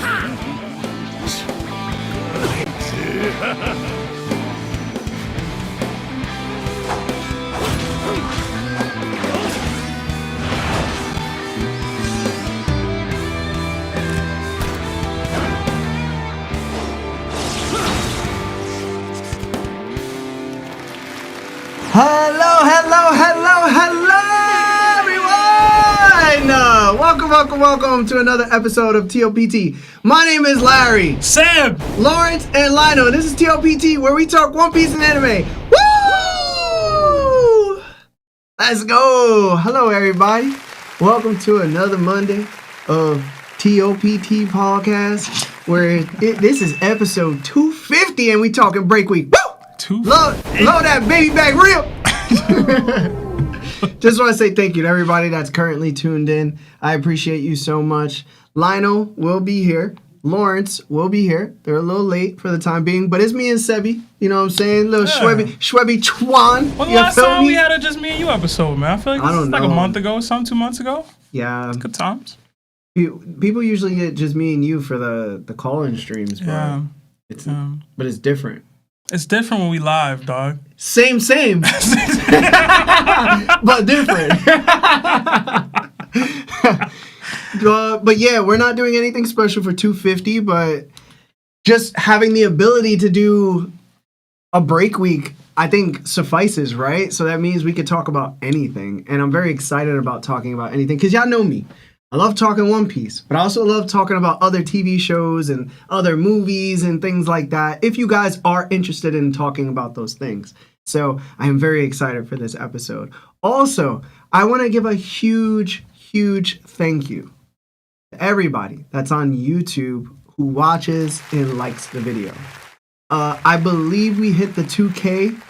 Hello, everyone! Welcome to another episode of TOPT. My name is Larry, Seb, Lawrence, and Lionel. This is TOPT, where we talk One Piece and anime. Woo! Let's go! Hello, everybody. Welcome to another Monday of TOPT Podcast, where this is episode 250, and we talking break week. Woo! Load that baby back real! Just want to say thank you to everybody that's currently tuned in. I appreciate you so much. Lionel will be here. Lawrence will be here. They're a little late for the time being, but it's me and Sebi. You know what I'm saying? Little Shwebby Chwan. When the last time we had a just me and you episode, man? I feel like it's like a month ago or something, 2 months ago. Yeah. It's good times. People usually get just me and you for the call-in streams, but but it's different. It's different when we live, dog. Same. But different. But yeah, we're not doing anything special for 250, but just having the ability to do a break week, I think suffices, right? So that means we could talk about anything. And I'm very excited about talking about anything because y'all know me. I love talking One Piece, but I also love talking about other TV shows and other movies and things like that, if you guys are interested in talking about those things. So I am very excited for this episode. Also, I want to give a huge thank you to everybody that's on YouTube who watches and likes the video. I believe we hit the 2K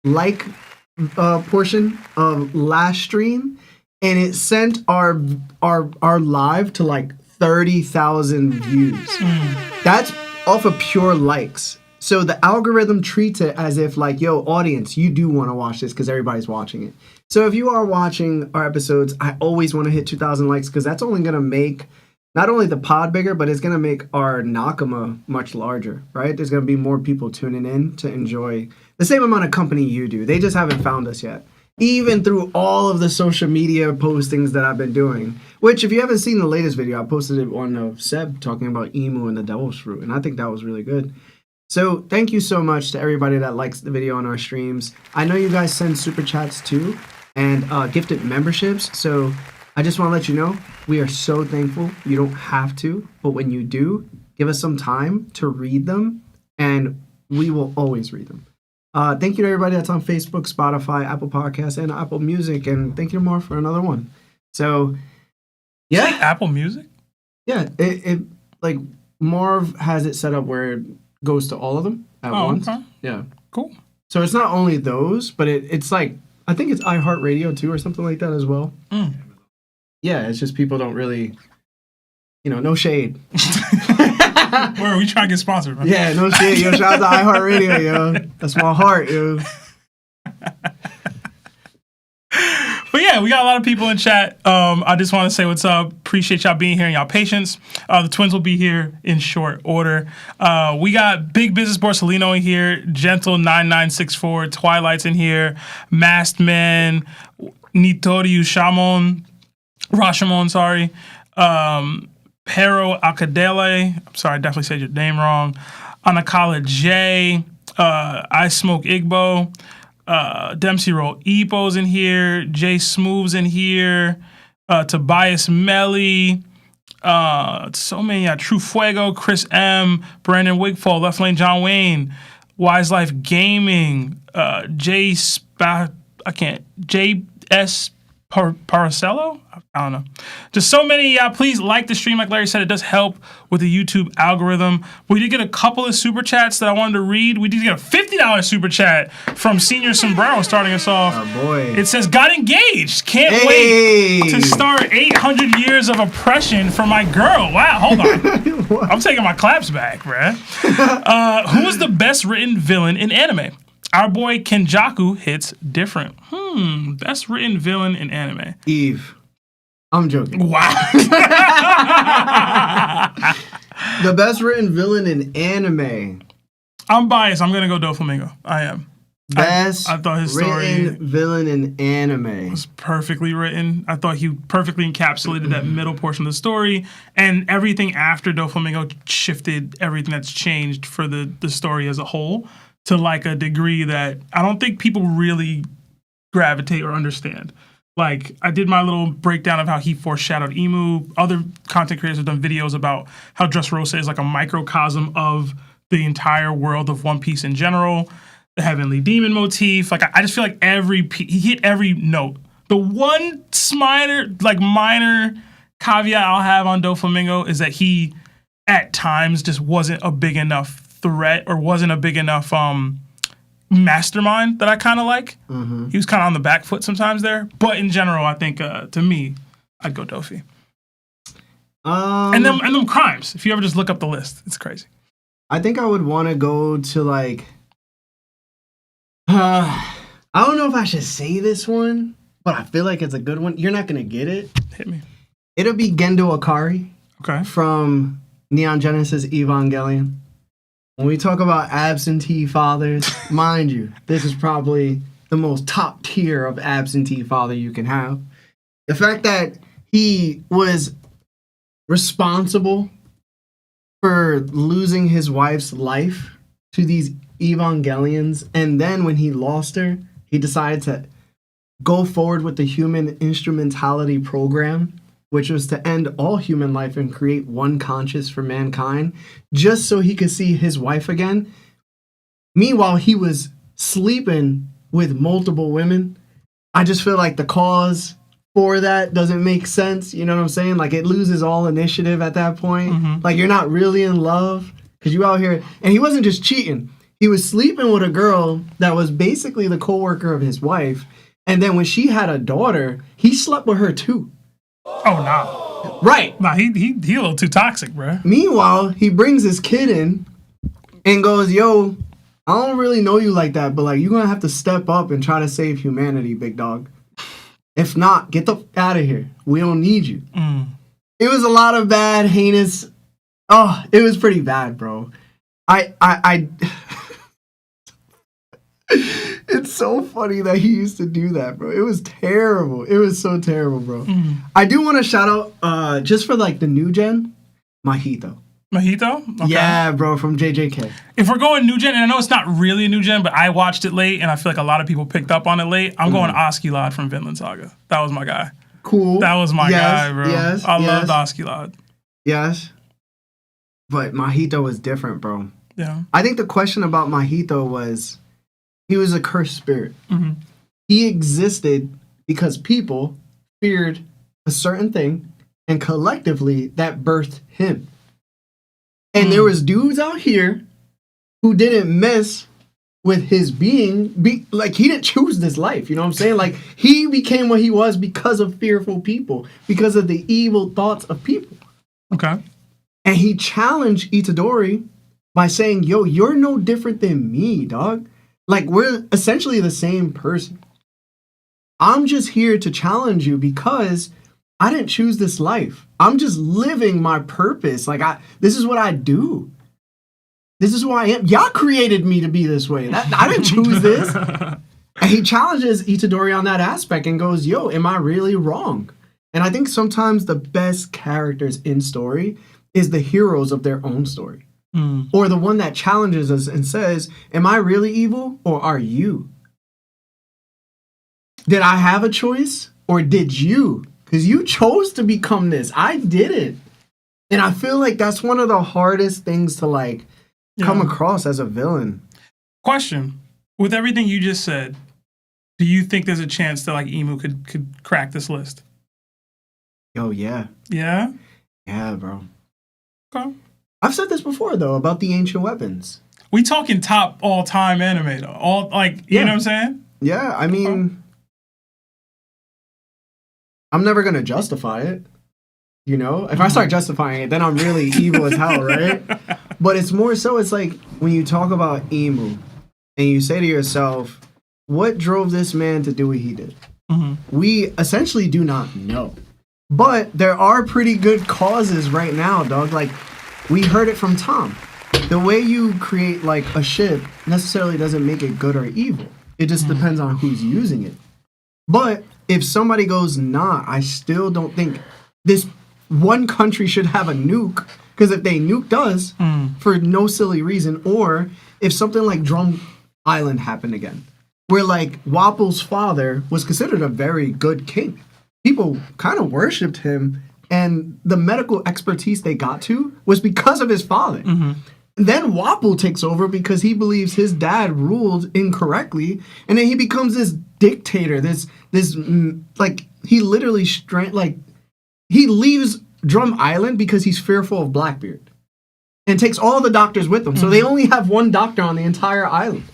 like portion of last stream, and it sent our live to like 30,000 views. That's off of pure likes. So the algorithm treats it as if like, yo, audience, you do want to watch this because everybody's watching it. So if you are watching our episodes, I always want to hit 2,000 likes because that's only going to make not only the pod bigger, but it's going to make our Nakama much larger, right? There's going to be more people tuning in to enjoy the same amount of company you do. They just haven't found us yet. Even through all of the social media postings that I've been doing, which if you haven't seen the latest video, I posted it on Seb talking about Emu and the Devil's Fruit, and I think that was really good. So thank you so much to everybody that likes the video on our streams. I know you guys send super chats too and gifted memberships, so I just want to let you know we are so thankful. You don't have to, but when you do, give us some time to read them, and we will always read them. Thank you to everybody that's on Facebook, Spotify, Apple Podcasts, and Apple Music, and thank you to Marv for another one. So, yeah, like Apple Music. Yeah, it like Marv has it set up where it goes to all of them at once. Okay. Yeah, cool. So it's not only those, but it's like I think it's iHeartRadio too, or something like that as well. Yeah, it's just people don't really, no shade. Where are we trying to get sponsored, man? Yeah, no shit, yo. Shout out to iHeartRadio, yo. That's my heart, yo. But yeah, we got a lot of people in chat. I just want to say what's up. Appreciate y'all being here and y'all patience. The twins will be here in short order. We got Big Business Borsalino in here, Gentle 9964, Twilight's in here, Masked Man, Nitoriu Rashomon, sorry. Pero Akadele, I'm sorry, I definitely said your name wrong. Anakala J, I Smoke Igbo, Dempsey Roll Epo's in here, Jay Smooth's in here, Tobias Melly, so many, True Fuego, Chris M, Brandon Wigfall, Left Lane John Wayne, Wise Life Gaming, JS Paracello? I don't know. Just so many. Please like the stream. Like Larry said, it does help with the YouTube algorithm. We did get a couple of super chats that I wanted to read. We did get a $50 super chat from Senior Sombrero starting us off. Oh, boy. It says, got engaged. Can't wait to start 800 years of oppression for my girl. Wow, hold on. I'm taking my claps back, bruh. Who is the best written villain in anime? Our boy Kenjaku hits different. Best written villain in anime. Eve. I'm joking. Wow. The best written villain in anime. I'm biased. I'm gonna go Doflamingo. I am. Best I thought his story written villain in anime. was perfectly written. I thought he perfectly encapsulated that middle portion of the story, and everything after Doflamingo shifted everything that's changed for the story as a whole to like a degree that I don't think people really gravitate or understand. Like, I did my little breakdown of how he foreshadowed Emu. Other content creators have done videos about how Dressrosa is like a microcosm of the entire world of One Piece in general. The Heavenly Demon motif. Like, I just feel like he hit every note. The one minor caveat I'll have on Doflamingo is that he, at times, just wasn't a big enough threat or wasn't a big enough mastermind that I kind of like. He was kind of on the back foot sometimes there. But in general, I think, to me, I'd go Dofi. And them crimes. If you ever just look up the list, it's crazy. I think I would want to go to like... I don't know if I should say this one, but I feel like it's a good one. You're not going to get it. Hit me. It'll be Gendo Akari. Okay. From Neon Genesis Evangelion. When we talk about absentee fathers, mind you, this is probably the most top tier of absentee father you can have. The fact that he was responsible for losing his wife's life to these Evangelions, and then when he lost her, he decided to go forward with the human instrumentality program, which was to end all human life and create one conscious for mankind, just so he could see his wife again. Meanwhile, he was sleeping with multiple women. I just feel like the cause for that doesn't make sense. You know what I'm saying? Like, it loses all initiative at that point. Like, you're not really in love because you out here. And he wasn't just cheating. He was sleeping with a girl that was basically the coworker of his wife. And then when she had a daughter, he slept with her too. Oh, no. Right. Nah, he a little too toxic, bro. Meanwhile, he brings his kid in and goes, yo, I don't really know you like that, but like, you're going to have to step up and try to save humanity, big dog. If not, get the f out of here. We don't need you. It was a lot of bad, heinous. Oh, it was pretty bad, bro. It's so funny that he used to do that, bro. It was terrible. It was so terrible, bro. I do want to shout out, just for like the new gen, Mahito. Mahito? Okay. Yeah, bro, from JJK. If we're going new gen, and I know it's not really a new gen, but I watched it late, and I feel like a lot of people picked up on it late, I'm going Askeladd from Vinland Saga. That was my guy. Cool. That was my guy, bro. Yes, I loved Askeladd. Yes. But Mahito was different, bro. Yeah. I think the question about Mahito was, he was a cursed spirit. He existed because people feared a certain thing, and collectively that birthed him. And there was dudes out here who didn't mess with his being. Like, he didn't choose this life, you know what I'm saying? Like, he became what he was because of fearful people, because of the evil thoughts of people. Okay. And he challenged Itadori by saying, yo, you're no different than me, dog. Like, we're essentially the same person. I'm just here to challenge you because I didn't choose this life. I'm just living my purpose. Like, this is what I do. This is who I am. Y'all created me to be this way. I didn't choose this. And he challenges Itadori on that aspect and goes, yo, am I really wrong? And I think sometimes the best characters in story is the heroes of their own story. Or the one that challenges us and says, am I really evil or are you? Did I have a choice or did you? Because you chose to become this. I didn't. And I feel like that's one of the hardest things to like come across as a villain. Question. With everything you just said, do you think there's a chance that like Emu could crack this list? Oh, yeah. Yeah? Yeah, bro. Okay. I've said this before, though, about the ancient weapons. We talking top all-time anime, though. You know what I'm saying? Yeah, I mean, I'm never going to justify it. You know? If I start justifying it, then I'm really evil as hell, right? But it's more so, it's like when you talk about Emu and you say to yourself, what drove this man to do what he did? We essentially do not know. But there are pretty good causes right now, dog. Like, we heard it from Tom. The way you create like a ship necessarily doesn't make it good or evil. It just depends on who's using it. But if somebody goes, nah, I still don't think this one country should have a nuke, because if they nuked us for no silly reason, or if something like Drum Island happened again, where like Wapple's father was considered a very good king. People kind of worshipped him, and the medical expertise they got to was because of his father. Then Wapple takes over because he believes his dad ruled incorrectly, and then he becomes this dictator. This like he literally he leaves Drum Island because he's fearful of Blackbeard, and takes all the doctors with him. So they only have one doctor on the entire island.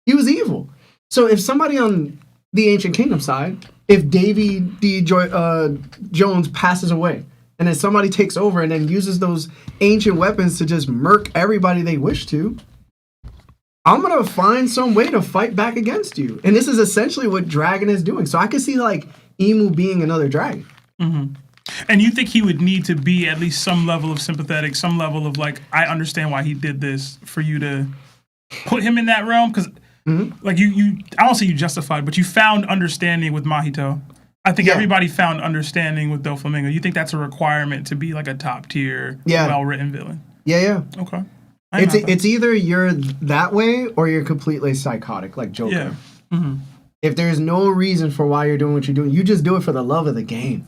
He was evil. So if somebody on the Ancient Kingdom side, if Davy D. Jones passes away, and then somebody takes over and then uses those ancient weapons to just murk everybody they wish to, I'm going to find some way to fight back against you. And this is essentially what Dragon is doing. So I can see, like, Emu being another dragon. And you think he would need to be at least some level of sympathetic, some level of, like, I understand why he did this, for you to put him in that realm? Because, like, you I don't say you justified, but you found understanding with Mahito. I think everybody found understanding with Doflamingo. You think that's a requirement to be like a top tier, well-written villain? Yeah. Okay. It's either you're that way or you're completely psychotic, like Joker. Yeah. If there's no reason for why you're doing what you're doing, you just do it for the love of the game.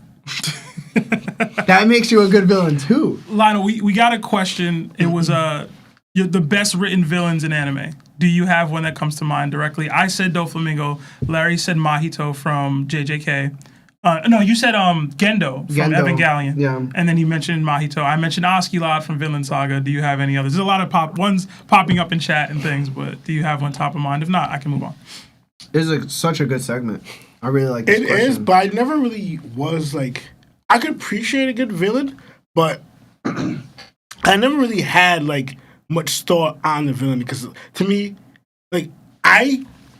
That makes you a good villain too. Lionel, we got a question. It was the best written villains in anime. Do you have one that comes to mind directly? I said Doflamingo. Larry said Mahito from JJK. No, you said Gendo from Evangelion. Yeah. And then he mentioned Mahito. I mentioned Askeladd from Vinland Saga. Do you have any others? There's a lot of ones popping up in chat and things, but do you have one top of mind? If not, I can move on. This is such a good segment. I really like this question. It is, but I never really was like... I could appreciate a good villain, but I never really had like much thought on the villain, because to me, like,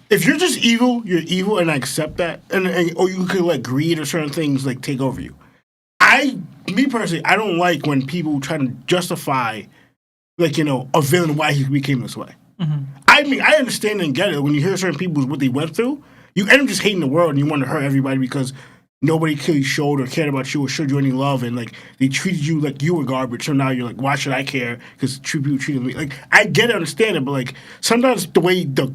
if you're just evil, you're evil, and I accept that, and or you could let greed or certain things like take over you. Me personally, I don't like when people try to justify, like, you know, a villain why he became this way. I mean, I understand and get it when you hear certain people what they went through. You end up just hating the world, and you want to hurt everybody because nobody clearly showed or cared about you or showed you any love, and like they treated you like you were garbage. So now you're like, why should I care? Because people treated me like, I get it, understand it, but like sometimes the way the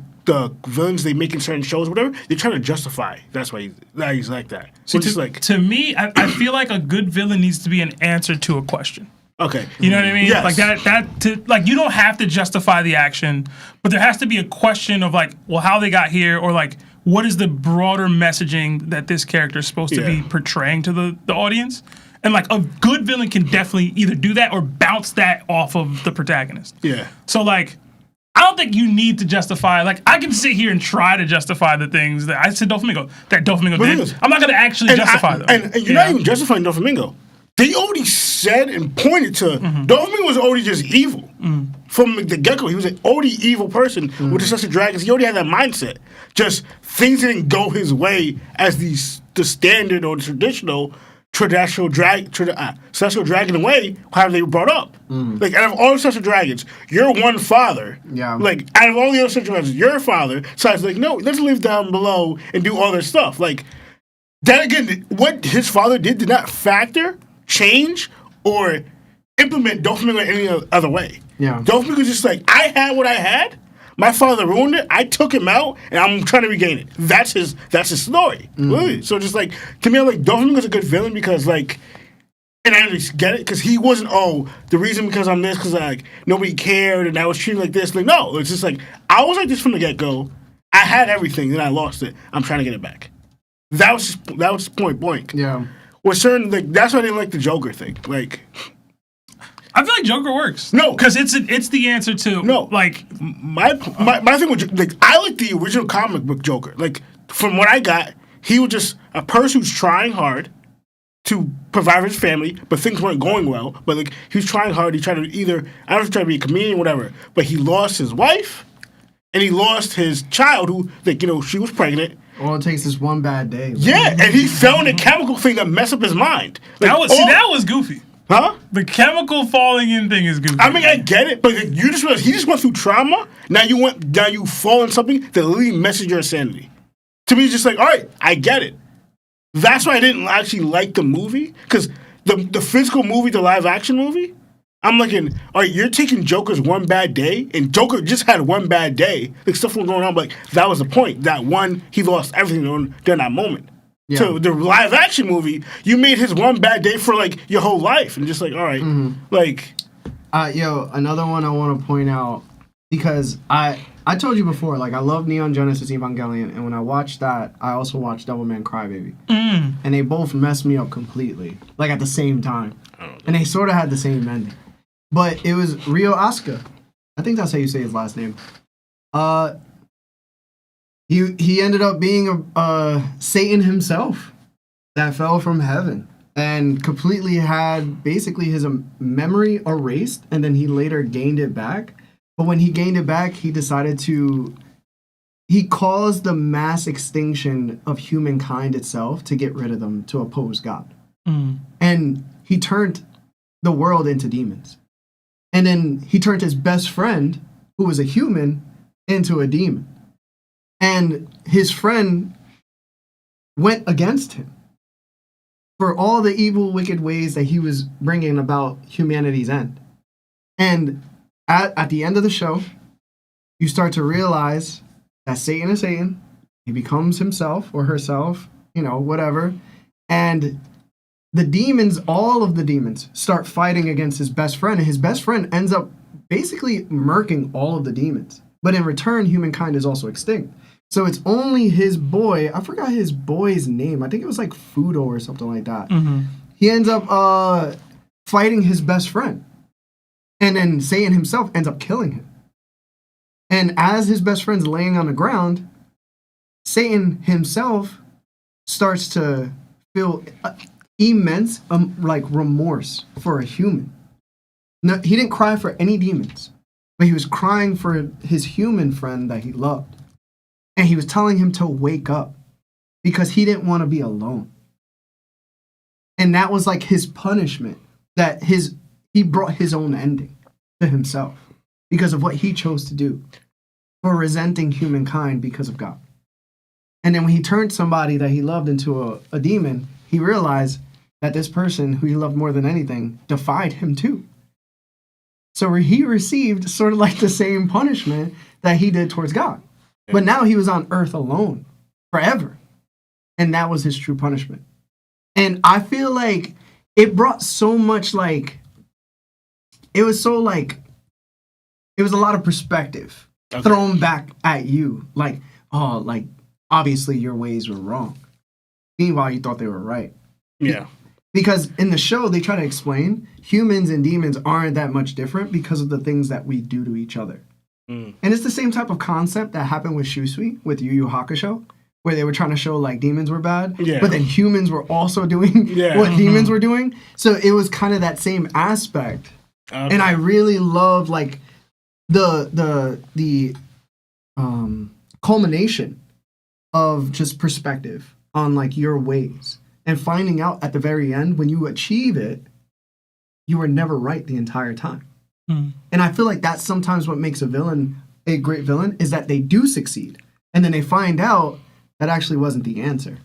villains they make in certain shows, or whatever, they try to justify. That's why he's like that. So to me, I feel like a good villain needs to be an answer to a question. Okay. You know what I mean? Yes. Like you don't have to justify the action, but there has to be a question of like, well, how they got here, or like, what is the broader messaging that this character is supposed to be portraying to the audience? And like a good villain can definitely either do that or bounce that off of the protagonist. Yeah. So like, I don't think you need to justify. Like, I can sit here and try to justify the things that I said Doflamingo did. I'm not going to actually justify them. And you're not even justifying Doflamingo. They already said and pointed to Doflamingo was already just evil from the get-go. He was an already evil person with the Such a Dragons. He already had that mindset. Just things didn't go his way as the standard or traditional celestial dragon way how they were brought up. Like, out of all the celestial dragons, you're one father. Yeah. Like, out of all the other celestial dragons, you're a father. So I was like, no, let's live down below and do all this stuff. Like, that again, what his father did not factor, change, or implement Doflamingo in any other way. Yeah. Doflamingo was just like, I had what I had. My father ruined it. I took him out, and I'm trying to regain it. That's his story. Really. So just like, to me, I'm like, Doflamingo's a good villain because like, and I just get it, because he wasn't, the reason because I'm this, because like, nobody cared, and I was treated like this. Like, no, it's just like, I was like this from the get-go. I had everything, then I lost it. I'm trying to get it back. That was point blank. Yeah. With certain, like, that's why I didn't like the Joker thing. Like, I feel like Joker works. No, because it's the answer to like my thing with, like, I like the original comic book Joker. Like, from what I got, he was just a person who's trying hard to provide for his family, but things weren't going well. But like, he was trying hard. He tried to I don't know if he tried to be a comedian, whatever. But he lost his wife, and he lost his child, who, like, you know, she was pregnant. All it takes is one bad day. Yeah, and he fell in a chemical thing that messed up his mind. Like, that was goofy. Huh? The chemical falling in thing is goofy. I mean, I get it, but you just realized he just went through trauma. Now you fall in something that literally messes your sanity. To me, it's just like, all right, I get it. That's why I didn't actually like the movie, because the physical movie, the live action movie, I'm looking, all right, you're taking Joker's one bad day, and Joker just had one bad day. Like, stuff was going on, but that was the point. That one, he lost everything during that moment. Yeah. So the live action movie, you made his one bad day for like your whole life, and just like, all right, like, another one I want to point out, because I told you before, like, I love Neon Genesis Evangelion, and when I watched that, I also watched Devilman Crybaby, and they both messed me up completely, like at the same time, and they sort of had the same ending, but it was Ryo Asuka. I think that's how you say his last name. He ended up being a Satan himself that fell from heaven and completely had basically his memory erased, and then he later gained it back. But when he gained it back, he decided he caused the mass extinction of humankind itself to get rid of them, to oppose God. And he turned the world into demons. And then he turned his best friend, who was a human, into a demon. And his friend went against him for all the evil, wicked ways that he was bringing about humanity's end. And at the end of the show, you start to realize that Satan is Satan. He becomes himself or herself, whatever. And the demons, all of the demons, start fighting against his best friend. And his best friend ends up basically murking all of the demons. But in return, humankind is also extinct. So it's only his boy. I forgot his boy's name. I think it was like Fudo or something like that. He ends up fighting his best friend. And then Satan himself ends up killing him. And as his best friend's laying on the ground, Satan himself starts to feel immense remorse for a human. No, he didn't cry for any demons, but he was crying for his human friend that he loved. And he was telling him to wake up because he didn't want to be alone. And that was like his punishment, that he brought his own ending to himself because of what he chose to do for resenting humankind because of God. And then when he turned somebody that he loved into a demon, he realized that this person who he loved more than anything defied him too. So he received sort of like the same punishment that he did towards God. But now he was on earth alone forever. And that was his true punishment. And I feel like it brought so much it was a lot of perspective thrown back at you. Obviously your ways were wrong. Meanwhile, you thought they were right. Yeah. Because in the show, they try to explain humans and demons aren't that much different because of the things that we do to each other. And it's the same type of concept that happened with Shusui, with Yu Yu Hakusho, where they were trying to show demons were bad, but then humans were also doing what demons were doing. So it was kind of that same aspect. Okay. And I really love the culmination of just perspective on your ways and finding out at the very end when you achieve it, you were never right the entire time. And I feel like that's sometimes what makes a villain a great villain, is that they do succeed. And then they find out that actually wasn't the answer.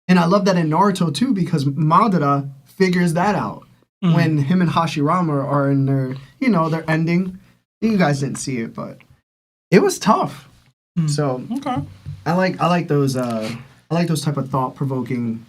And I love that in Naruto too, because Madara figures that out when him and Hashirama are in their ending. You guys didn't see it, but it was tough. So okay. I like those type of thought-provoking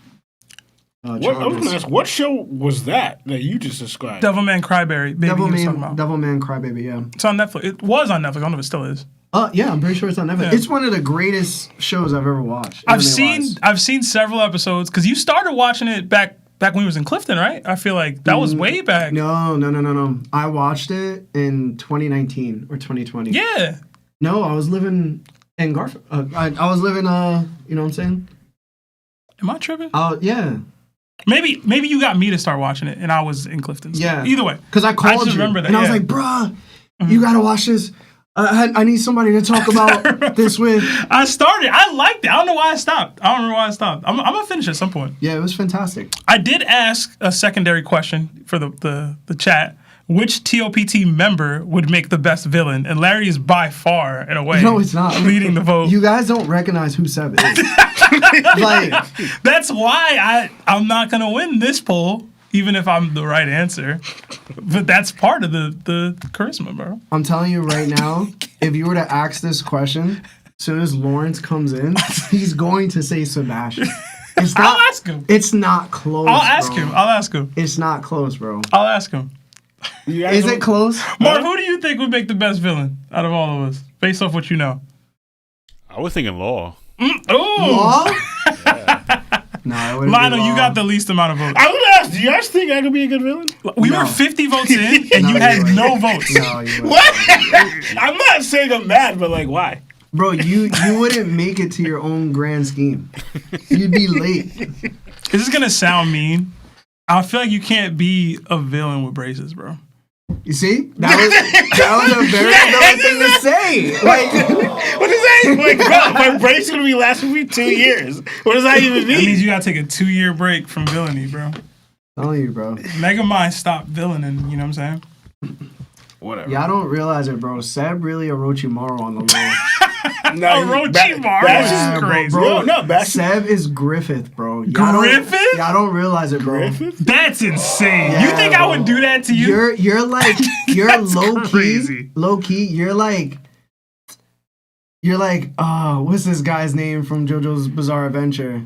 I was going to ask, what show was that you just described? Devilman Crybaby. Devilman Crybaby, yeah. It's on Netflix. It was on Netflix. I don't know if it still is. Yeah, I'm pretty sure it's on Netflix. Yeah. It's one of the greatest shows I've ever watched. I've seen several episodes because you started watching it back when you was in Clifton, right? I feel like that was way back. No. I watched it in 2019 or 2020. Yeah. No, I was living in Garfield. I was living, you know what I'm saying? Am I tripping? Yeah. Maybe you got me to start watching it, and I was in Clifton. So. Yeah. Either way. Because I called you, remember that, and I was like, bruh, you got to watch this. I need somebody to talk about this with. I started. I liked it. I don't know why I stopped. I don't remember why I stopped. I'm gonna finish at some point. Yeah, it was fantastic. I did ask a secondary question for the chat. Which TOPT member would make the best villain? And Larry is by far, in a way, No, it's not. leading the vote. You guys don't recognize who Seb is. Like, That's why I'm not gonna win this poll, even if I'm the right answer. But that's part of the charisma, bro. I'm telling you right now, if you were to ask this question, as soon as Lawrence comes in, he's going to say Sebastian. It's not, I'll ask him. It's not close. I'll ask bro. him. I'll ask him. It's not close, bro. I'll ask him. Is it close? Marv, who do you think would make the best villain out of all of us, based off what you know? I was thinking Law. Law? No, it wouldn't be Lionel, you Law. got the least amount of votes. I was gonna ask, do you guys think I could be a good villain? We No. were 50 votes in, and No, you you had wouldn't. no votes. No, you wouldn't. What? I'm not saying I'm mad, but like, why? Bro, you wouldn't make it to your own grand scheme. You'd be late. This is gonna sound mean. I feel like you can't be a villain with braces, bro. You see? That was a very dumb thing to say. Like, What does that even like, bro? My break's gonna be lasting me 2 years. What does that even That means mean? you gotta take a 2-year break from villainy, bro. telling you, bro. Megamind stopped villaining, you know what I'm saying? Whatever. Y'all don't realize it, bro. Seb really Orochimaru on the low. No, Orochimaru Bash is is crazy. bro. No, Bash. Seb is Griffith, bro. Griffith? Y'all don't realize it, bro. That's insane. Yeah, you think I bro. would do that to you? You're like That's low crazy. key. Low key. You're like what's this guy's name from JoJo's Bizarre Adventure?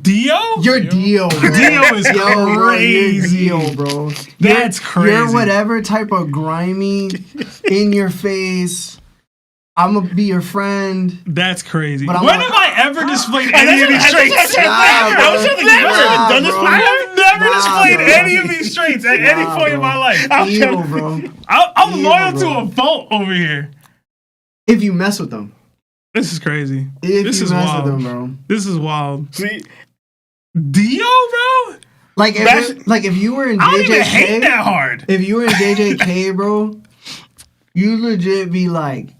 Dio? You're Dio, bro. Dio is Yo, bro, crazy. you're Dio, bro. That's crazy. You're whatever type of grimy, in your face. I'm gonna be your friend. That's crazy. But I'm When not- have I ever displayed And any of these traits? I was thinking, you haven't done this bro. I before? have never Nah, displayed bro. any of these traits at any Nah, point in bro. my life. Evil, bro. I'm Evil, loyal bro. to a fault over here. If you mess with them. This is crazy. If This you is mess wild. with them, bro. This is wild. See, Dio, bro? Like if you were in I don't even hate JJK, that hard. if you were in JJK, bro, you legit be like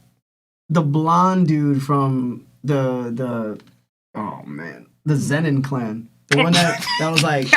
the blonde dude from the Zenin clan. The one that was like,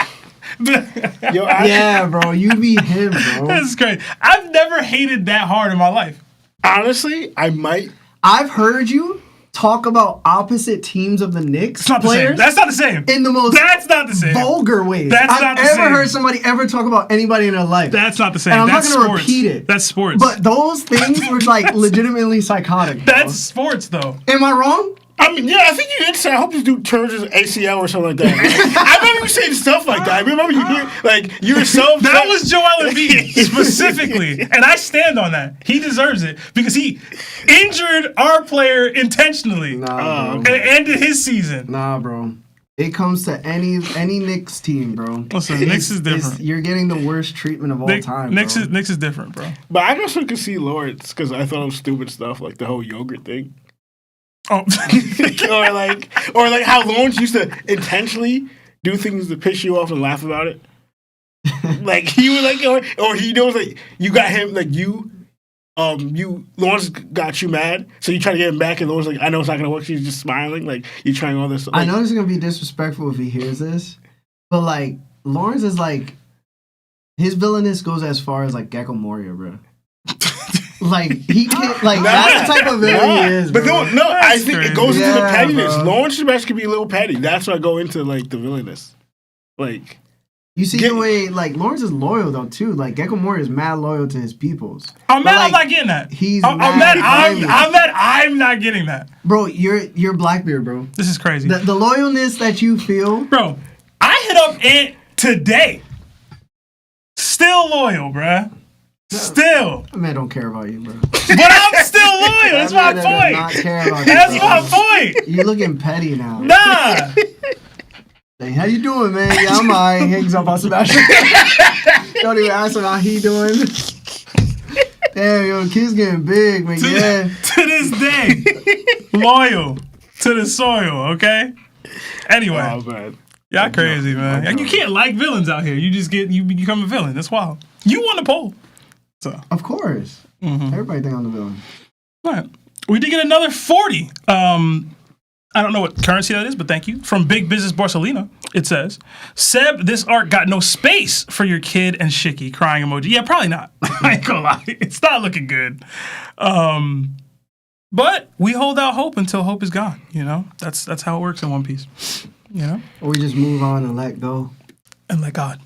yo, I, yeah, bro, you be him, bro. This is crazy. I've never hated that hard in my life. honestly, I might. I've heard you talk about opposite teams of the Knicks It's not the same. players That's not the same. in the most That's not the same. vulgar ways That's I've not the ever same. heard somebody ever talk about anybody in their life. That's not the same. And I'm not That's gonna sports. repeat it. That's sports. But those things were like legitimately psychotic. bro. that's sports, though. Am I wrong? I mean, yeah, I think you did say, I hope this dude turns his ACL or something like that. I remember you saying stuff like that. I remember you hear, like, yourself. That was Joel Embiid specifically, and I stand on that. He deserves it because he injured our player intentionally Nah, and bro. ended his season. Nah, bro. It comes to any Knicks team, bro. Listen, Knicks is different. You're getting the worst treatment of all time. Knicks bro. is different, bro. But I also could see Lawrence because I thought it was stupid stuff, like the whole yogurt thing. Oh, or like how Lawrence used to intentionally do things to piss you off and laugh about it. Like he would like, or he knows like you got him like Lawrence got you mad, so you try to get him back, and Lawrence like, I know it's not gonna work. She's just smiling, like you're trying all this. Like, I know this is gonna be disrespectful if he hears this, but like Lawrence is like his villainous goes as far as like Gecko Moria, bro. Like he can't like that's the type of villain he is. But Bro. no, I think crazy. it goes into the Yeah, pettiness. bro. Lawrence Sebastian can be a little petty. That's why I go into like the villainous. Like You see Get- the way like Lawrence is loyal though too. Like Gecko Moria is mad loyal to his peoples. I'm But, mad. I'm like, not getting that. he's I'm mad mad. grimy. I'm mad. I'm not getting that. Bro, you're Blackbeard, bro. This is crazy, The loyalness that you feel. bro. I hit up Ant today. Still loyal, bruh. Still, That man don't care about you, bro. but I'm still loyal. That's That my man does not point. care about you, That's bro. my point. You looking petty now. Nah. Hey, how you doing, man? Yeah, I'm alright. Hangs up on Sebastian. Don't even ask him how he doing. Damn, yo, kid's getting big, man. Yeah. To this day, loyal to the soil. Okay. Anyway, oh man. y'all crazy, man. Like, you can't like villains out here. You become a villain. That's wild. You won the poll. So Of course. Everybody think I'm the villain. All right. We did get another 40. I don't know what currency that is, but thank you. From Big Business Barcelona, it says, Seb, this art got no space for your kid and Shiki. Crying emoji. Yeah, probably not. I ain't gonna lie. It's not looking good. But we hold out hope until hope is gone. You know, that's how it works in One Piece. You know? Or we just move on and let go. And let God.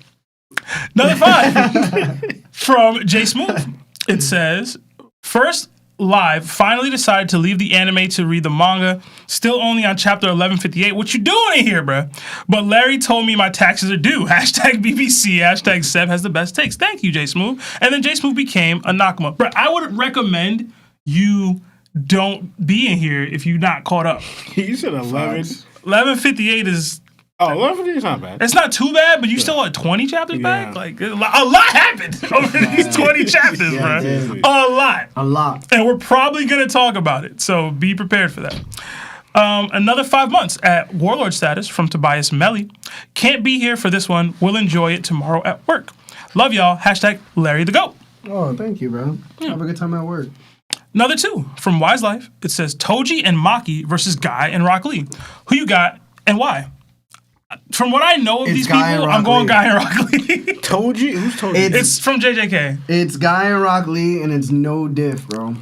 Another 5 from J Smooth. It says, first live, finally decided to leave the anime to read the manga. Still only on chapter 1158. What you doing in here, bruh? But Larry told me my taxes are due. Hashtag BBC. Hashtag Seb has the best takes. Thank you, J Smooth. And then J Smooth became a Nakama. Bruh, I would recommend you don't be in here if you're not caught up. You said 11. 1158 is... Oh, 1158 is not bad. It's not too bad, but you still at 20 chapters back? Like, a lot happened over these 20 chapters, bro. A lot. And we're probably going to talk about it, so be prepared for that. Another 5 months at Warlord status from Tobias Melly. Can't be here for this one. We'll enjoy it tomorrow at work. Love y'all. Hashtag Larry the Goat. Oh, thank you, bro. Have a good time at work. Another 2 from Wise Life. It says Toji and Maki versus Guy and Rock Lee. Who you got and why? From what I know of these people, I'm going Guy and Rock Lee. Toji? Who's Toji? It's from JJK. It's Guy and Rock Lee, and it's no diff, bro.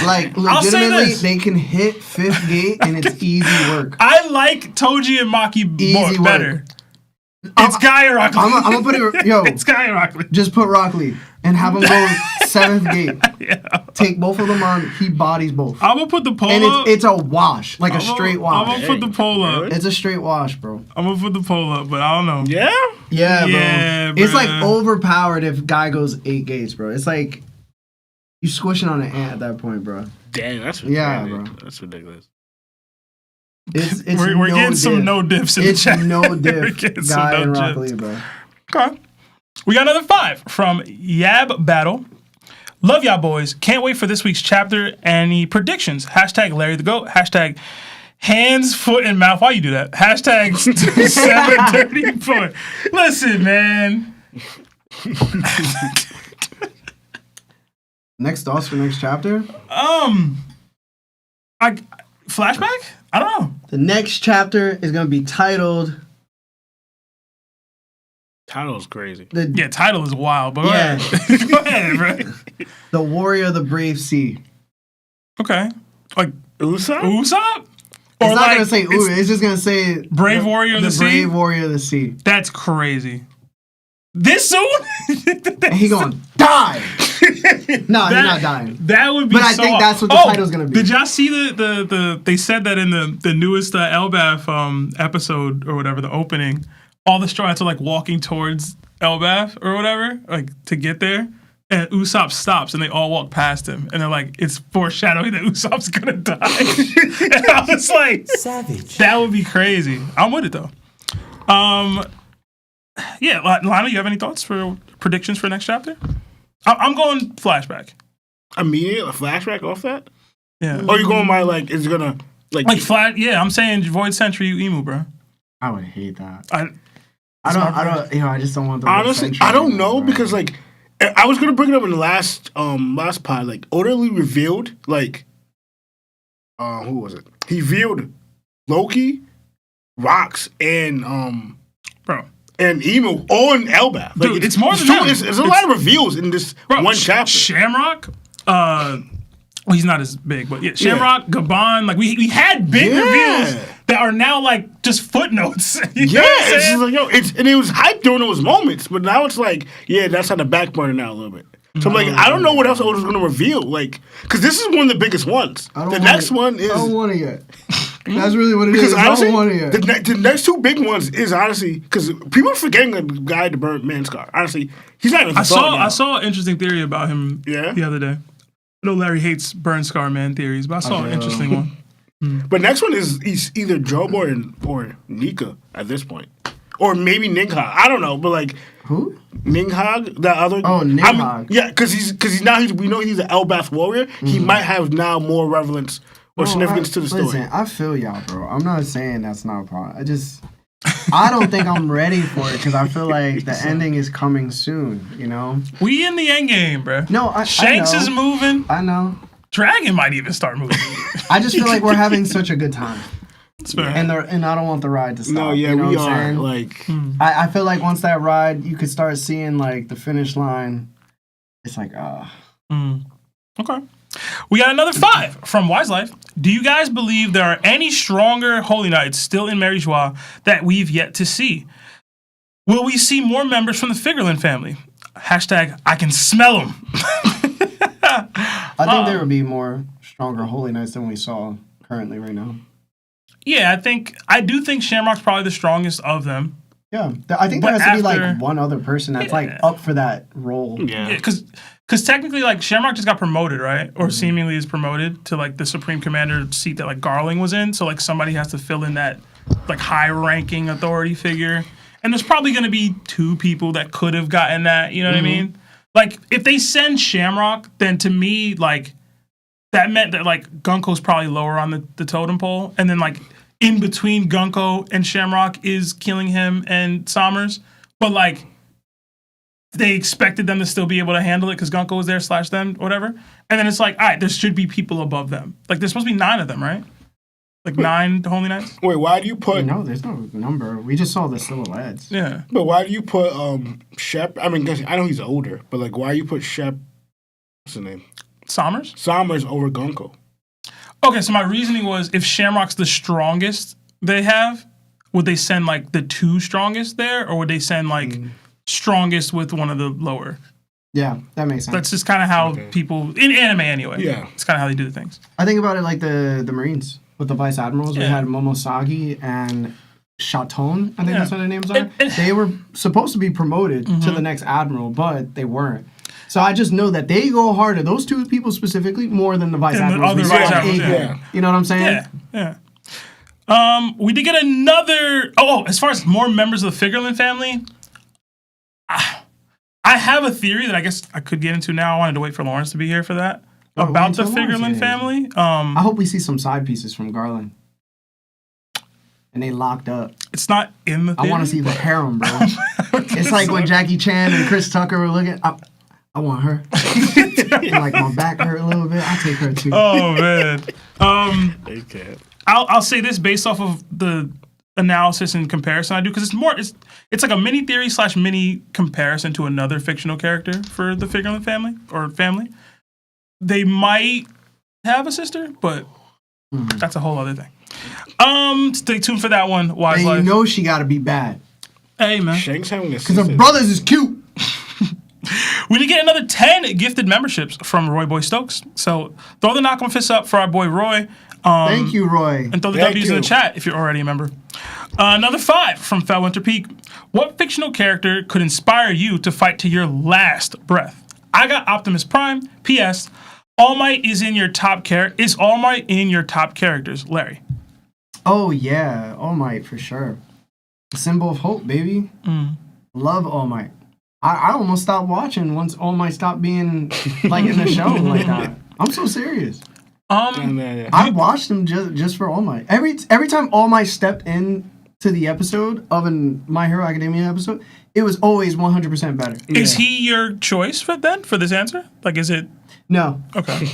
Like, I'll say legitimately, this. they can hit 5th gate, and it's easy work. I like Toji and Maki better. It's Guy and Rock Lee. I'm gonna put it, yo. It's Guy and Rock Lee. Just put Rock Lee and have him go 7th gate. Take both of them on. He bodies both. I'm gonna put the poll and up. it's a wash, like a straight wash. I'm gonna put the poll up. It's a straight wash, bro. I'm gonna put the poll up, but I don't know. Yeah? Yeah, bro. It's bruh. like overpowered if Guy goes 8 gates, bro. It's like you squishing on an ant at that point, bro. Dang, that's Yeah, ridiculous. bro. That's ridiculous. It's we're no getting diff. some no diffs in the It's chat. no We're diff. getting some Guy no and Rock diffs. Lee, bro. Okay. We got another 5 from Yab Battle. Love y'all boys. Can't wait for this week's chapter. Any predictions? Hashtag Larry the Goat. Hashtag hands, foot, and mouth. Why you do that? Hashtag 730 foot. Listen, man. Next thoughts for next chapter? Flashback? I don't know. The next chapter is gonna be titled Title is crazy. Yeah, title is wild, but Yeah. go ahead, bro. The Warrior of the Brave Sea. Okay. Like Usopp? Usopp? It's not gonna say ooh, it's just gonna say Brave Warrior of the Sea? Brave Warrior of the Sea. That's crazy. This soon? And he going, die! No, he's not dying. That would be But I so think that's what the title's gonna be. Did y'all see the they said that in the newest Elbath episode or whatever, the opening, all the Straw Hats are like walking towards Elbath or whatever, like to get there. And Usopp stops and they all walk past him. And they're like, it's foreshadowing that Usopp's gonna die. And I was like, savage. That would be crazy. I'm with it though. Yeah, Lana, you have any thoughts for predictions for next chapter? I'm going flashback. Immediate a flashback off that? Yeah. Or you going by like it's gonna like flat? Yeah, I'm saying Void Century, you emu, bro. I would hate that. I just don't want the honestly, I don't know because like I was gonna bring it up in the last pod. Like Orderly revealed like who was it? He revealed Loki, Rocks, and bro. And Emu on Elbath. Like, dude, it's more than that. It's a lot of reveals in this one chapter. Shamrock, well, he's not as big, but yeah, Shamrock, Gabon, like we had big reveals that are now like just footnotes. It's just like and it was hyped during those moments, but now it's like that's on the back burner now a little bit. So I'm like, I don't know what else Oda's gonna reveal, like, because this is one of the biggest ones. The next one is. I don't want it yet. That's really what it is. Honestly, I don't want it yet. The next 2 big ones is honestly because people are forgetting the guy to burn Manscar. Honestly, he's not even. I saw an interesting theory about him the other day. I know Larry hates burn scar man theories, but I saw an interesting one. But next one is he's either Job or Nika at this point. Or maybe Ninghog. I don't know, but like who? Ninghog, the other. Oh, Ninghog. Because we know he's an Elbath warrior. He might have now more relevance or significance to the story. Listen, I feel y'all, bro. I'm not saying that's not a problem. I don't think I'm ready for it because I feel like the ending is coming soon. You know. We in the end game, bro. No, Shanks I know. is moving. I know. Dragon might even start moving. I just feel like we're having such a good time. That's fair. And I don't want the ride to stop. No, yeah, you know we what I'm are. saying? Like, I feel like once that ride, you could start seeing like the finish line. It's like, Okay. We got another 5 from Wise Life. Do you guys believe there are any stronger Holy Knights still in Mary Joie that we've yet to see? Will we see more members from the Figureland family? Hashtag I can smell them. I think there would be more stronger Holy Knights than we saw currently right now. Yeah, I do think Shamrock's probably the strongest of them. Yeah, I think there But has to be like after- one other person that's like up for that role. yeah. Because technically, like, Shamrock just got promoted, right? Or seemingly is promoted to, like, the Supreme Commander seat that, like, Garling was in. So, like, somebody has to fill in that, like, high-ranking authority figure. And there's probably going to be 2 people that could have gotten that, you know what I mean? Like, if they send Shamrock, then to me, like, that meant that, like, Gunko's probably lower on the totem pole. And then, like, in between Gunko and Shamrock is Killingham and Sommers. But, like, they expected them to still be able to handle it because Gunko was there / them, whatever. And then it's like, all right, there should be people above them. Like, there's supposed to be 9 of them, right? Like 9 Holy Knights? Wait, why do you put? No, there's no number. We just saw the silhouettes. Yeah. But why do you put Shep? I mean, I know he's older, but like, why do you put Shep? What's his name? Sommers? Sommers over Gunko. Okay, so my reasoning was if Shamrock's the strongest they have, would they send, like, the 2 strongest there? Or would they send, like, strongest with one of the lower? Yeah, that makes sense. That's just kind of how people, in anime anyway. Yeah. It's kind of how they do the things. I think about it like the Marines with the Vice Admirals. We Yeah. had Momosagi and Chaton, I think Yeah. that's what their names are. And- They were supposed to be promoted to the next Admiral, but they weren't. So I just know that they go harder, those 2 people specifically, more than the Vice Than the Admirals. other we Vice saw Admirals, in A yeah. grade. You know what I'm saying? Yeah. We did get another. Oh, as far as more members of the Figureland family, I have a theory that I guess I could get into now. I wanted to wait for Lawrence to be here for that. Oh, About wait the till Lawrence Figureland is. family. I hope we see some side pieces from Garland. And they locked up. It's not in the I theory. want to see the harem, bro. It's like when Jackie Chan and Chris Tucker were looking. I want her. And like my back hurt a little bit. I'll take her too. Oh man. They can't. I'll say this based off of the analysis and comparison I do because it's like a mini theory / mini comparison to another fictional character for the Figureland family or family. They might have a sister, but that's a whole other thing. Stay tuned for that one. Wise And Life. you know she got to be bad. Hey man. Shank's having a Because her sister. brothers is cute. We did get another 10 gifted memberships from Roy Boy Stokes. So throw the Nakama fist up for our boy Roy. Thank you, Roy. And throw the Thank W's in you. the chat if you're already a member. Another 5 from Fellwinter Peak. What fictional character could inspire you to fight to your last breath? I got Optimus Prime. P.S. All Might is in your top Is All Might in your top characters, Larry? Oh, yeah. All Might, for sure. The symbol of hope, baby. Love All Might. I almost stopped watching once All Might stopped being like in the show like that. I'm so serious. I watched him just for All Might. Every time All Might stepped in to the episode of an My Hero Academia episode, it was always 100% better. Is he your choice for this answer? Like, is it No. okay?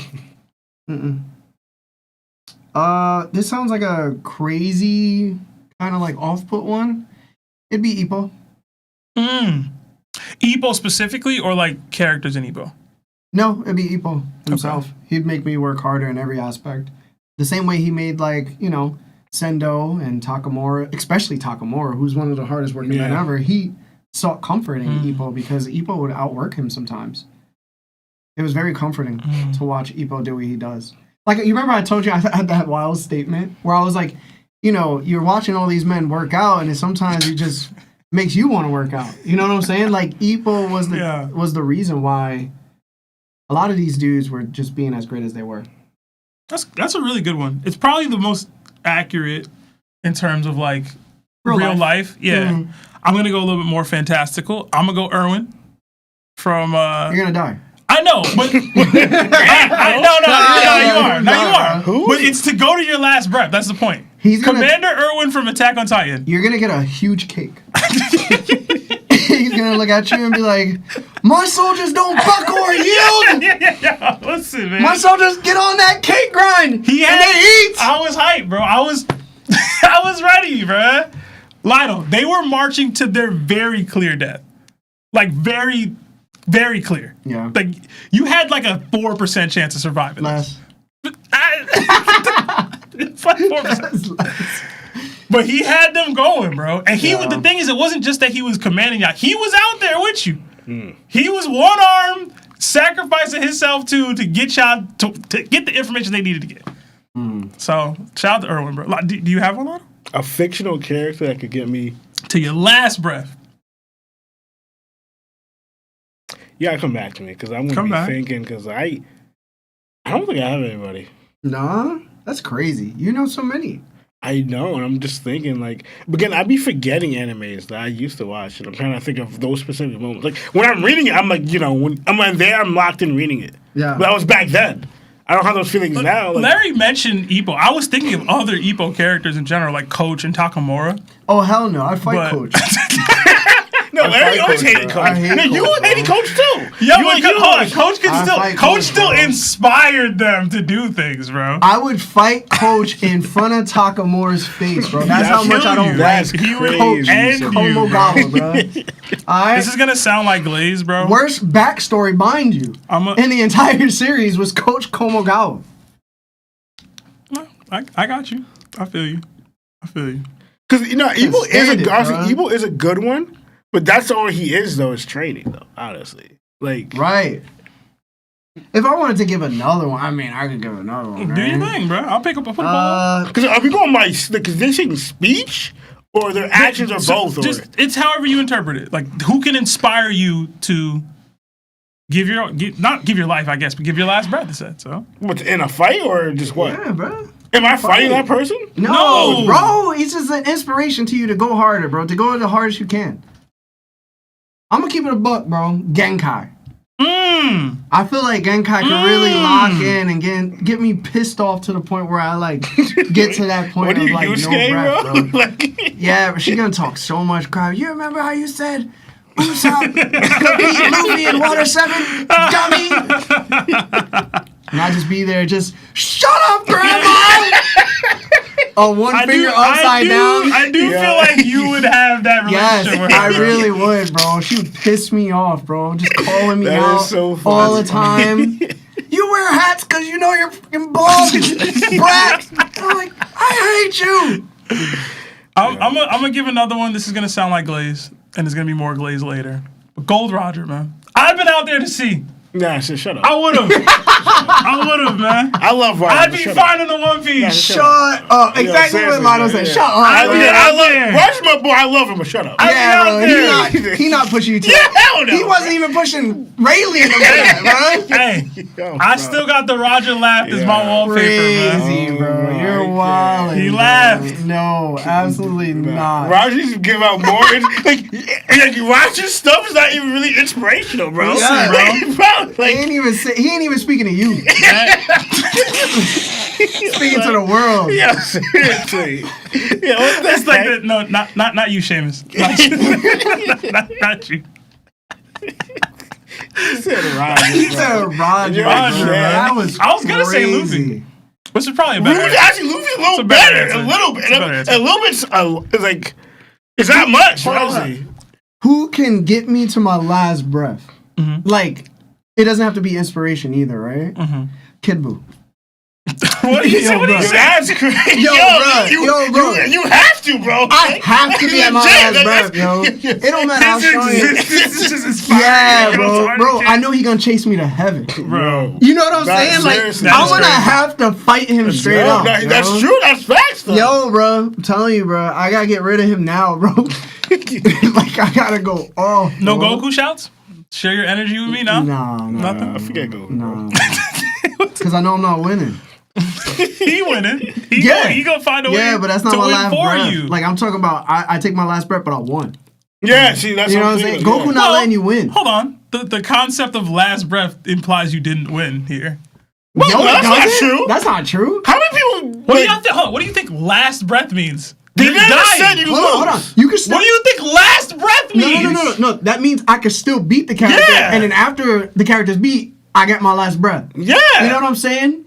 This sounds like a crazy kind of like off-put one. It'd be Ippo. Ippo specifically, or like characters in Ippo? No, it'd be Ippo himself. He'd make me work harder in every aspect. The same way he made, like, you know, Sendo and Takamura, especially Takamura, who's one of the hardest working men ever. He sought comfort in Ippo because Ippo would outwork him sometimes. It was very comforting to watch Ippo do what he does. Like, you remember I told you I had that wild statement where I was like, you know, you're watching all these men work out and sometimes it just makes you want to work out. You know what I'm saying? Like, Ippo was the reason why a lot of these dudes were just being as great as they were. That's a really good one. It's probably the most accurate in terms of like real life. Yeah. Mm-hmm. I'm gonna go a little bit more fantastical. I'm gonna go Erwin from You're gonna die. I know, but no, you are. Who? But it's to go to your last breath. That's the point. He's gonna- Commander Erwin from Attack on Titan. You're gonna get a huge cake. He's gonna look at you and be like, "My soldiers don't buckle or yield. Yeah. Listen, man. My soldiers get on that cake grind. And they eat." I was hyped, bro. I was ready, bro. Lionel, they were marching to their very clear death. Like, very, very clear. Yeah. Like, you had like a 4% chance of surviving. Less. It's like 4%. But he had them going, bro. And the thing is, it wasn't just that he was commanding y'all. He was out there with you. He was one arm sacrificing himself to get y'all to get the information they needed to get. So, shout out to Erwin, bro. Do you have one on? A fictional character that could get me To your last breath. You gotta come back to me because I'm gonna be thinking because I don't think I have anybody. Nah, that's crazy. You know so many. I know, and I'm just thinking like again, I'd be forgetting animes that I used to watch, and I'm trying to think of those specific moments. Like when I'm reading it, I'm like, when I'm there, I'm locked in reading it. Yeah. But I was back then. I don't have those feelings now. Like, Larry mentioned Ippo. I was thinking of other Ippo characters in general, like Coach and Takamura. Oh hell no! I fight Coach. No, Larry always hated Coach. You hated Coach too. Coach still inspired them to do things, bro. I would fight Coach in front of Takamura's face, bro. That's how much I don't like Coach and Komogawa, bro. Alright. This is gonna sound like Glaze, bro. Worst backstory, mind you, in the entire series was Coach Komogawa. I got you. I feel you. Because Ebo is a good one. But that's all he is, though, is training, though, honestly. Like, right. If I wanted to give another one, I could give another one. Do your thing, bro. I'll pick up a football. Because are we going by, because they're saying speech or their actions or both? It's however you interpret it. Like, who can inspire you to not give your life, I guess, but give your last breath, it said, so. What, in a fight or just what? Yeah, bro. Am I fighting that person? No, bro. It's just an inspiration to you to go harder, bro. To go the hardest you can. I'm gonna keep it a buck, bro. Genkai. I feel like Genkai can really lock in and get me pissed off to the point where I like get to that point of like no breath, bro. Yeah, but she's gonna talk so much crap. You remember how you said Usopp could beat Luffy in Water 7, dummy? And I just be there, just shut up, Grandma. One finger upside down. I do feel like you would have that relationship with her. I really would, bro. She would piss me off, bro. Just calling me out all the time. You wear hats because you know you're fucking bald, brat. I'm like, I hate you. I'm gonna give another one. This is gonna sound like Glaze, and it's gonna be more Glaze later. But Gold Roger, man. I've been out there to see. Nah, shut up. I would have, man. I love Roger. I'd be fine in the One Piece. Shut up. Exactly what Lionel said. Shut up. Roger's my boy. I love him, but shut up. Yeah, bro. He not pushing you to hell no. He wasn't even pushing Rayleigh to that, bro. Hey, I still got the Roger laugh as my wallpaper, man. Crazy, bro. You're wild. He laughed. No, absolutely not. Roger used to give out more. like Roger's stuff is not even really inspirational, bro. Yeah, bro. Like, he ain't even speaking to you. Speaking to the world. Yeah, seriously. Yeah, that's like not you, Seamus. Not you. He said Roger. Roger. That was I was gonna say Luffy, which is probably a better. Luffy's a little better. A little bit. It's like it's not much. Honestly. Who can get me to my last breath? Mm-hmm. Like. It doesn't have to be inspiration either, right? Mm-hmm. Kid Buu. What do you say? That's crazy. Yo, bro. You have to, bro. I have to be at my last breath, yo. It don't matter how strong you yeah, bro. I know he gonna chase me to heaven. Bro. You know what I'm saying? Like, I'm gonna have to fight him straight up. That's true. That's facts, though. Yo, bro. I'm telling you, bro. I gotta get rid of him now, bro. Like, I gotta go off. No Goku shouts? Share your energy with me now? Nah. Nothing. I forget Goku. Nah. Because I know I'm not winning. He winning. He gonna find a way. Yeah, but that's not my last breath. You. Like, I'm talking about, I take my last breath, but I won. Yeah, see, that's you know what I'm saying. Goku not letting you win. Hold on. The concept of last breath implies you didn't win here. Well, that's not true. That's not true. How many people? What do you think last breath means? They never said you lose. Hold on. You can still. What do you think last breath means? No. That means I could still beat the character, Yeah. and then after the character's beat, I get my last breath. Yeah. You know what I'm saying?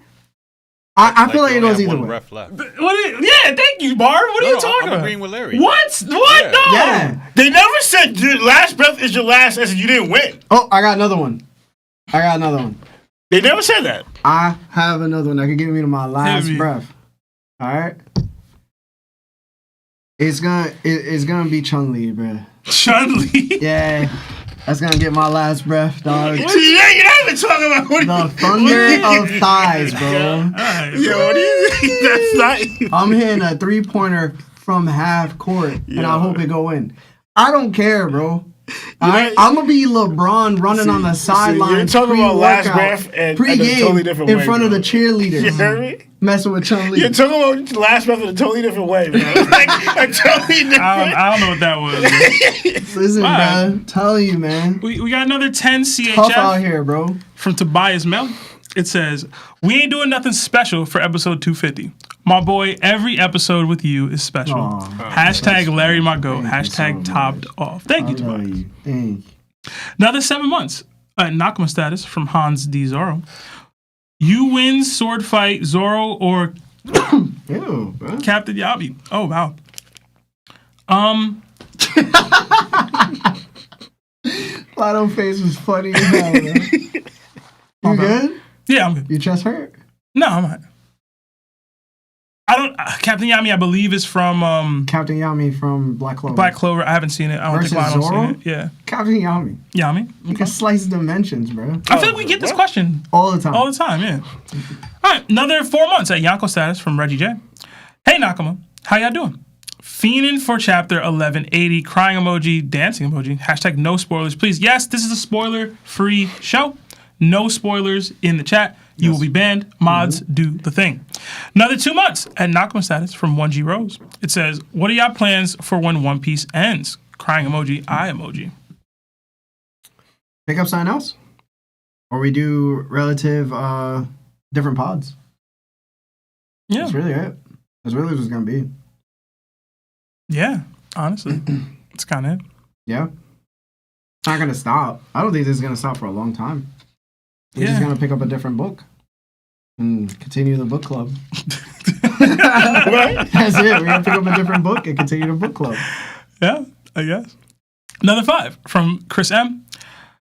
I feel like it goes either way. Breath left. Yeah, thank you, Barb. What are you talking I'm about? agreeing with Larry. What? Yeah. No. Yeah. They never said your last breath is your last, as in you didn't win. Oh, I got another one. They never said that. I have another one that could get me to my last Hit me. breath. All right. It's gonna be Chun-Li, bro. Chun-Li. Yeah. That's gonna get my last breath, dog. See, you're not even talking about what The thunder of thighs, bro. Alright, Yo, what do you think? That's not you. I'm hitting a 3-pointer from half court, and I hope it go in. I don't care, bro. I'm gonna be LeBron running on the sideline. You're talking about last pre-workout, breath and pre-game a totally different in way, front of bro. the cheerleaders, You heard me? messing with Chun-Li. You're talking about last breath in a totally different way, bro. Like a totally different. I don't know what that was. Listen, Wow. bro, telling you, man, we got another 10 tough out CHF here, bro. from Tobias Melly. It says, we ain't doing nothing special for episode 250. My boy, every episode with you is special. Aw. Hashtag Larry my goat. Thank you Hashtag so topped off. Thank you, I love Tobias. you. Thank you. Another 7 months. Nakama status from Hans D. Zoro. You win sword fight Zoro or Ew, bro. Captain Yabi. Oh, wow. Lotto face was funny as hell, man. You good? Yeah, I'm good. Your chest hurt? No, I'm not. I don't. Captain Yami, I believe, is from Captain Yami from Black Clover. Black Clover. I haven't seen it. I don't Versus think Lionel's Zoro? seen it. Yeah. Captain Yami. Yami. You can slice dimensions, bro. I feel like we get this question All the time. all the time, yeah. All right, another 4 months at Yanko status from Reggie J. Hey, Nakama. How y'all doing? Fiending for chapter 1180. Crying emoji, dancing emoji. Hashtag no spoilers, please. Yes, this is a spoiler-free show. No spoilers in the chat. You will be banned. Mods, do the thing. Another 2 months at Nakama status from 1G Rose. It says, what are y'all plans for when One Piece ends? Crying emoji, eye emoji. Pick up something else? Or we do relative different pods. Yeah. That's really it. That's really what it's going to be. Yeah, honestly. It's kind of it. Yeah. It's not going to stop. I don't think this is going to stop for a long time. We're just Yeah. going to pick up a different book and continue the book club. Right? That's it. We're going to pick up a different book and continue the book club. Yeah, I guess. Another 5 from Chris M.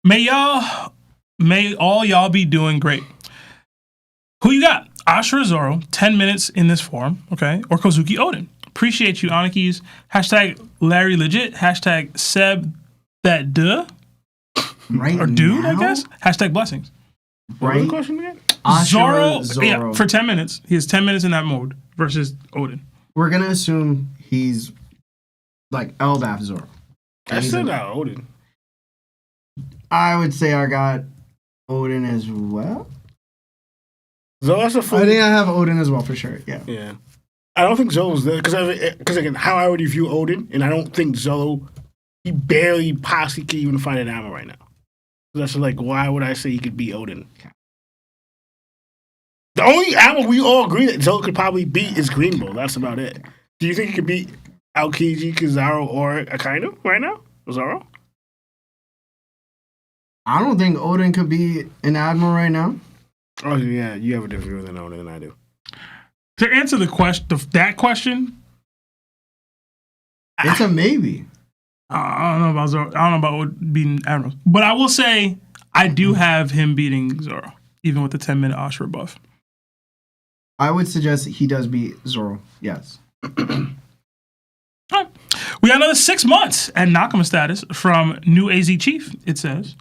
May all y'all be doing great. Who you got? Ashura Zoro, 10 minutes in this form, okay? Or Kozuki Odin. Appreciate you, Anakis. Hashtag Larry Legit. Hashtag Seb that duh. Right Or dude, I now? guess. Hashtag blessings. What was the Right? question again? Ashura Zoro, yeah, for 10 minutes. He has 10 minutes in that mode versus Odin. We're going to assume he's like Elbaf Zoro. I still got Odin. I would say I got Odin as well. Zo, that's a full. I think I have Odin as well for sure. Yeah. Yeah. I don't think Zolo's there because again, how I already view Odin, and I don't think Zolo, he barely possibly can even find an ammo right now. So that's like, why would I say he could beat Odin? The only ammo we all agree that Zolo could probably beat is Green Bull. That's about it. Do you think he could beat Aokiji, Kizaru, or Akainu right now? Zoro? I don't think Odin could be an admiral right now. Oh yeah, you have a different view than Odin than I do. To answer the question, that question, It's a maybe. I don't know about Zoro. I don't know about beating Admiral. But I will say, I do have him beating Zoro, even with the 10-minute Ashura buff. I would suggest he does beat Zoro. Yes. All right. We got another 6 months at Nakama status from New AZ Chief. It says,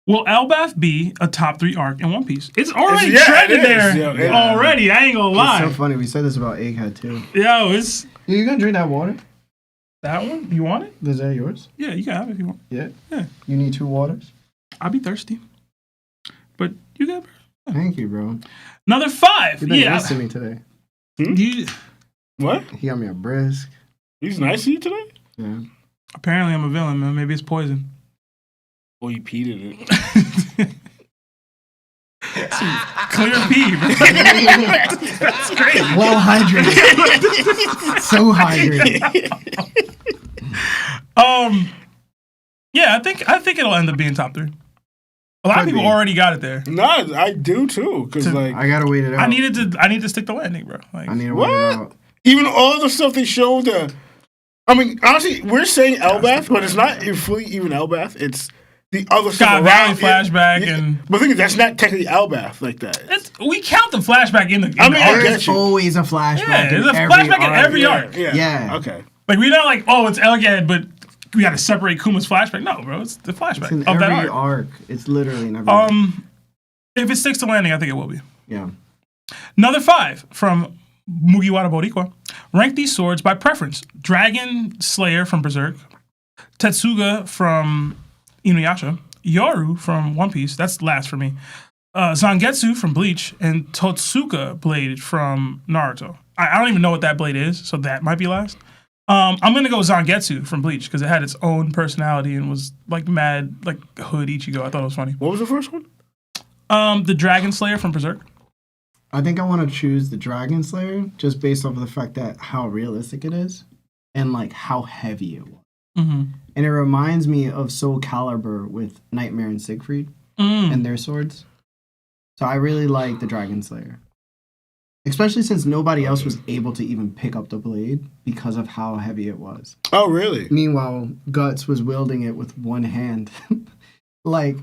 will Elbaf be a top 3 arc in One Piece? It's already trending it is. there Yeah. already. I ain't gonna lie. It's so funny. We said this about Egghead too. Yo, it's You gonna drink that water? that one. You want it? Is that yours? Yeah, you can have it if you want. Yeah. Yeah. You need 2 waters? I'll be thirsty. But you got Thank you, bro. another 5. You've been Yeah. nice to me today. You, What? He got me a brisk. He's nice to you today? Yeah. apparently, I'm a villain, man. Maybe it's poison. Oh, you peed in it. Clear pee, bro. That's crazy. Well hydrated. So hydrated. Yeah, I think it'll end up being top 3. A lot of people already got it there. No, I do too. Because like I gotta wait it out. I need to stick the landing, bro. Like, I need to wait it out. even all the stuff they showed. I mean, honestly, we're saying Elbath, but it's not fully even Elbath. It's the other stuff Scott around Valley flashback and. But the thing is, that's not technically Elbath like that. We count the flashback in the. I mean, I get There's you. always a flashback. Yeah, there's a in flashback in arc. every arc. Yeah. Okay. Like, we're not like, oh, it's Elgad, but we got to separate Kuma's flashback. No, bro, it's the flashback It's in of that every arc. arc. It's literally in every arc. If it sticks to landing, I think it will be. Yeah. Another 5 from Mugiwara Boricua. Rank these swords by preference. Dragon Slayer from Berserk. Tetsuga from Inuyasha. Yoru from One Piece. That's last for me. Zangetsu from Bleach. And Totsuka Blade from Naruto. I don't even know what that blade is, so that might be last. I'm going to go Zangetsu from Bleach because it had its own personality and was like mad, like hood Ichigo. I thought it was funny. What was the first one? The Dragon Slayer from Berserk. I think I want to choose the Dragon Slayer just based off of the fact that how realistic it is and like how heavy it was. Mm-hmm. And it reminds me of Soul Calibur with Nightmare and Siegfried and their swords. So I really like the Dragon Slayer. Especially since nobody else was able to even pick up the blade because of how heavy it was. Oh, really? Meanwhile, Guts was wielding it with one hand. Like,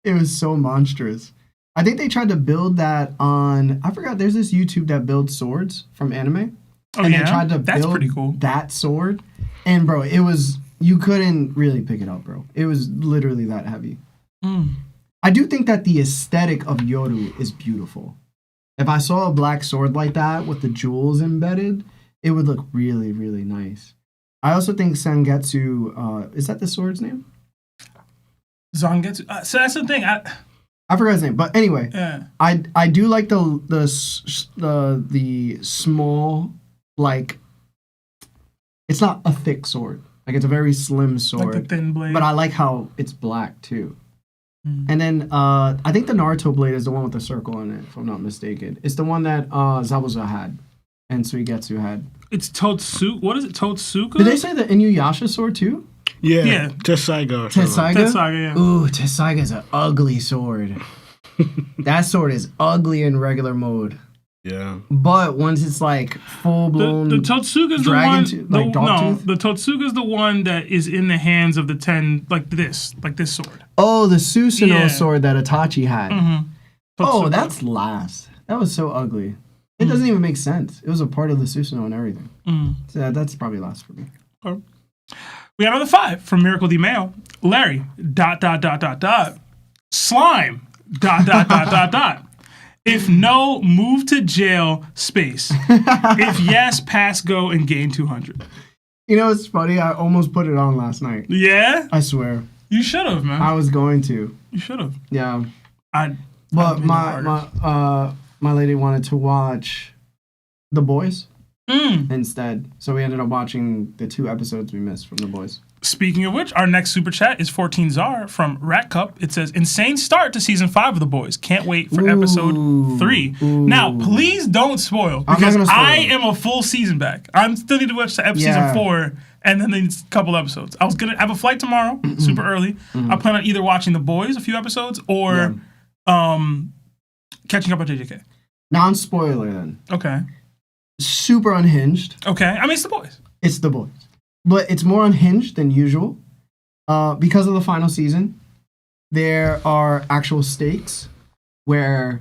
it was so monstrous. I think they tried to build that on... I forgot, there's this YouTube that builds swords from anime. Oh, and yeah? they tried to That's build pretty cool. that sword. And, bro, it was... You couldn't really pick it up, bro. It was literally that heavy. I do think that the aesthetic of Yoru is beautiful. If I saw a black sword like that with the jewels embedded, it would look really, really nice. I also think Sangetsu, is that the sword's name? Zangetsu. So that's the thing. I forgot his name, but anyway, Yeah. I do like the small, like, it's not a thick sword. Like, it's a very slim sword. Like the thin blade. But I like how it's black too. And then I think the Naruto blade is the one with the circle in it, if I'm not mistaken. It's the one that Zabuza had and Suigetsu had. It's Totsuka. What is it? Totsuka? Did they say the Inuyasha sword too? Yeah. Tessaiga. Tessaiga, yeah. Ooh, Tessaiga's an ugly sword. That sword is ugly in regular mode. Yeah. But once it's like full blown, The Totsuka's the dragon one. tooth- like dog tooth? The Totsuka's the one that is in the hands of the 10, like this sword. oh, the Susanoo Yeah. sword that Itachi had. Mm-hmm. Oh, that's last. That was so ugly. It doesn't even make sense. It was a part of the Susanoo and everything. So that's probably last for me. Okay. We got another 5 from Miracle D Mail. Larry. ... Slime. ... If no, move to jail. Space. If yes, pass go and gain 200. You know, it's funny. I almost put it on last night. Yeah, I swear. you should have, man. I was going to. You should have. Yeah. But But my lady wanted to watch The Boys instead. So we ended up watching the 2 episodes we missed from The Boys. Speaking of which, our next super chat is 14 Czar from Rat Cup. It says, insane start to season 5 of The Boys. Can't wait for episode 3. Now, please don't spoil, I'm not because gonna spoil. I am a full season back. I'm still need to watch the season 4 and then the couple episodes. I have a flight tomorrow, super early. I plan on either watching The Boys, a few episodes, or catching up on JJK. Non-spoiler then. Okay. Super unhinged. Okay. I mean, it's The Boys. It's The Boys. But it's more unhinged than usual. Because of the final season, there are actual stakes where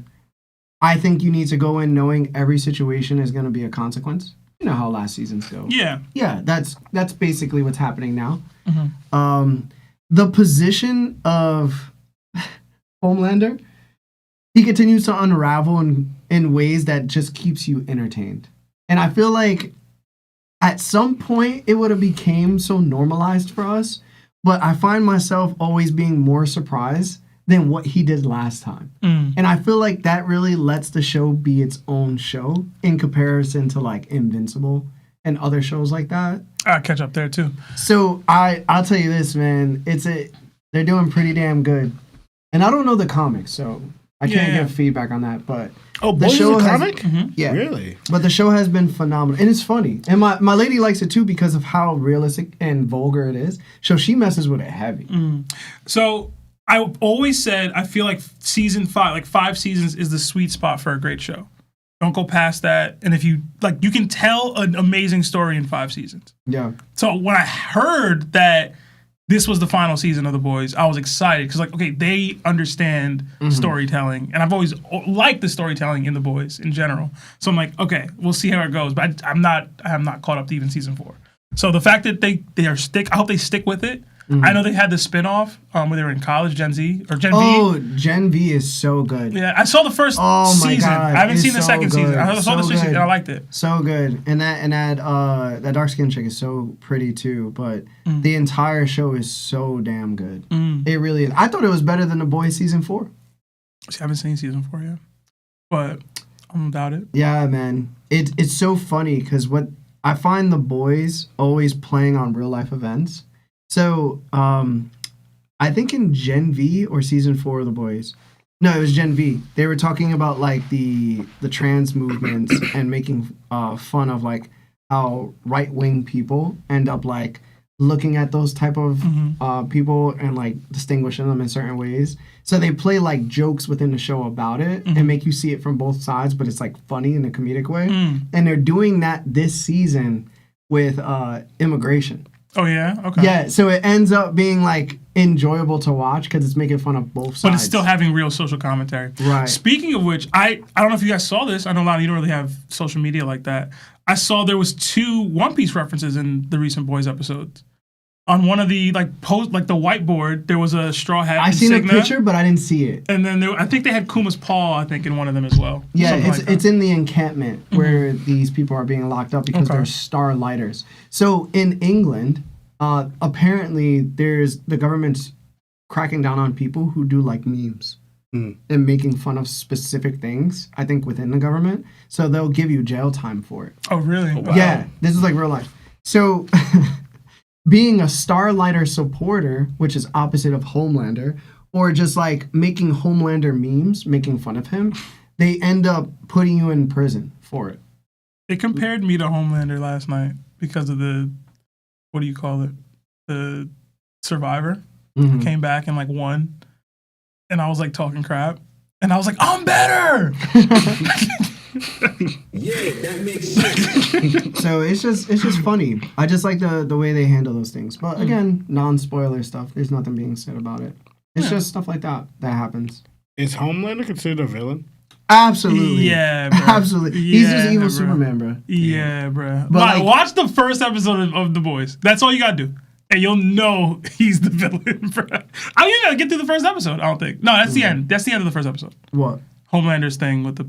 I think you need to go in knowing every situation is going to be a consequence. You know how last seasons go. Yeah. Yeah, that's basically what's happening now. The position of Homelander, he continues to unravel in ways that just keeps you entertained. And I feel like at some point it would have became so normalized for us, but I find myself always being more surprised than what he did last time. And I feel like that really lets the show be its own show in comparison to like Invincible and other shows like that. I'll catch up there too. So I'll tell you this, man, they're doing pretty damn good. And I don't know the comics, so I can't Yeah. give feedback on that, but Oh, the Boys show is a has- comic? yeah, Really? but the show has been phenomenal, and it's funny. And my lady likes it too because of how realistic and vulgar it is. So she messes with it heavy. So I always said I feel like season 5, like 5 seasons, is the sweet spot for a great show. Don't go past that. And if you like, you can tell an amazing story in 5 seasons. Yeah, So when I heard that this was the final season of The Boys, I was excited because, like, okay, they understand storytelling, and I've always liked the storytelling in The Boys in general. So I'm like, okay, we'll see how it goes. But I'm not caught up to even season 4. So the fact that they I hope they stick with it. I know they had the spinoff when they were in college, Gen Z or Gen V. Oh, Gen V is so good. Yeah, I saw the first Oh my season. God, I haven't it's seen the so second season. good, I saw the so first season good. and I liked it. So good, and that dark skinned chick is so pretty too. But the entire show is so damn good. It really is. I thought it was better than The Boys season 4. See, I haven't seen season 4 yet, but I'm about it. Yeah, man, it's so funny because what I find The Boys always playing on real life events. So I think in Gen V or season 4 of The Boys. No, it was Gen V. They were talking about like the trans movements and making fun of like how right wing people end up like looking at those type of people and like distinguishing them in certain ways. So they play like jokes within the show about it and make you see it from both sides, but it's like funny in a comedic way. And they're doing that this season with immigration. Oh yeah, okay. Yeah, so it ends up being like enjoyable to watch because it's making fun of both sides. But it's still having real social commentary. Right. Speaking of which, I don't know if you guys saw this. I know a lot of you don't really have social media like that. I saw there was 2 One Piece references in the recent Boys episodes. On one of the the whiteboard, there was a straw hat. I seen insignia, the picture, but I didn't see it. and then I think they had Kuma's paw. I think in one of them as well. Yeah, Something like that. it's in the encampment where these people are being locked up because Okay. they're starlighters. So in England, apparently the government's cracking down on people who do like memes and making fun of specific things. I think within the government, so they'll give you jail time for it. Oh really? wow. Yeah, this is like real life. So being a Starlighter supporter, which is opposite of Homelander, or just like making Homelander memes, making fun of him, they end up putting you in prison for it. They compared me to Homelander last night because of the, what do you call it? The Survivor. Came back and like won. And I was like talking crap. And I was like, I'm better! Yeah, that makes sense. So it's just funny. I just like the way they handle those things. But again, non-spoiler stuff. There's nothing being said about it. It's just stuff like that happens. Is Homelander considered a villain? Absolutely. Yeah, bro. Absolutely. He's just Yeah, evil bro. Superman, bro. Yeah, bro. But, Like, like- watch the first episode of The Boys. That's all you gotta do. And you'll know he's the villain, bro. I mean, you gotta get through the first episode, I don't think. No, that's the end. That's the end of the first episode. What? Homelander's thing with the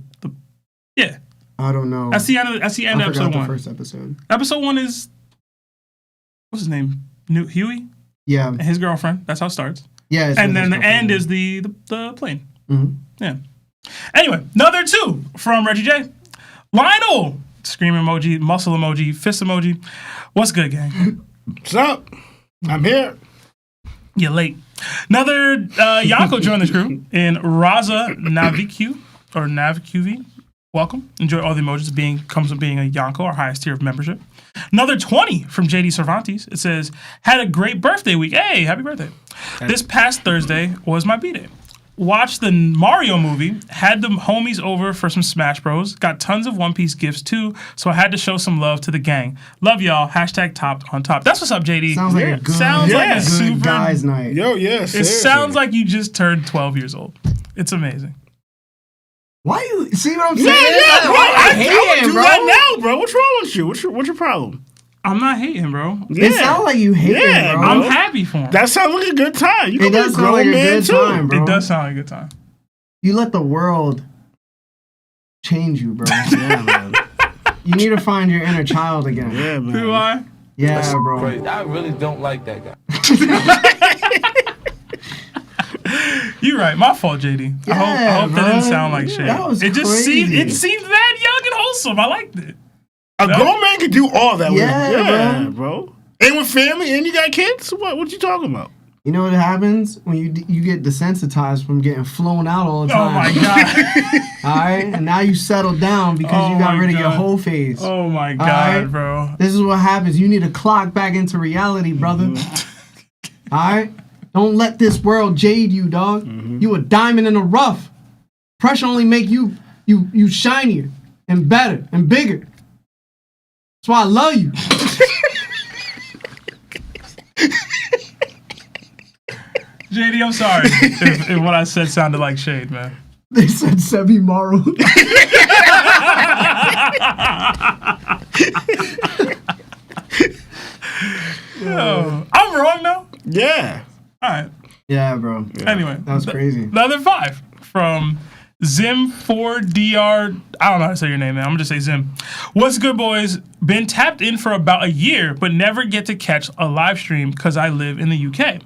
yeah. I don't know. That's the end of I of forgot episode the 1. first episode. Episode 1 is what's his name? Huey Yeah. and his girlfriend. That's how it starts. Yeah. it's And with then his the end girlfriend. is the plane. Mhm. Yeah. Anyway, another 2 from Reggie J. Lionel, scream emoji, muscle emoji, fist emoji. What's good, gang? What's up? I'm here. You're late. Another Yanko joined this crew in Raza Naviq or NavQV. Welcome. Enjoy all the emojis. Comes with being a Yanko, our highest tier of membership. Another 20 from JD Cervantes. It says, had a great birthday week. Hey, happy birthday. This past Thursday was my B-Day. Watched the Mario movie, had the homies over for some Smash Bros, got tons of One Piece gifts too, so I had to show some love to the gang. Love y'all. # top on top. That's what's up, JD. Sounds like a good, Sounds like a good super guys' night. Yo, yeah, It seriously. sounds like you just turned 12 years old. It's amazing. Why you see what I'm saying? Yeah, bro. Why I you would hating, do bro? that now, bro. What's wrong with you? What's your problem? I'm not hating, bro. It sounds like you hate Yeah, it, bro. bro. I'm happy for him. That sounds like a good time. You It can be a does sound grown like a man good too. time, bro. It does sound like a good time. You let the world change you, bro. Yeah, man. You need to find your inner child again. Yeah, man. Do I? Yeah, bro. I really don't like that guy. You're right. My fault, JD. I hope that bro. didn't sound like shit. That was it just crazy. seemed that young and wholesome. I liked it. A grown man can do all that. Yeah, bro. And with family, and you got kids. What you talking about? You know what happens when you get desensitized from getting flown out all the Oh time? my god. All right, and now you settle down because you got rid of your whole face. Oh my god, right? bro. This is what happens. You need to clock back into reality, brother. All right, don't let this world jade you, dog. You a diamond in the rough. Pressure only make you shinier and better and bigger. That's why I love you. JD, I'm sorry if what I said sounded like shade, man. They said Sentomaru. Yo, I'm wrong though. Yeah. All right. Yeah, bro. Anyway, That was crazy. The other 5 from Zim4DR. I don't know how to say your name, man. I'm gonna just say Zim. What's good, boys? Been tapped in for about a year, but never get to catch a live stream because I live in the UK.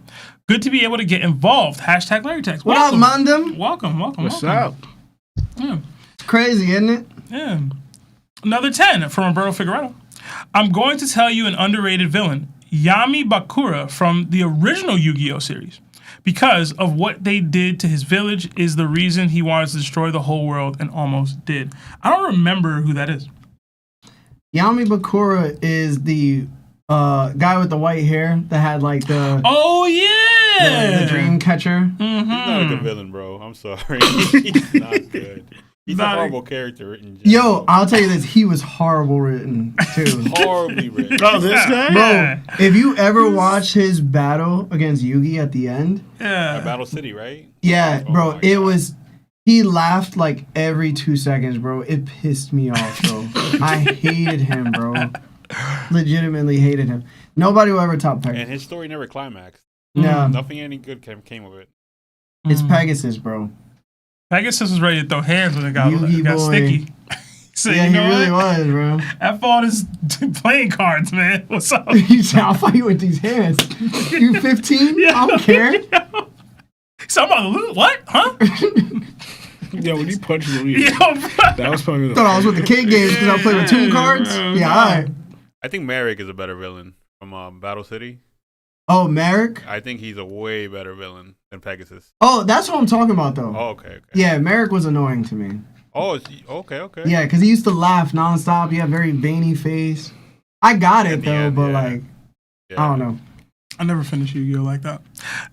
Good to be able to get involved. Hashtag Larry Text. What up, Mandem? Welcome. What's welcome. up? Yeah. It's crazy, isn't it? Yeah. Another 10 from Roberto Figueredo. I'm going to tell you an underrated villain, Yami Bakura from the original Yu-Gi-Oh series. Because of what they did to his village is the reason he wanted to destroy the whole world and almost did. I don't remember who that is. Yami Bakura is the guy with the white hair that had like the Oh, yeah! the dream catcher. He's not a good villain, bro. I'm sorry. He's not good. He's a horrible character written. Yo, I'll tell you this, he was horrible written too. Horribly written. Oh, this guy? Bro, if you ever watch his battle against Yugi at the end, Yeah. Battle City, right? yeah, Oh bro, my it God. was. He laughed like every 2 seconds, bro. It pissed me off, bro. I hated him, bro. Legitimately hated him. Nobody will ever top And Pegasus. his story never climaxed. No, Nothing any good came of it. it's Pegasus, bro. Pegasus was ready to throw hands when it got Yugi boy. sticky. So Yeah, you he know really what? was, bro. F all this playing cards, man. What's up? He said, I'll fight you with these hands. You 15? I don't care. So I'm about to lose. What? Huh? Yo, when you punched me, Yo, bro. that was probably the Thought I was with the kid games because I played with tomb cards? Yeah, all right. I think Merrick is a better villain from Battle City. Oh, Merrick? I think he's a way better villain than Pegasus. Oh, that's what I'm talking about, though. Oh, okay. Yeah, Merrick was annoying to me. Oh, okay. Yeah, because he used to laugh nonstop. He had a very veiny face. I got it, In the though, end, but, yeah. like, Yeah. I don't know. I never finished Yu-Gi-Oh like that.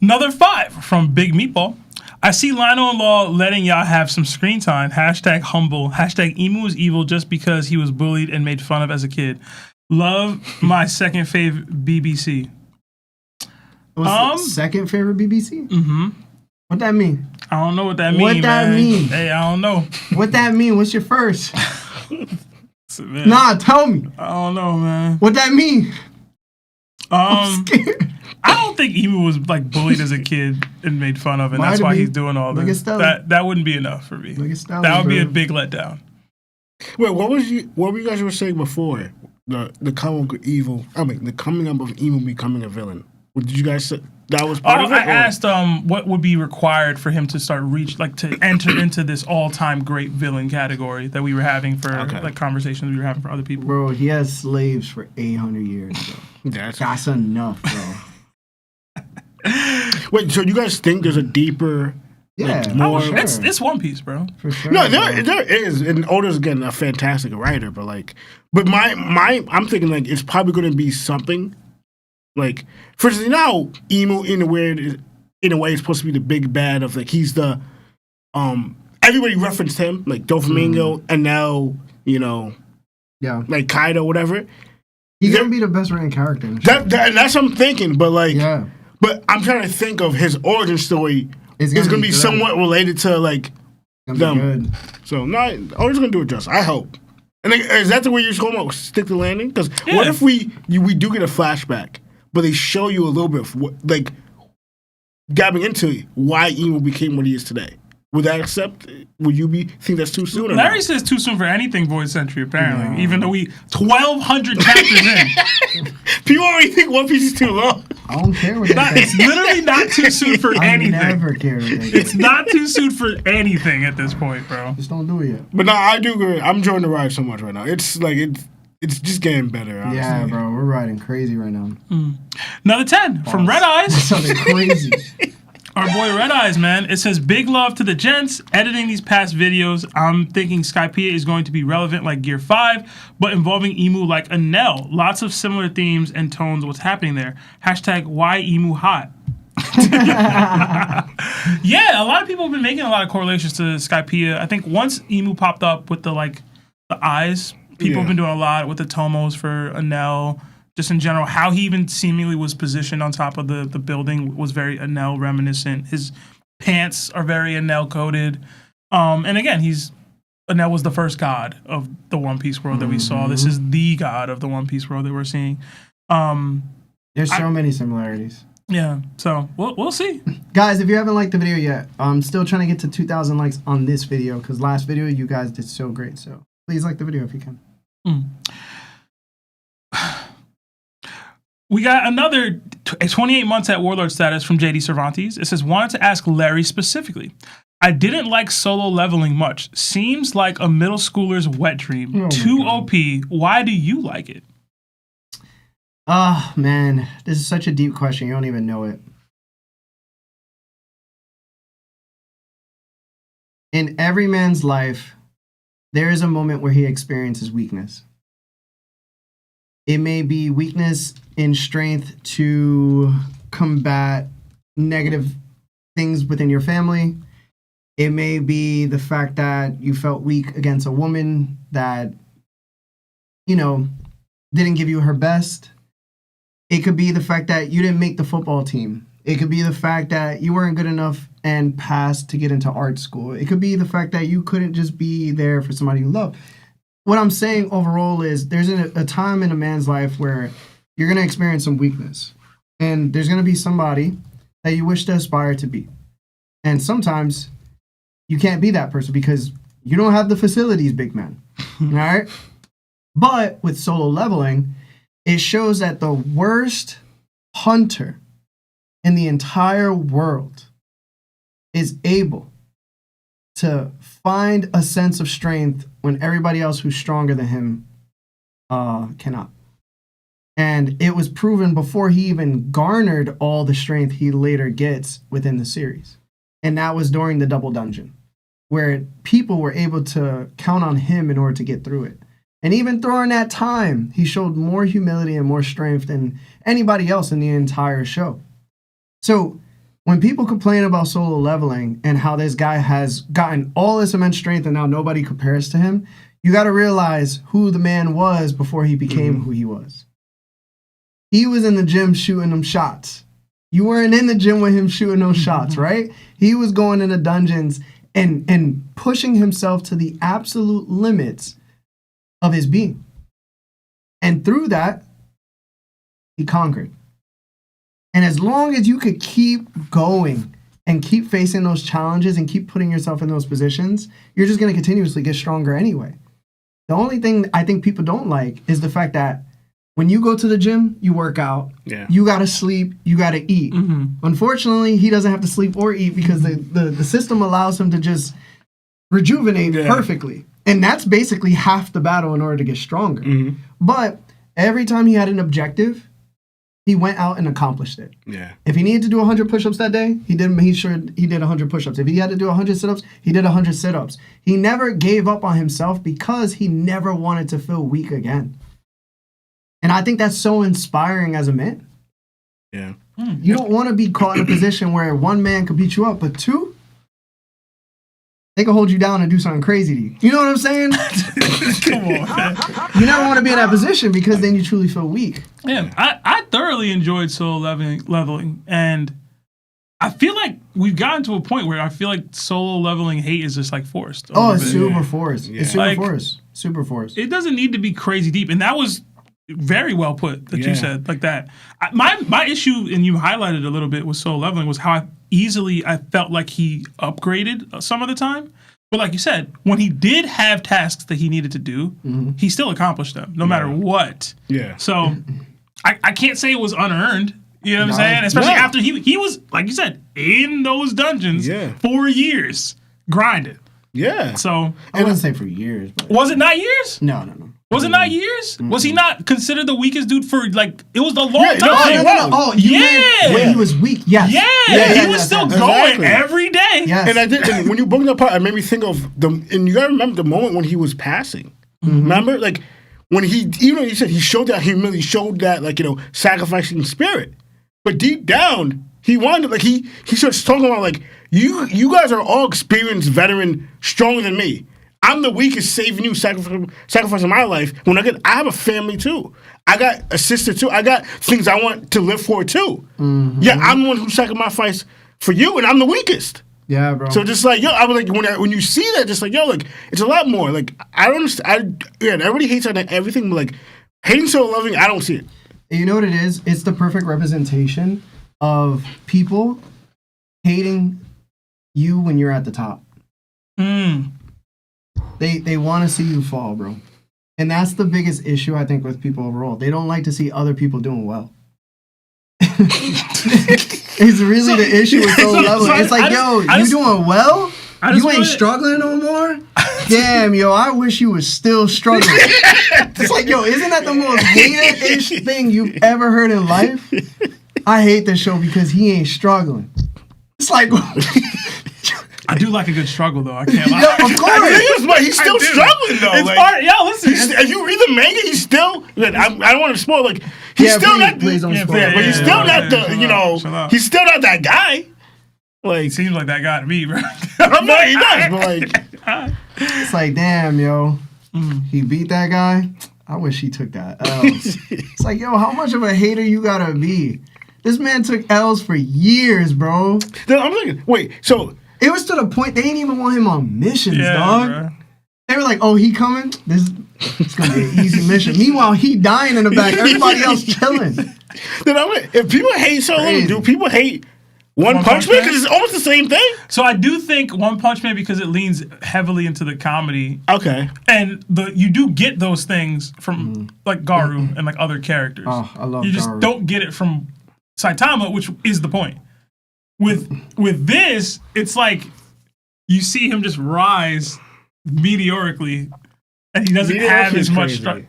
Another 5 from Big Meatball. I see Lionel and Law letting y'all have some screen time. Hashtag humble. Hashtag emu is evil just because he was bullied and made fun of as a kid. Love my second fave BBC. What's the second favorite BBC? Mm-hmm. What that mean? I don't know what that means. What that man. mean? Hey, I don't know. What that mean? What's your first? Man, Nah, tell me. I don't know, man. What that mean? I'm scared. I don't think Emu was like bullied as a kid and made fun of, and that's Might why have he's been. doing all Look this. at Stella. That wouldn't be enough for me. Look at Stella, That would be a bro. big letdown. Wait, what were you guys were saying before? The coming of evil. I mean, the coming up of evil becoming a villain. What did you guys say? That was part of it. I asked what would be required for him to start to enter into this all-time great villain category that we were having for like conversations we were having for other people. Bro, he has slaves for 800 years, bro. That's enough, bro. Wait, so you guys think there's a deeper? Yeah, like, more. sure. It's One Piece, bro. For sure. No, bro. there is, and Oda's again a fantastic writer, but I'm thinking like it's probably going to be something like, for instance, now Emo in a way is supposed to be the big bad of like he's the everybody referenced him like Doflamingo, and now Yeah. like Kaido, whatever. He's going to be the best written character. in the show. That's what I'm thinking, but like, Yeah. but I'm trying to think of his origin story. It's It's gonna going to be good. somewhat related to like It's gonna be them. good. So no, Oda's going to do it justice. I hope. And like, is that the way you're going to stick the landing? Because what if we do get a flashback, but they show you a little bit of what, like, dabbing into why Emo became what he is today? Would that accept? Would you think that's too soon? Or Larry no? says too soon for anything Void Century, apparently. Even though we 1,200 chapters in. People already think One Piece is too long. I don't care what they It's think. literally not too soon for I anything. never care what they think. It's not too soon for anything at this point, bro. Just don't do it yet. But no, I do agree. I'm enjoying the ride so much right now. It's like It's just getting better, honestly. Yeah, bro, we're riding crazy right now. Another 10 from Red Eyes. Something crazy. Our boy Red Eyes, man. It says, big love to the gents. Editing these past videos, I'm thinking Skypiea is going to be relevant like Gear 5, but involving emu like Anel. Lots of similar themes and tones. What's happening there? Hashtag why emu hot. Yeah, a lot of people have been making a lot of correlations to Skypiea. I think once emu popped up with the eyes, people have been doing a lot with the tomos for Anel. Just in general, how he even seemingly was positioned on top of the building was very Anel reminiscent. His pants are very Anel coded. And again, Anel was the first god of the One Piece world that we saw. This is the god of the One Piece world that we're seeing. There's so many similarities. Yeah, so we'll see. Guys, if you haven't liked the video yet, I'm still trying to get to 2,000 likes on this video because last video you guys did so great. So please like the video if you can. We got another 28 months at Warlord status from JD Cervantes. It says, wanted to ask Larry specifically. I didn't like solo leveling much. Seems like a middle schooler's wet dream. Too OP. Why do you like it? Oh, man. This is such a deep question. You don't even know it. In every man's life, there is a moment where he experiences weakness. It may be weakness in strength to combat negative things within your family. It may be the fact that you felt weak against a woman that, didn't give you her best. It could be the fact that you didn't make the football team. It could be the fact that you weren't good enough and passed to get into art school. It could be the fact that you couldn't just be there for somebody you love. What I'm saying overall is there's a time in a man's life where you're going to experience some weakness. And there's going to be somebody that you wish to aspire to be. And sometimes you can't be that person because you don't have the facilities, big man. All right? But with solo leveling, it shows that the worst hunter in the entire world is able to find a sense of strength when everybody else who's stronger than him cannot. And it was proven before he even garnered all the strength he later gets within the series. And that was during the double dungeon, where people were able to count on him in order to get through it. And even during that time, he showed more humility and more strength than anybody else in the entire show. So when people complain about solo leveling and how this guy has gotten all this immense strength and now nobody compares to him, you got to realize who the man was before he became who he was. He was in the gym shooting them shots. You weren't in the gym with him shooting those shots, right? He was going into dungeons and pushing himself to the absolute limits of his being. And through that, he conquered. And as long as you could keep going and keep facing those challenges and keep putting yourself in those positions, you're just going to continuously get stronger anyway. The only thing I think people don't like is the fact that when you go to the gym, you work out. Yeah. You got to sleep. You got to eat. Unfortunately, he doesn't have to sleep or eat because the system allows him to just rejuvenate perfectly. And that's basically half the battle in order to get stronger. But every time he had an objective, he went out and accomplished it. Yeah. If he needed to do 100 push-ups that day, he did 100 push-ups. If he had to do 100 sit-ups, he did 100 sit-ups. He never gave up on himself because he never wanted to feel weak again. And I think that's so inspiring as a man. Yeah. You don't want to be caught in a position where one man could beat you up, but two, they can hold you down and do something crazy to you. You know what I'm saying? Come on, man. You never want to be in that position because then you truly feel weak. Yeah, I thoroughly enjoyed solo leveling, and I feel like we've gotten to a point where I feel like solo leveling hate is just like forced. Oh, it's super forced. Yeah. It's super forced. Super forced. It doesn't need to be crazy deep, and that was very well put that you said like that. My issue, and you highlighted a little bit with solo leveling, was how easily I felt like he upgraded some of the time. But like you said, when he did have tasks that he needed to do, he still accomplished them, no matter what. Yeah. So I can't say it was unearned. You know what I'm saying? Especially after he was, like you said, in those dungeons for years, grinding. Yeah. So I wouldn't say for years. But was it not years? No. Was it not years? Was he not considered the weakest dude for like? It was a long Yeah, time. no. Oh, you meant when he was weak. Yes. Yeah, he was still going Exactly. every day. Yes. And when you broke that part, it made me think of and you gotta remember the moment when he was passing. Remember, like when even though he said he showed that humility, showed that like sacrificing spirit, but deep down he wanted like he starts talking about like you guys are all experienced veteran, stronger than me. I'm the weakest, saving you, sacrificing my life. I have a family too. I got a sister too. I got things I want to live for too. Yeah, I'm the one who sacrificed for you, and I'm the weakest. Yeah, bro. So just like I was like when you see that, just like like it's a lot more. Like I don't understand. Everybody hates on everything, but like hating so loving, I don't see it. You know what it is? It's the perfect representation of people hating you when you're at the top. They want to see you fall, bro. And that's the biggest issue, I think, with people overall. They don't like to see other people doing well. It's really the issue with soul level. It's like, you doing well? You ain't struggling no more? Damn, I wish you was still struggling. It's like, isn't that the most hated-ish thing you've ever heard in life? I hate this show because he ain't struggling. It's like... I do like a good struggle, though. I can't lie. Of course. But he's still struggling, though. It's like, part, listen. If you read the manga, he's still... I don't want to spoil, like... He's still not... Please don't spoil it. But he's still not the... He's still not that guy. Like, he seems like that guy to me, bro. I'm not, he does, but like... It's like, damn, he beat that guy. I wish he took that L. It's like, how much of a hater you gotta be? This man took L's for years, bro. Then I'm thinking, wait, so... It was to the point they didn't even want him on missions, dog. Bro. They were like, "Oh, he coming? It's gonna be an easy mission." Meanwhile, he dying in the back. Everybody else chilling. Then if people hate so long, do people hate One Punch Man? Because it's almost the same thing. So I do think One Punch Man because it leans heavily into the comedy. Okay. And you do get those things from like Garu and like other characters. Oh, I love You just Garu. don't get it from Saitama, which is the point. With this, it's like you see him just rise meteorically, and he doesn't have as much struggle.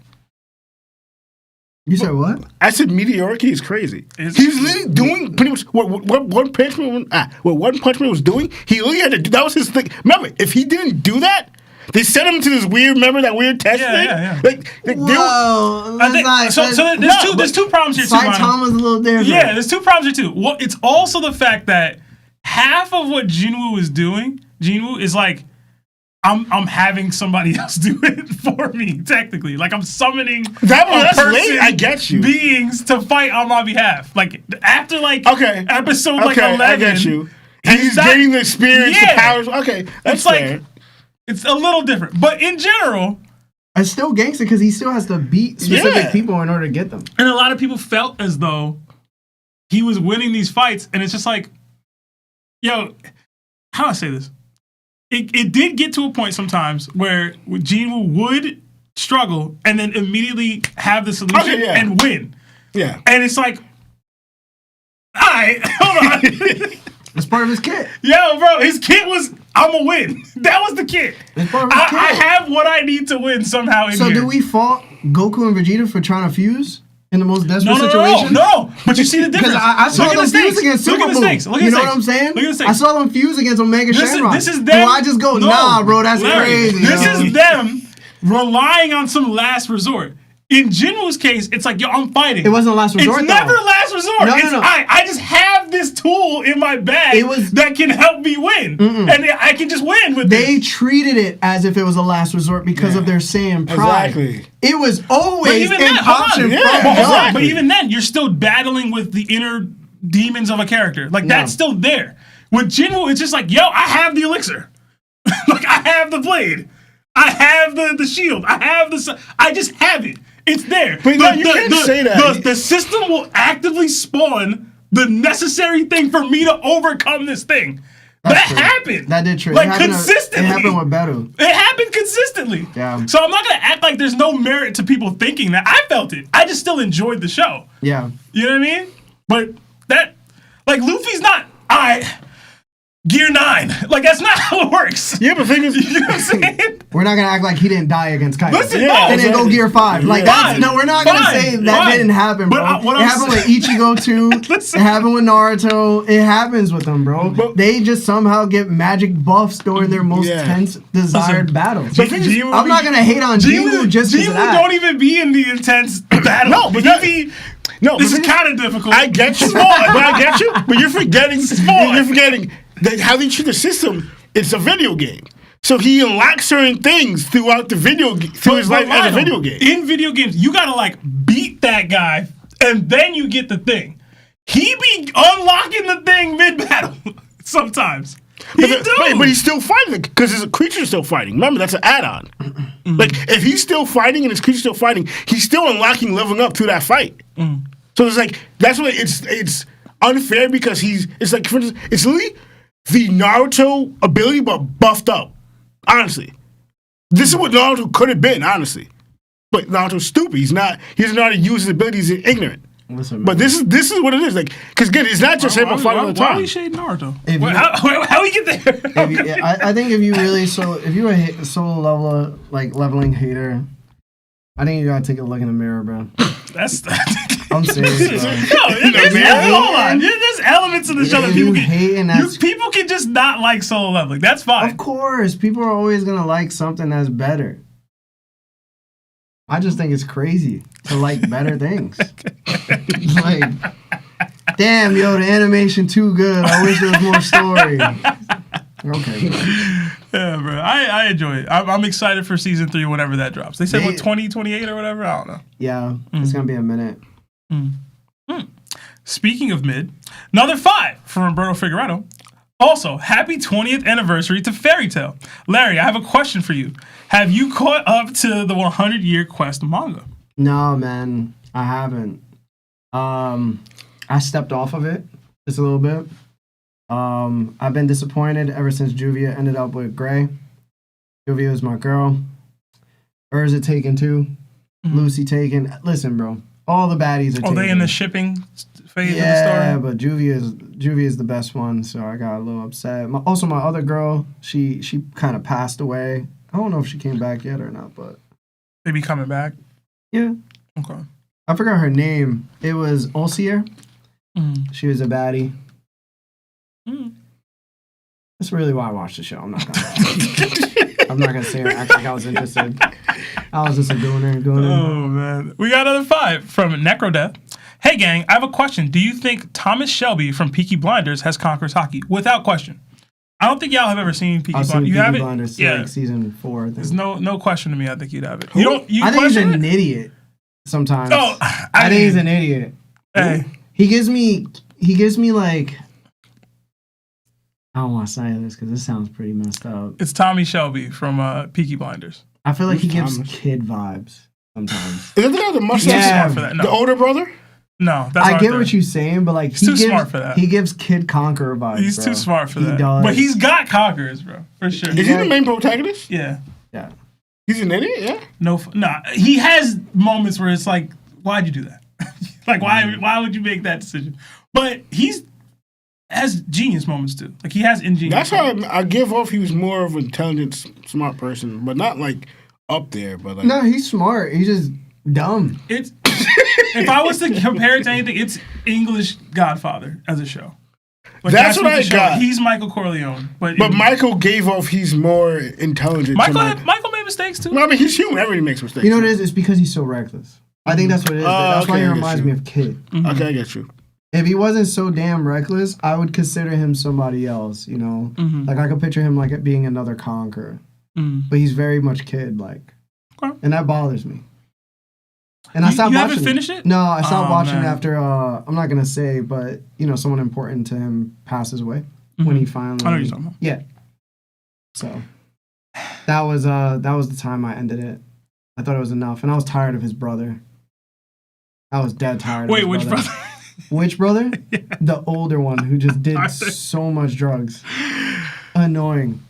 You said what? I said meteorically is crazy. It's He was literally doing pretty much what One Punch Man was doing. He literally had to do. That was his thing. Remember, if he didn't do that, they sent him to this weird. Remember that weird test thing? Yeah. Whoa, There's two problems here too. Saitama's a little different. Yeah, there's two problems here too. Well, it's also the fact that half of what Jinwoo is doing, is like, I'm having somebody else do it for me, technically. Like, I'm summoning that's late. I get you. beings to fight on my behalf. Like, after, like, episode, like, 11. I get you. He's gaining the experience, the powers. Okay, that's fair. Like, it's a little different. But in general... It's still gangster because he still has to beat specific people in order to get them. And a lot of people felt as though he was winning these fights, and it's just like, how do I say this? It did get to a point sometimes where Jinwoo would struggle and then immediately have the solution and win. Yeah. And it's like, all right, hold on. It's part of his kit. Yo, bro, his kit was, I'm going to win. That was the kit. It's part of his kit. I have what I need to win somehow in So here. do we fault Goku and Vegeta for trying to fuse in the most desperate situation? No. But you see the difference. Because I saw them fuse against Super Look at the stakes. You know what I'm saying? Look at the stakes. I saw them fuse against Omega Shenron. This is them. Do I just go, nah, bro, that's crazy. This is them relying on some last resort. In Jinwoo's case, it's like, I'm fighting. It wasn't a last resort, It's never last resort. No. I just have this tool in my bag that can help me win. And I can just win with They this. treated it as if it was a last resort because of their Saiyan pride. Exactly. It was always an option. But even then, you're still battling with the inner demons of a character. Like, that's still there. With Jinwoo, it's just like, I have the elixir. Like, I have the blade. I have the shield. I just have it. It's there. But you can't say that. The system will actively spawn the necessary thing for me to overcome this thing. That happened. That did true. Like, consistently. It happened with Beru. It happened consistently. Yeah. So I'm not going to act like there's no merit to people thinking that. I felt it. I just still enjoyed the show. Yeah. You know what I mean? But that, like, Luffy's not, Gear 9. Like, that's not how it works. Yeah, but the thing is, You know what I'm saying? We're not gonna act like he didn't die against Kaido. Listen, Yeah, no. and then go Gear 5. Like, Fine. that's, no, we're not gonna say that didn't happen, bro. But what it I'm happened with saying- Ichigo too. Listen. It happened with Naruto. It happens with them, bro. But- they just somehow get magic buffs during their most Yeah. tense, desired battles. But the thing is, I'm not gonna hate on Jiwoo just because of that. don't even be in the intense battle. No, but this is kind of difficult. I get you, but I get you. But you're forgetting. You're forgetting that how they treat the system. It's a video game, so he unlocks certain things throughout the through his life as a video game. In video games, you gotta like beat that guy, and then you get the thing. He be unlocking the thing mid battle sometimes. But he's still fighting because his creature's still fighting. Remember, that's an add-on. Like if he's still fighting and his creature's still fighting, he's still unlocking leveling up through that fight. So it's like that's why it's unfair because it's like for instance, it's literally the Naruto ability but buffed up. Honestly, this is what Naruto could have been. Honestly, but Naruto's stupid. He doesn't know how to use his abilities. He's ignorant. Listen, But this is what it is. Like, because again, it's not just him fighting all the Why time. we shade Naruto? If you- How we get there? I think if you really if you're a solo level leveling hater, I think you gotta take a look in the mirror, bro. That's. I'm serious, bro. Hold on. There's elements of the show that If people you hate and that's people can just not like solo leveling. That's fine. of course, people are always gonna like something that's better. I just think it's crazy to like better things. Like, damn, yo, the animation too good. I wish there was more story. Okay, bro. Yeah, bro. I enjoy it. I'm excited for season 3 whenever that drops. They said 2028 or whatever. I don't know. Yeah, it's gonna be a minute. Speaking of mid, another 5 from Roberto Figueredo. Also, happy 20th anniversary to Fairy Tail. Larry, I have a question for you. Have you caught up to the 100-year quest manga? No, man, I haven't. I stepped off of it just a little bit. I've been disappointed ever since Juvia ended up with Gray. Juvia is my girl. Urza taken too. Lucy taken. Listen, bro. All the baddies are taken. Are they in the shipping phase of the Yeah, story? but Juvia is the best one, so I got a little upset. Also, my other girl, she kind of passed away. I don't know if she came back yet or not, but They be coming back? yeah. Okay. I forgot her name. It was Olsier. She was a baddie. That's really why I watched the show. I'm not gonna say or act like I was interested. I was just a gooner. Oh, man. We got another 5 from Necrodeath. Hey, gang, I have a question. Do you think Thomas Shelby from Peaky Blinders has conquers hockey? Without question. I don't think y'all have ever seen Peaky I've seen Blinders. You Peaky have it? Blinders, Yeah. like season 4. I think. There's no question to me. I think you'd have it. You don't. You I think he's question an it? idiot. Sometimes. Oh, I think he's an idiot. Hey, He gives me like. I don't want to say this because this sounds pretty messed up. it's Tommy Shelby from Peaky Blinders. I feel like he gives Thomas? kid vibes sometimes. Is that the guy with the mustache? He's too Yeah. smart for that. The No, older brother? no, that's I get Arthur. what you're saying, but like He's too smart for that. He gives kid conqueror vibes. He's bro. too smart for He that. does. But he's got conquerors, bro, for sure. Is he the main protagonist? Yeah. Yeah. He's an idiot, yeah? Nah. He has moments where it's like, why'd you do that? Like, why would you make that decision? But has genius moments too. Like, he has ingenious. That's how I give off he was more of an intelligent, smart person, but not like up there, but like. No, he's smart. He's just dumb. It's if I was to compare it to anything, it's English Godfather as a show. Like, That's what the I show- got. He's Michael Corleone, but Michael gave off he's more intelligent. Michael made mistakes too. I mean, he's human. Everybody makes mistakes. You know what it is? It's because he's so reckless. I think that's what it is. That's why okay, he I get reminds you. me of Kid. Okay, I get you. If he wasn't so damn reckless, I would consider him somebody else, you know? Like, I could picture him like it being another conqueror. But he's very much kid-like. Okay. And that bothers me. And I stopped you watching haven't finished it? No, I stopped Oh, watching man. after, I'm not going to say, but, you know, someone important to him passes away when he finally... I know what you're talking about. Yeah. So, that was the time I ended it. I thought it was enough. And I was tired of his brother. I was dead tired Wait, of his which brother. brother? Which brother? The older one who just did Arthur. so much drugs. Annoying.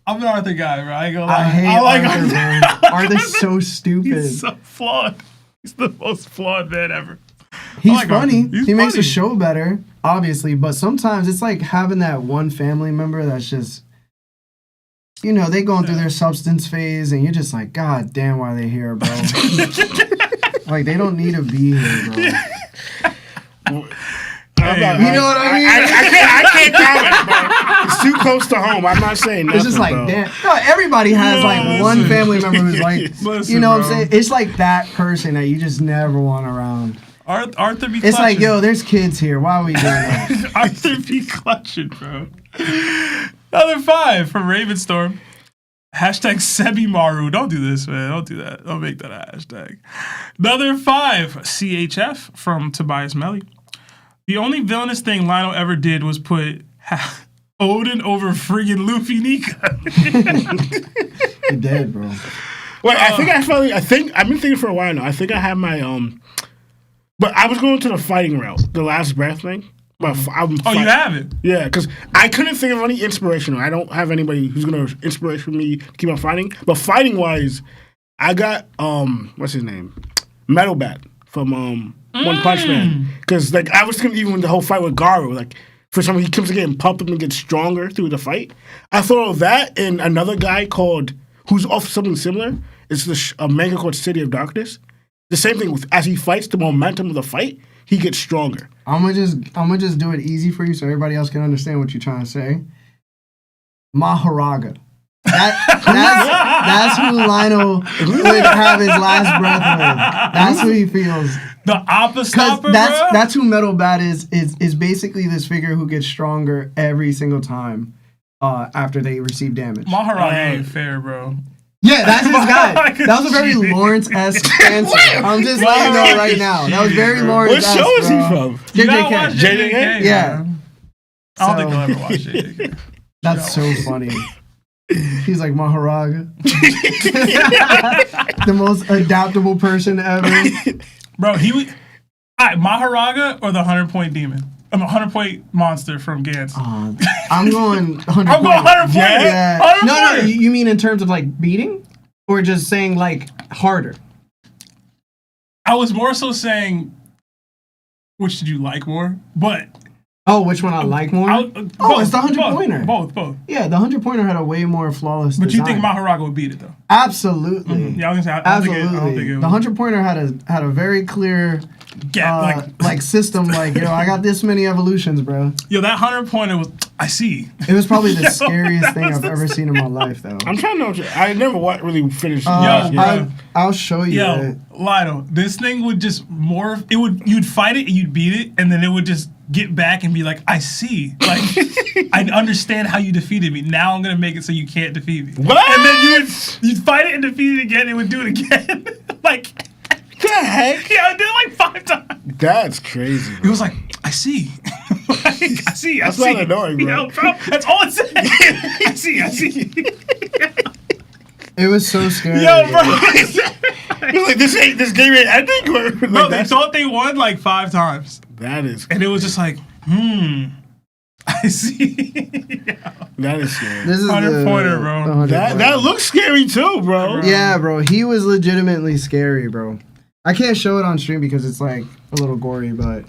I'm an Arthur guy, bro. I ain't gonna lie. I hate Arthur, bro. Arthur's so stupid. He's so flawed. He's the most flawed man ever. He's like funny. Arthur. He's He makes the funny. show better, obviously. But sometimes it's like having that one family member that's just, they going through their substance phase, and you're just like, God damn, why are they here, bro? Like, they don't need to be here, bro. Hey, You know what I mean? I can't comment, bro. It's too close to home. I'm not saying nothing, It's just like, bro. damn. No, everybody has No, like one listen. family member who's like, Listen, you know what I'm bro. saying? It's like that person that you just never want around. Arthur be clutching. It's like, yo, there's kids here. Why are we doing that? Arthur be clutching, bro. Another 5 from Ravenstorm. Hashtag Sebimaru. Don't do this, man. Don't do that. Don't make that a hashtag. Another 5. CHF from Tobias Melly. The only villainous thing Lionel ever did was put Odin over friggin' Luffy Nika. You're dead, bro. Wait, I think I've been thinking for a while now. I think I have my but I was going to the fighting route, the last breath thing. But You have it? Yeah, because I couldn't think of any inspirational. I don't have anybody who's gonna inspiration me to keep on fighting. But fighting wise, I got what's his name, Metal Bat from One Punch Man. Because like I was thinking even the whole fight with Garo, like for some he keeps getting pumped up and gets stronger through the fight. I thought of that and another guy called who's off something similar. It's a manga called City of Darkness. The same thing with as he fights, the momentum of the fight, he gets stronger. I'm gonna just do it easy for you so everybody else can understand what you're trying to say. Maharaga. That's who Lionel would have his last breath with. That's who he feels. The Oppa Stopper, That's who Metal Bat is basically this figure who gets stronger every single time after they receive damage. Maharaga ain't fair, bro. Yeah, that's his guy. That was a very Lawrence-esque answer. I'm just letting you know right now. That was very What Lawrence-esque. show is he bro. from? You gotta JJK. watch JJK. Yeah. Man. I don't think So- they'll ever watch JJK. That's so funny. He's like Maharaga. The most adaptable person ever. Bro, he was. Alright, Maharaga or the 100-point demon? I'm a 100-point monster from Gantz. I'm going 100 I'm going 100 point. Yeah. 100 No, point. you mean in terms of like beating? Or just saying like harder? I was more so saying, which did you like more? But Oh, which one I like more? It's the 100-pointer. Both. Yeah, the 100-pointer had a way more flawless But design. you think Maharaga would beat it though? Absolutely. Yeah, I was gonna say I don't think Absolutely. it The would. 100-pointer had a very clear Gap, like system. Like, I got this many evolutions, bro. Yo, that 100-pointer was. I see. It was probably the Yo, scariest that thing was I've the ever seen in my life, though. I'm trying to know. I never really finished. I'll show you. Yo, Lido, this thing would just morph. You'd fight it, and you'd beat it, and then it would just get back and be like, I see. Like, I understand how you defeated me. Now I'm gonna make it so you can't defeat me. What? And then you'd fight it and defeat it again. It would do it again. Like, the heck? yeah, I did it like 5 times. That's crazy. It Bro. was like, I see. Like, I see. That's I see. not annoying, bro. Yo, bro. That's all it said. I see. It was so scary. Yo, bro. It's like this game ain't ending. Or, like, Bro, they thought they won like 5 times. that is And it was just like, I see. that is scary. This is 100-pointer, bro. the 100-pointer. That looks scary too, bro. Yeah, bro. He was legitimately scary, bro. I can't show it on stream because it's like a little gory, but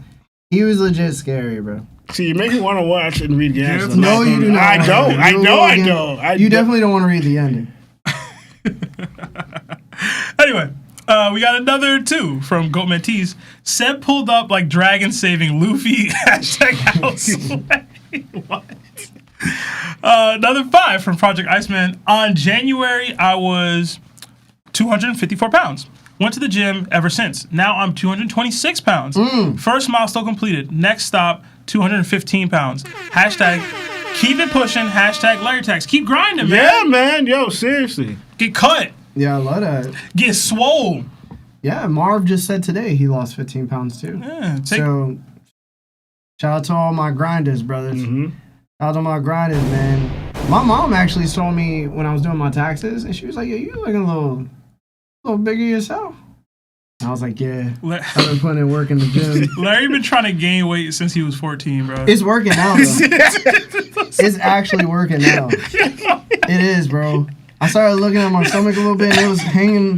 he was legit scary, bro. See, you make me want to watch and read the answers. No, you do not. I don't. I You know. will I again. don't. You definitely don't want to read the ending. Anyway, we got another 2 from Goat Mentees. Seb pulled up like dragon saving Luffy. Hashtag house. What? Another 5 from Project Iceman. On January, I was 254 pounds. Went to the gym ever since. Now I'm 226 pounds. First milestone completed. Next stop, 215 pounds. Hashtag keep it pushing. Hashtag Larry Tax. Keep grinding, man. Yeah, man. Yo, seriously. Get cut. Yeah, I love that. Get swole. Yeah, Marv just said today he lost 15 pounds too. Yeah, So, shout out to all my grinders, brothers. Mm-hmm. Shout out to my grinders, man. My mom actually saw me when I was doing my taxes, and she was like, "Yo, you looking a little bigger yourself." And I was like, "Yeah, I've been putting in work in the gym. Larry been trying to gain weight since he was 14, bro. It's working out, though. It's actually working out. It is, bro. I started looking at my stomach a little bit, and it was hanging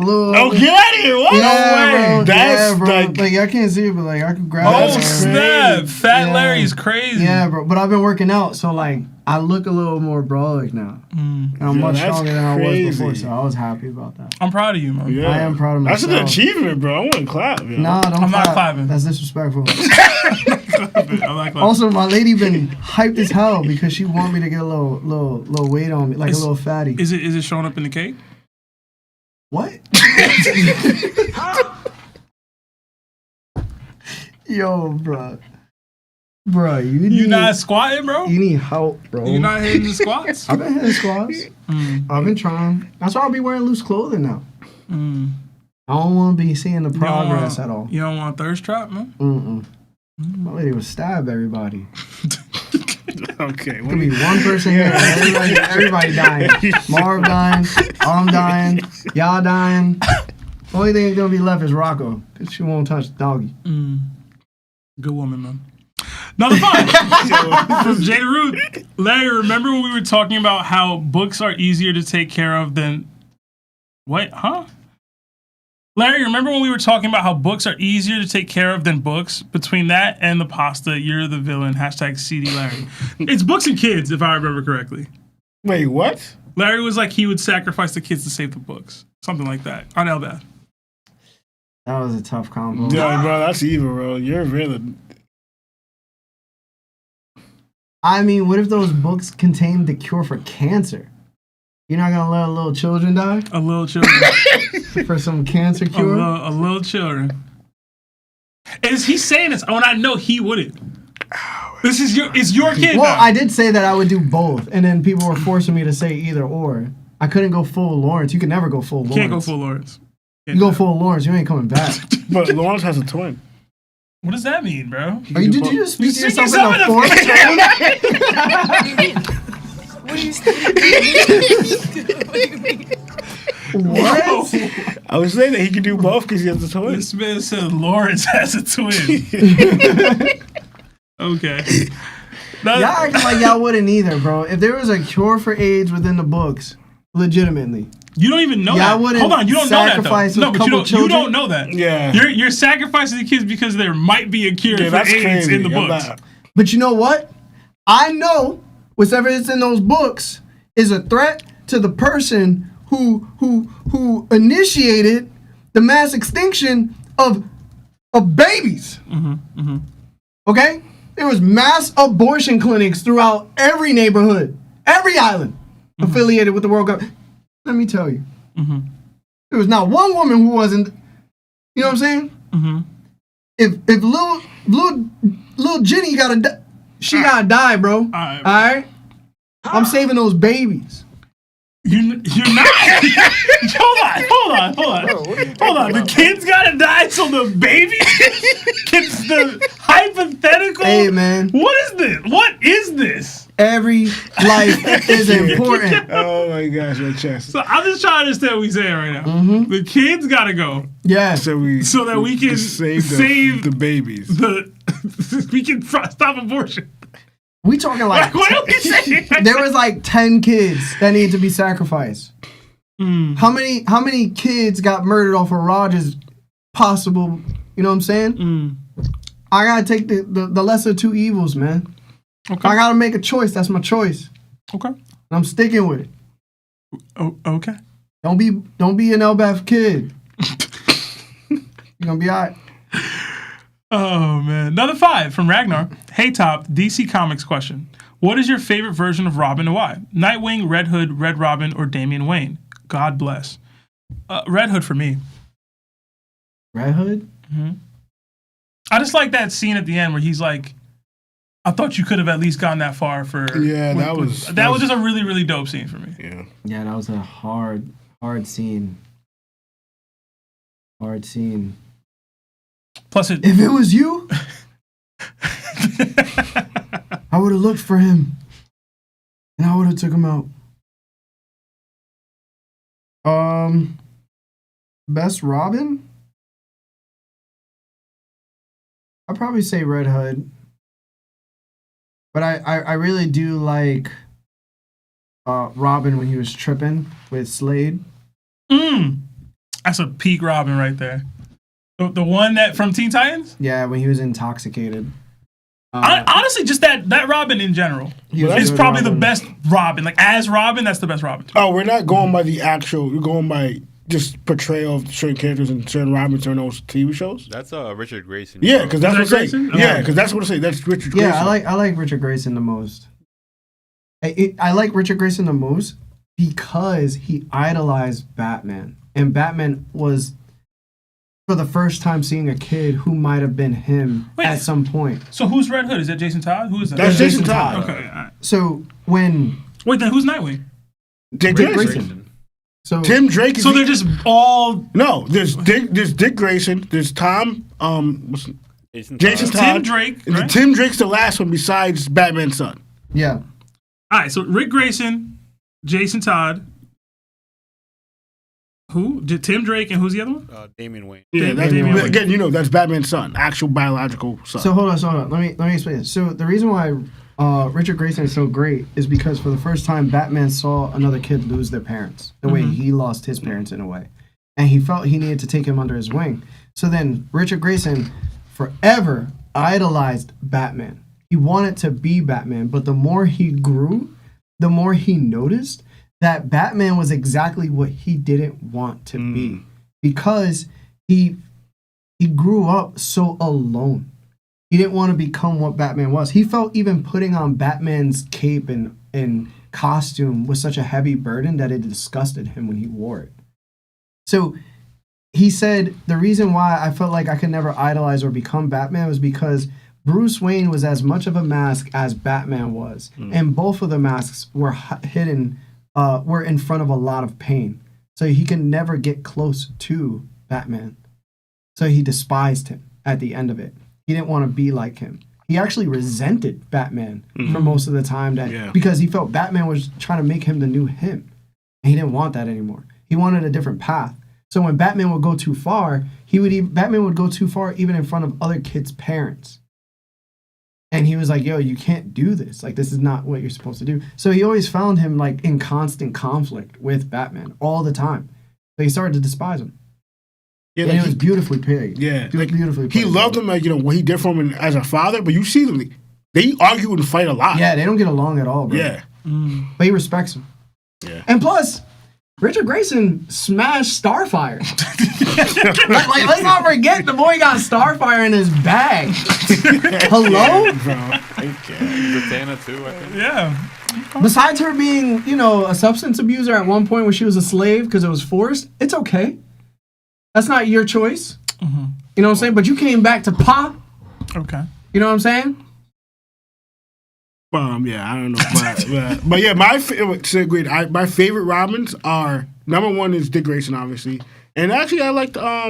Oh, get out of here! What? Yeah, bro. That's bro. like I can't see it, but I could grab Oh it. snap! Fat Yeah. Larry's crazy. Yeah, bro. But I've been working out, so I look a little more brolic now. And I'm much that's stronger than I was before, crazy. so I was happy about that. I'm proud of you, man. Yeah. I am proud of That's an myself. achievement, bro. I want to clap. Yo. Nah, don't I'm not clap. clapping. That's disrespectful. I'm like, Also, my lady been hyped as hell because she want me to get a little weight on me, like a little fatty. is it showing up in the cake? What? Yo, bro. Bro, You not squatting, bro? You need help, bro. You not hitting the squats? I've been hitting squats. I've been trying. That's why I'll be wearing loose clothing now. I don't want to be seeing the progress at all. You don't want a thirst trap, man? My lady would stab everybody. Okay. Could be one person here. Everybody dying. Marv dying. I'm dying. Y'all dying. The only thing that's gonna be left is Rocco, because she won't touch the doggy. Good woman, man. Another fun from Jada Ruth. Larry, remember when we were talking about how books are easier to take care of than... What? Huh? Larry, remember when we were talking about how books are easier to take care of than books? Between that and the pasta, you're the villain. Hashtag CD Larry. It's books and kids, if I remember correctly. Wait, what? Larry was like he would sacrifice the kids to save the books. Something like that. I know that. That was a tough combo. Yeah, bro, that's evil, bro. You're a villain. I mean, what if those books contain the cure for cancer? You're not gonna let little children die A little children. for some cancer a, cure? little children. Is he saying this when I know he wouldn't? This is your kid. Well, now. I did say that I would do both, and then people were forcing me to say either or. I couldn't go full Lawrence. You can never go full Lawrence. Can't go full Lawrence. You go full Lawrence, you ain't coming back. But Lawrence has a twin. What does that mean, bro? Did you just speak to You yourself speak in the fourth? What? I was saying that he can do both because he has a twin. This man said Lawrence has a twin. Okay. Y'all acting like y'all wouldn't either, bro. If there was a cure for AIDS within the books, legitimately. You don't even know Y'all that. wouldn't Hold on, you don't know that sacrifice though. a No, but couple you children? don't know that. Yeah. You're sacrificing the kids because there might be a cure Yeah, for that's AIDS crazy. in the I'm books. not- But you know what? I know whatever is in those books is a threat to the person who initiated the mass extinction of babies. Okay? There was mass abortion clinics throughout every neighborhood, every island affiliated with the world government. Let me tell you. There was not one woman who wasn't, you know what I'm saying? If little Jenny she gotta die, bro. All right? I'm saving those babies. You're not. Hold on. The kids gotta die so the baby gets the hypothetical. Hey, man. What is this? Every life is important. Oh my gosh, your chest. So I'm just trying to understand what we're saying right now. The kids gotta go Yes. So that we can save the babies. we can stop abortion. We talking like What are we saying? there was like 10 kids that need to be sacrificed. How many kids got murdered off of Rogers possible, you know what I'm saying? I gotta take the lesser of two evils, man. Okay. I gotta make a choice. That's my choice. Okay. And I'm sticking with it. Oh, okay. Don't be an LBAF kid. You're gonna be alright. Oh, man. Another 5 from Ragnar. Hey, Top, DC Comics question. What is your favorite version of Robin and why? Nightwing, Red Hood, Red Robin, or Damian Wayne? God bless. Red Hood for me. Red Hood? I just like that scene at the end where he's like, I thought you could have at least gone that far for... Yeah, that was just a really, really dope scene for me. Yeah. Yeah, that was a hard scene. Hard scene. Plus it... If it was you, I would have looked for him. And I would have took him out. Best Robin? I'd probably say Red Hood. But I really do like Robin when he was tripping with Slade. I That's a peak Robin right there. The one that from Teen Titans? Yeah, when he was intoxicated. Honestly, just that Robin in general is good probably the Robin. best Robin. Like, as Robin, that's the best Robin. Oh, we're not going by the actual. We're going by just portrayal of certain characters and certain Robins in those TV shows. That's Richard Grayson. Yeah, because that's what I say. Grayson? Yeah, Okay. because that's what I say. That's Richard Grayson. Yeah, I like Richard Grayson the most. I like Richard Grayson the most because he idolized Batman, and Batman was for the first time seeing a kid who might have been him Wait. at some point. So who's Red Hood? Is that Jason Todd? Who is that? That's Jason Todd. Okay. All right. So when Wait, then who's Nightwing? Dick Dick Grayson. Grayson. So Tim Drake. Is So they're just all no. There's Dick Grayson. There's Tom. Jason Todd. Tim Drake. And Right? Tim Drake's the last one besides Batman's son. yeah, All right. So Rick Grayson, Jason Todd. Who? Tim Drake, and who's the other one? Damian Wayne. Yeah, that's, Damian Wayne. again, that's Batman's son, actual biological son. So hold on. Let me explain this. So the reason why Richard Grayson is so great is because for the first time Batman saw another kid lose their parents the way he lost his parents in a way, and he felt he needed to take him under his wing. So then Richard Grayson forever idolized Batman. He wanted to be Batman, but the more he grew, the more he noticed that Batman was exactly what he didn't want to be, because he grew up so alone. He didn't want to become what Batman was. He felt even putting on Batman's cape and costume was such a heavy burden that it disgusted him when he wore it. So he said the reason why I felt like I could never idolize or become Batman was because Bruce Wayne was as much of a mask as Batman was. And both of the masks were hidden, were in front of a lot of pain. So he could never get close to Batman. So he despised him at the end of it. He didn't want to be like him. He actually resented Batman for most of the time because he felt Batman was trying to make him the new him. And he didn't want that anymore. He wanted a different path. So when Batman would go too far, Batman would go too far even in front of other kids' parents. And he was like, yo, you can't do this. Like, this is not what you're supposed to do. So he always found him like in constant conflict with Batman all the time. So he started to despise him. Yeah, And it was beautifully played. Yeah, Beautifully he played. loved him, like, what he did for him as a father. But you see them, they argue and fight a lot. Yeah, they don't get along at all, bro. Yeah. But he respects him. Yeah. And plus, Richard Grayson smashed Starfire. like, let's not forget the boy got Starfire in his bag. Hello? Zatanna too, I think. Yeah. Besides her being, a substance abuser at one point when she was a slave because it was forced, it's okay. That's not your choice. You know what I'm saying? But you came back to pop. Okay. You know what I'm saying? Yeah, I don't know, but yeah, my favorite Robins are, number one is Dick Grayson, obviously, and actually I liked I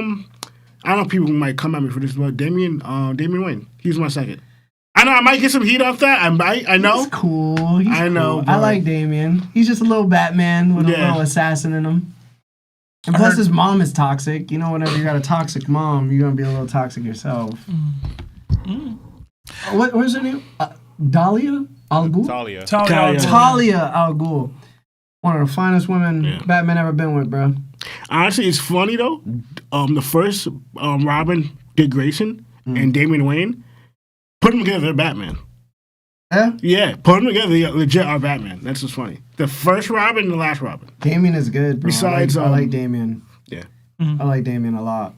don't know, people might come at me for this, but Damian Wayne, he's my second. I know I might get some heat off that. I know. He's cool. I know, I but- like Damien. He's just a little Batman with a Yeah. little assassin in him. And plus, his mom is toxic. Whenever you got a toxic mom, you're gonna be a little toxic yourself. What was her name? Dahlia Al Ghul? Talia. Talia Al Ghul. One of the finest women Batman ever been with, bro. Honestly, it's funny though. The first Robin, Dick Grayson, and Damian Wayne, put them together, they're Batman. Yeah? Yeah, put them together, they legit are Batman. That's what's funny. The first Robin and the last Robin. Damien is good, bro. Besides, I like Damien. Yeah. I like Damien a lot.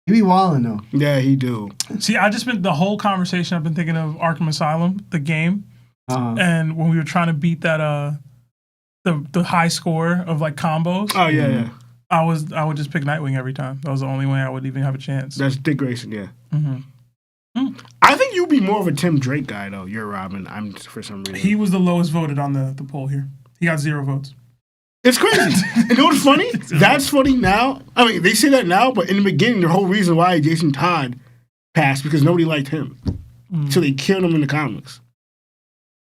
He be wildin' though. Yeah, he do. See, I just been the whole conversation. I've been thinking of Arkham Asylum, the game, and when we were trying to beat that the high score of like combos. Oh yeah. I would just pick Nightwing every time. That was the only way I would even have a chance. That's Dick Grayson, yeah. I think you'd be more of a Tim Drake guy though. You're Robin. I'm for some reason. He was the lowest voted on the poll here. He got 0 votes. It's crazy. You know what's funny? That's funny now. I mean, they say that now, but in the beginning, the whole reason why Jason Todd passed because nobody liked him. So they killed him in the comics.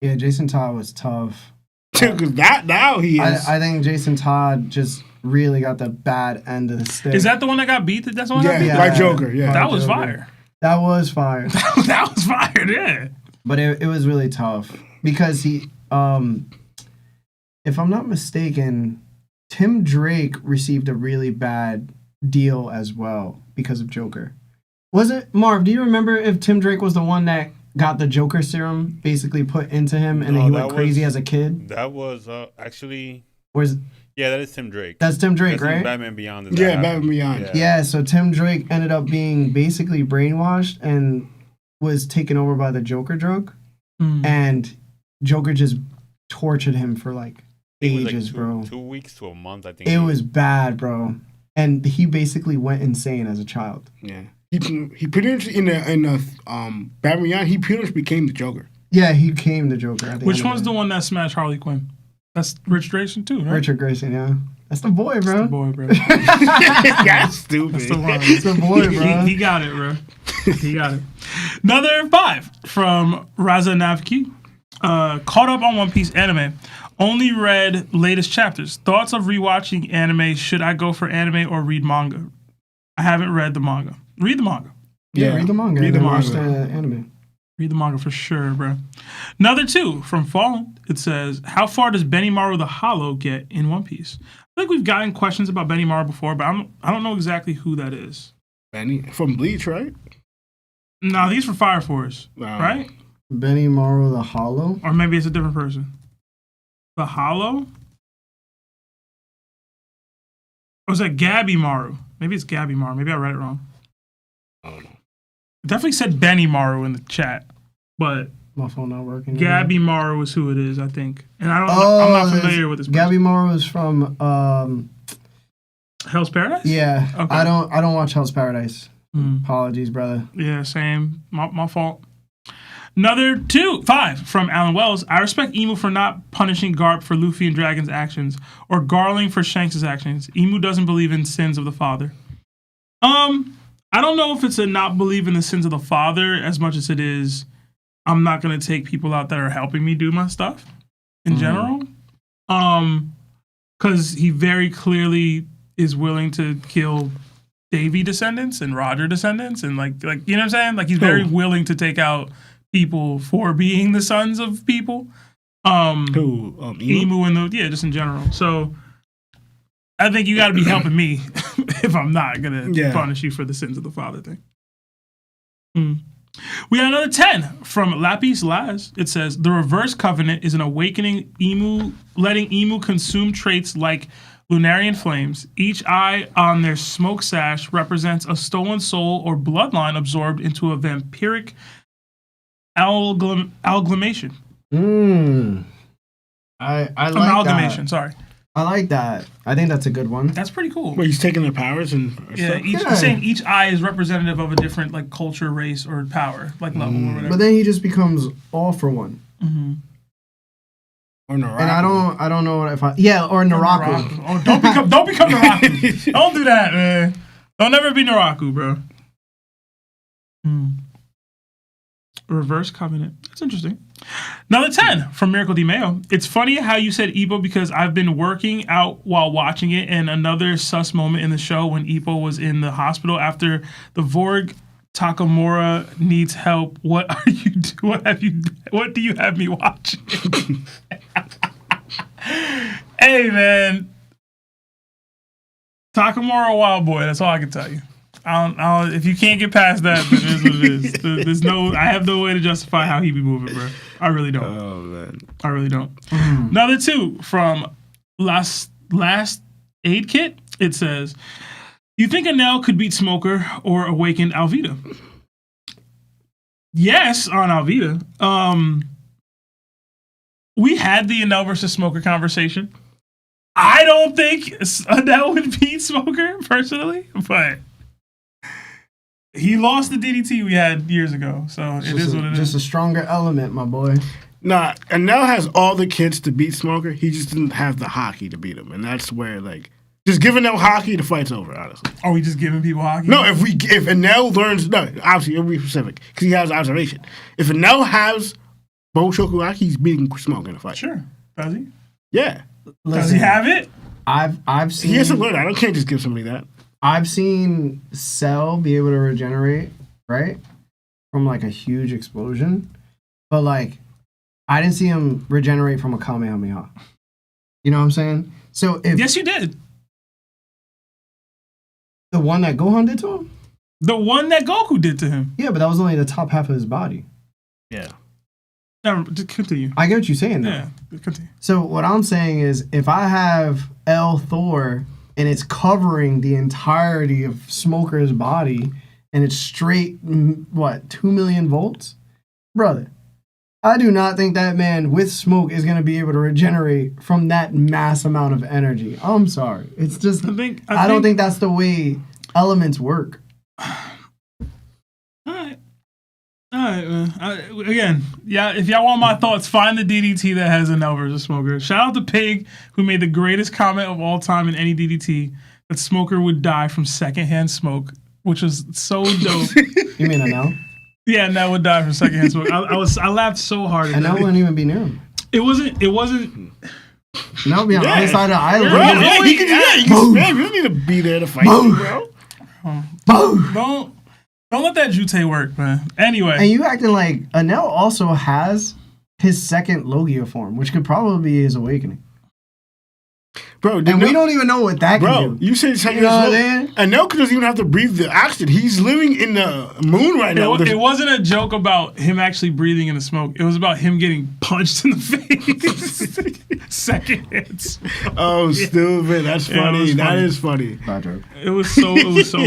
Yeah, Jason Todd was tough. Because now he is. I think Jason Todd just really got the bad end of the stick. Is that the one that got beat? That's the one that got beat? by Joker, yeah. That was Joker. fire. That was fire. That was fire, yeah. But it was really tough because he, if I'm not mistaken, Tim Drake received a really bad deal as well because of Joker. Was it, Marv, do you remember if Tim Drake was the one that got the Joker serum basically put into him and then he went crazy as a kid? That was actually... Where's... Yeah, that is Tim Drake. That's Tim Drake, right? Batman Beyond. Batman Beyond. Yeah, so Tim Drake ended up being basically brainwashed and was taken over by the Joker drug. And Joker just tortured him for like ages, bro. 2 weeks to a month, I think. It was bad, bro. And he basically went insane as a child. Yeah. He pretty much in the Batman Beyond, he pretty much became the Joker. Yeah, he became the Joker. Which one's the one that smashed Harley Quinn? That's Rich Grayson too, right? Richard Grayson, yeah. That's the boy, bro. That's the boy, bro. That's stupid. That's the one. That's the boy, bro. He got it, bro. He got it. Another 5 from Raza Navki. Caught up on One Piece anime. Only read latest chapters. Thoughts of rewatching anime. Should I go for anime or read manga? I haven't read the manga. Read the manga. Yeah, read the manga. Read the manga. Watch the anime. Read the manga for sure, bro. Another 2 from Fallen. It says, how far does Benimaru the Hollow get in One Piece? I think we've gotten questions about Benimaru before, but I don't know exactly who that is. Benny from Bleach, right? No, he's from Fire Force, right? Benimaru the Hollow? Or maybe it's a different person. The Hollow? Or is that Gabby Maru? Maybe it's Gabby Maru. Maybe I read it wrong. I don't know. It definitely said Benimaru in the chat, but My phone not working. Gabby Maru is who it is, I think. And I don't know, I'm not familiar with this person. Gabby Maru is from Hell's Paradise? Yeah. Okay. I don't watch Hell's Paradise. Apologies, brother. Yeah, same. My fault. Another 5 from Alan Wells. I respect Emu for not punishing Garp for Luffy and Dragon's actions, or Garling for Shanks' actions. Emu doesn't believe in sins of the father. I don't know if it's a not believe in the sins of the father as much as it is I'm not gonna take people out that are helping me do my stuff in general. Because he very clearly is willing to kill Davy descendants and Roger descendants and like you know what I'm saying? Like he's very willing to take out people for being the sons of people. Emu and just in general. So I think you got to be helping me if I'm not gonna punish you for the sins of the father thing. We got another 10 from Lapis Laz. It says the reverse covenant is an awakening emu, letting emu consume traits like Lunarian flames. Each eye on their smoke sash represents a stolen soul or bloodline absorbed into a vampiric amalgamation. I like amalgamation. That. Sorry. I like that. I think that's a good one. That's pretty cool. Where he's taking their powers and stuff? He's saying each eye is representative of a different like culture, race, or power, like level or whatever. But then he just becomes all for one. Or Naraku. And I don't know what if I or Naraku. Oh, don't become Naraku. Don't do that, man. Don't ever be Naraku, bro. Reverse covenant. That's interesting. Another 10 from Miracle Di Mayo. It's funny how you said Ippo because I've been working out while watching it, and another sus moment in the show when Ippo was in the hospital after the Vorg Takamura needs help. What are you doing? What do you have me watching? Hey man, Takamura Wild Boy. That's all I can tell you. I don't, if you can't get past that, then it is what it is. I have no way to justify how he be moving, bro. I really don't. Oh man, I really don't. Another 2 from Last Aid Kit. It says, "You think Enel could beat Smoker or awaken Alvida?" Yes, on Alvida. We had the Enel versus Smoker conversation. I don't think Enel would beat Smoker personally, but he lost the DDT we had years ago, so it is what it is. Just a stronger element, my boy. Nah, Enel has all the kids to beat Smoker. He just didn't have the hockey to beat him, and that's where just giving Enel hockey, the fight's over. Honestly, are we just giving people hockey? No, if Enel learns, obviously it'll be specific because he has observation. If Enel has Boshoku hockey, he's beating Smoker in the fight. Sure, does he? Yeah. Does he have it? I've seen. He has to learn. I can't just give somebody that. I've seen Cell be able to regenerate, right? From a huge explosion. But I didn't see him regenerate from a Kamehameha. You know what I'm saying? So if yes, you did. The one that Gohan did to him? The one that Goku did to him. Yeah, but that was only the top half of his body. Yeah. Just continue. I get what you're saying, though. Yeah, continue. So what I'm saying is, if I have L Thor and it's covering the entirety of Smoker's body and it's straight, 2 million volts? Brother, I do not think that man with smoke is going to be able to regenerate from that mass amount of energy. I'm sorry. It's just, I don't think that's the way elements work. All right, man. Again, yeah. If y'all want my thoughts, find the DDT that has a Nell versus Smoker. Shout out to Pig, who made the greatest comment of all time in any DDT, that Smoker would die from secondhand smoke, which was so dope. You mean a Nell? Yeah, Nell would die from secondhand smoke. I laughed so hard. And Nell wouldn't even be near him. It wasn't. Nell be on the other side of the island. Bro, you can spam. You don't need to be there to fight me, bro. Don't let that Jute work, man. Anyway. And you acting like Anel also has his second Logia form, which could probably be his awakening. Bro, and we don't even know what that can do. You said second and Anel doesn't even have to breathe the oxygen. He's living in the moon right now. It wasn't a joke about him actually breathing in the smoke. It was about him getting punched in the face. Second hits. Oh, stupid. That's funny. That is funny. It was so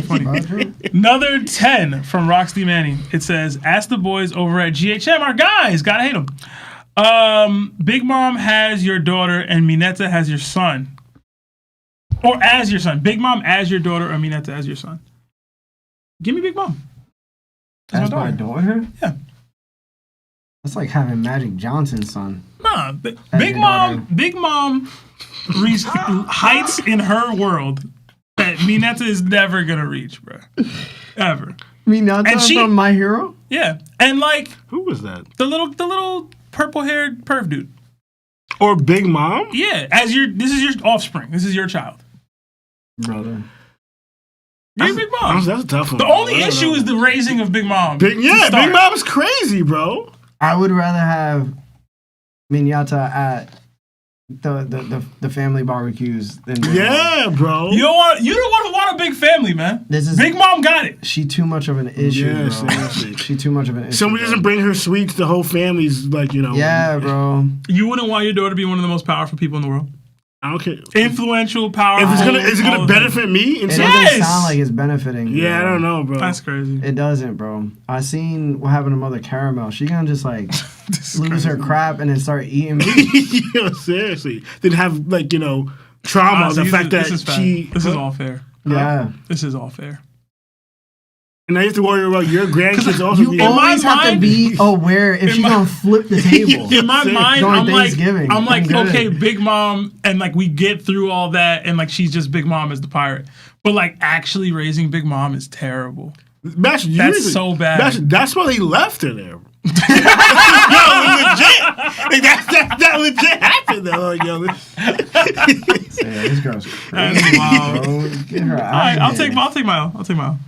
funny. Another 10 from Roxy Manning. It says, ask the boys over at GHM, our guys. Gotta hate them. Big Mom has your daughter and Mineta has your son. Or as your son. Big Mom as your daughter or Mineta as your son. Give me Big Mom. As my daughter? Yeah. That's like having Magic Johnson's son. Nah. Big Mom reached heights in her world that Mineta is never going to reach, bro. Ever. Mineta from My Hero? Yeah. And like... Who was that? The little purple-haired perv dude. Or Big Mom? Yeah. This is your offspring. This is your child. Brother. You're Big Mom. That's a tough one. The only issue is the raising of Big Mom. Big Mom is crazy, bro. I would rather have Mineta at the family barbecues than Big Mom. Bro. You don't want a big family, man. Big Mom got it. She too much of an issue, bro. She too much of an issue. Somebody doesn't bring her sweets, the whole family's like, Yeah, bro. You wouldn't want your daughter to be one of the most powerful people in the world. I don't care. Influential, powerful. Is it gonna benefit me? It doesn't sound like it's benefiting. Yeah, I don't know, bro. That's crazy. It doesn't, bro. I seen what happened to Mother Caramel. She gonna just like lose her crap and then start eating meat. Seriously. Then have trauma. Honestly, the fact that this is all fair. Yeah, this is all fair. And I have to worry about your grandkids also. You always have to be aware if she's gonna flip the table. In my mind, I'm like, good. Okay, Big Mom, and like we get through all that, and like she's just Big Mom as the pirate. But like actually raising Big Mom is terrible. That's so bad. That's why they left her there. Legit. That legit happened though. This girl's crazy. Wow. Get her out. All right, I'll take my L.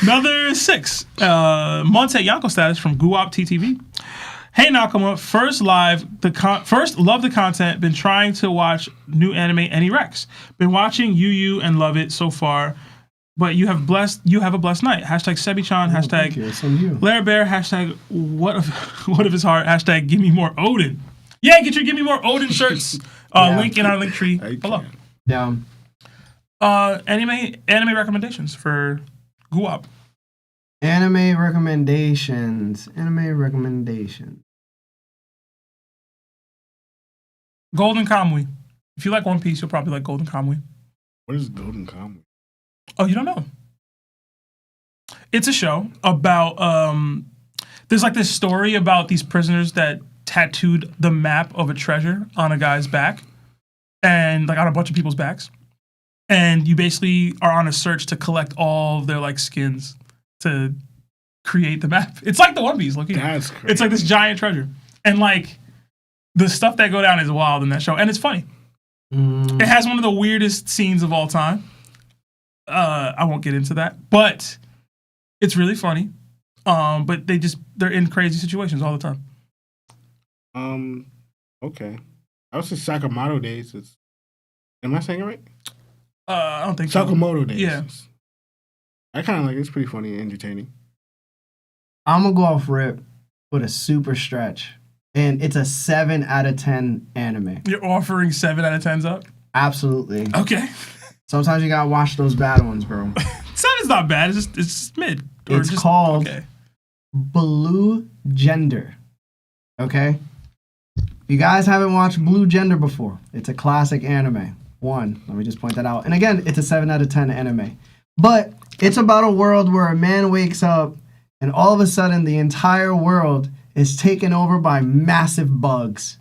Another 6. Monte Yanko status from Guap TTV. Hey Nakama, first love the content. Been trying to watch new anime Any Rex. Been watching Yu and love it so far. But you have a blessed night. Hashtag Sebichan. Hashtag Lair Bear. Hashtag what of his heart. Hashtag give me more Odin. Yeah, get your give me more Odin shirts. Link in our link tree below. Yeah. Anime recommendations for Guap. Anime recommendations. Golden Kamui. If you like One Piece, you'll probably like Golden Kamui. What is Golden Kamui? Oh, you don't know? It's a show about there's like this story about these prisoners that tattooed the map of a treasure on a guy's back and like on a bunch of people's backs. And you basically are on a search to collect all of their like skins to create the map. It's like the One Piece. Look, that's crazy. It's like this giant treasure. And like the stuff that go down is wild in that show. And it's funny. It has one of the weirdest scenes of all time. I won't get into that, but it's really funny. But they're in crazy situations all the time. Okay. I was in Sakamoto days. Am I saying it right? I don't think Sakamoto days. Yeah. I kind of like it. It's pretty funny and entertaining. I'm gonna go off rip with a super stretch, and it's a 7 out of 10 anime. You're offering 7 out of 10s up? Absolutely. Okay. Sometimes you gotta watch those bad ones, bro. 7's not bad. It's just mid. Or It's just, called okay. Blue Gender. Okay? If you guys haven't watched Blue Gender before, it's a classic anime. One, let me just point that out. And again, it's a 7 out of 10 anime. But it's about a world where a man wakes up and all of a sudden the entire world is taken over by massive bugs.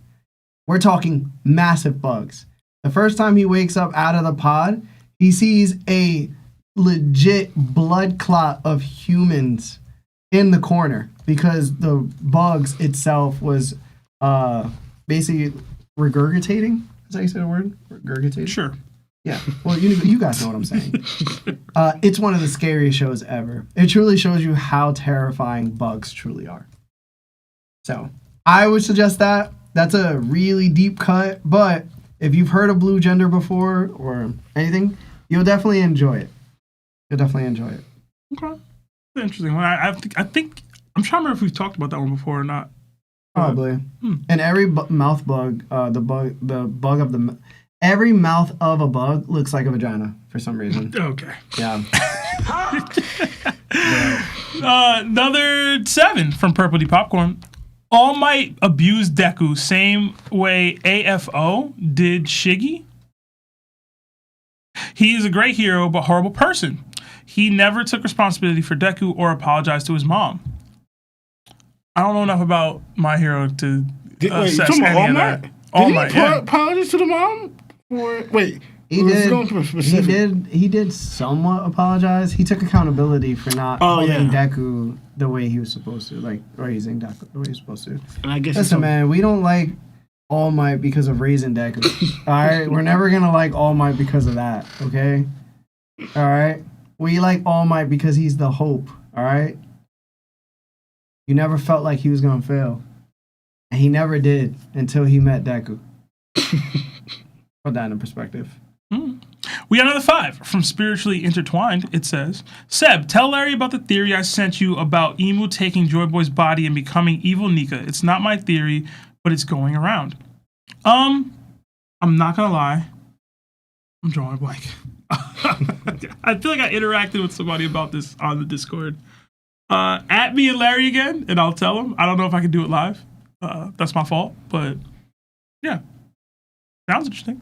We're talking massive bugs. The first time he wakes up out of the pod, he sees a legit blood clot of humans in the corner because the bugs itself was basically regurgitating. Is that how you say the word? Regurgitating? Sure. Yeah. Well, you guys know what I'm saying. It's one of the scariest shows ever. It truly shows you how terrifying bugs truly are. So I would suggest that. That's a really deep cut, but if you've heard of Blue Gender before or anything, you'll definitely enjoy it. You'll definitely enjoy it. Okay. Interesting. Well, I think I'm trying to remember if we've talked about that one before or not. Probably. And every mouth bug, every mouth of a bug looks like a vagina for some reason. Okay. Yeah. Another 7 from Purple D Popcorn. All Might abused Deku same way AFO did Shiggy. He is a great hero, but horrible person. He never took responsibility for Deku or apologized to his mom. I don't know enough about My Hero to assess any of that. All Might, yeah. Apologize to the mom? He did somewhat apologize. He took accountability for not holding Deku the way he was supposed to, like raising Deku the way he was supposed to. And I guess listen, man, we don't like All Might because of raising Deku. All right, we're never gonna like All Might because of that. Okay, all right. We like All Might because he's the hope. All right. You never felt like he was gonna fail, and he never did until he met Deku. Put that in perspective. We got another 5 from Spiritually Intertwined. It says, Seb, tell Larry about the theory I sent you about Emu taking Joy Boy's body and becoming evil Nika. It's not my theory, but it's going around. I'm not gonna lie. I'm drawing a blank. I feel like I interacted with somebody about this on the Discord. At me and Larry again, and I'll tell him. I don't know if I can do it live. That's my fault, but yeah. Sounds interesting.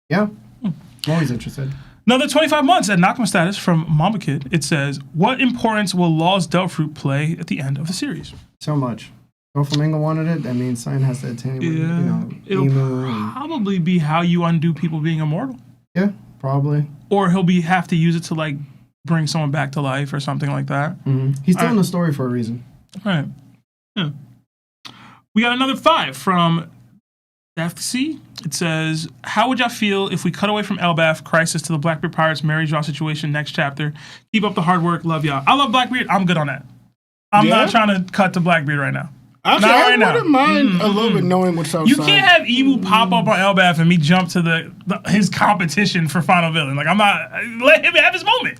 Yeah. I'm always interested. Another 25 months at Nakama status from Mama Kid. It says, what importance will Law's Delph play at the end of the series? So much. Doflamingo wanted it. That means Sign has to attain, It'll Emu. probably be how you undo people being immortal. Yeah, probably. Or he'll have to use it to like bring someone back to life or something like that. Mm-hmm. He's telling the story for a reason. All right. Yeah. We got another 5 from FC. It says, how would y'all feel if we cut away from Elbaf, Crisis to the Blackbeard Pirates, Mary Jo situation next chapter? Keep up the hard work. Love y'all. I love Blackbeard. I'm good on that. I'm not trying to cut to Blackbeard right now. Actually, I wouldn't mind a little bit knowing what's outside. You can't have Emu pop up on Elbaf and me jump to his competition for Final Villain. Like, I'm not... Let him have his moment.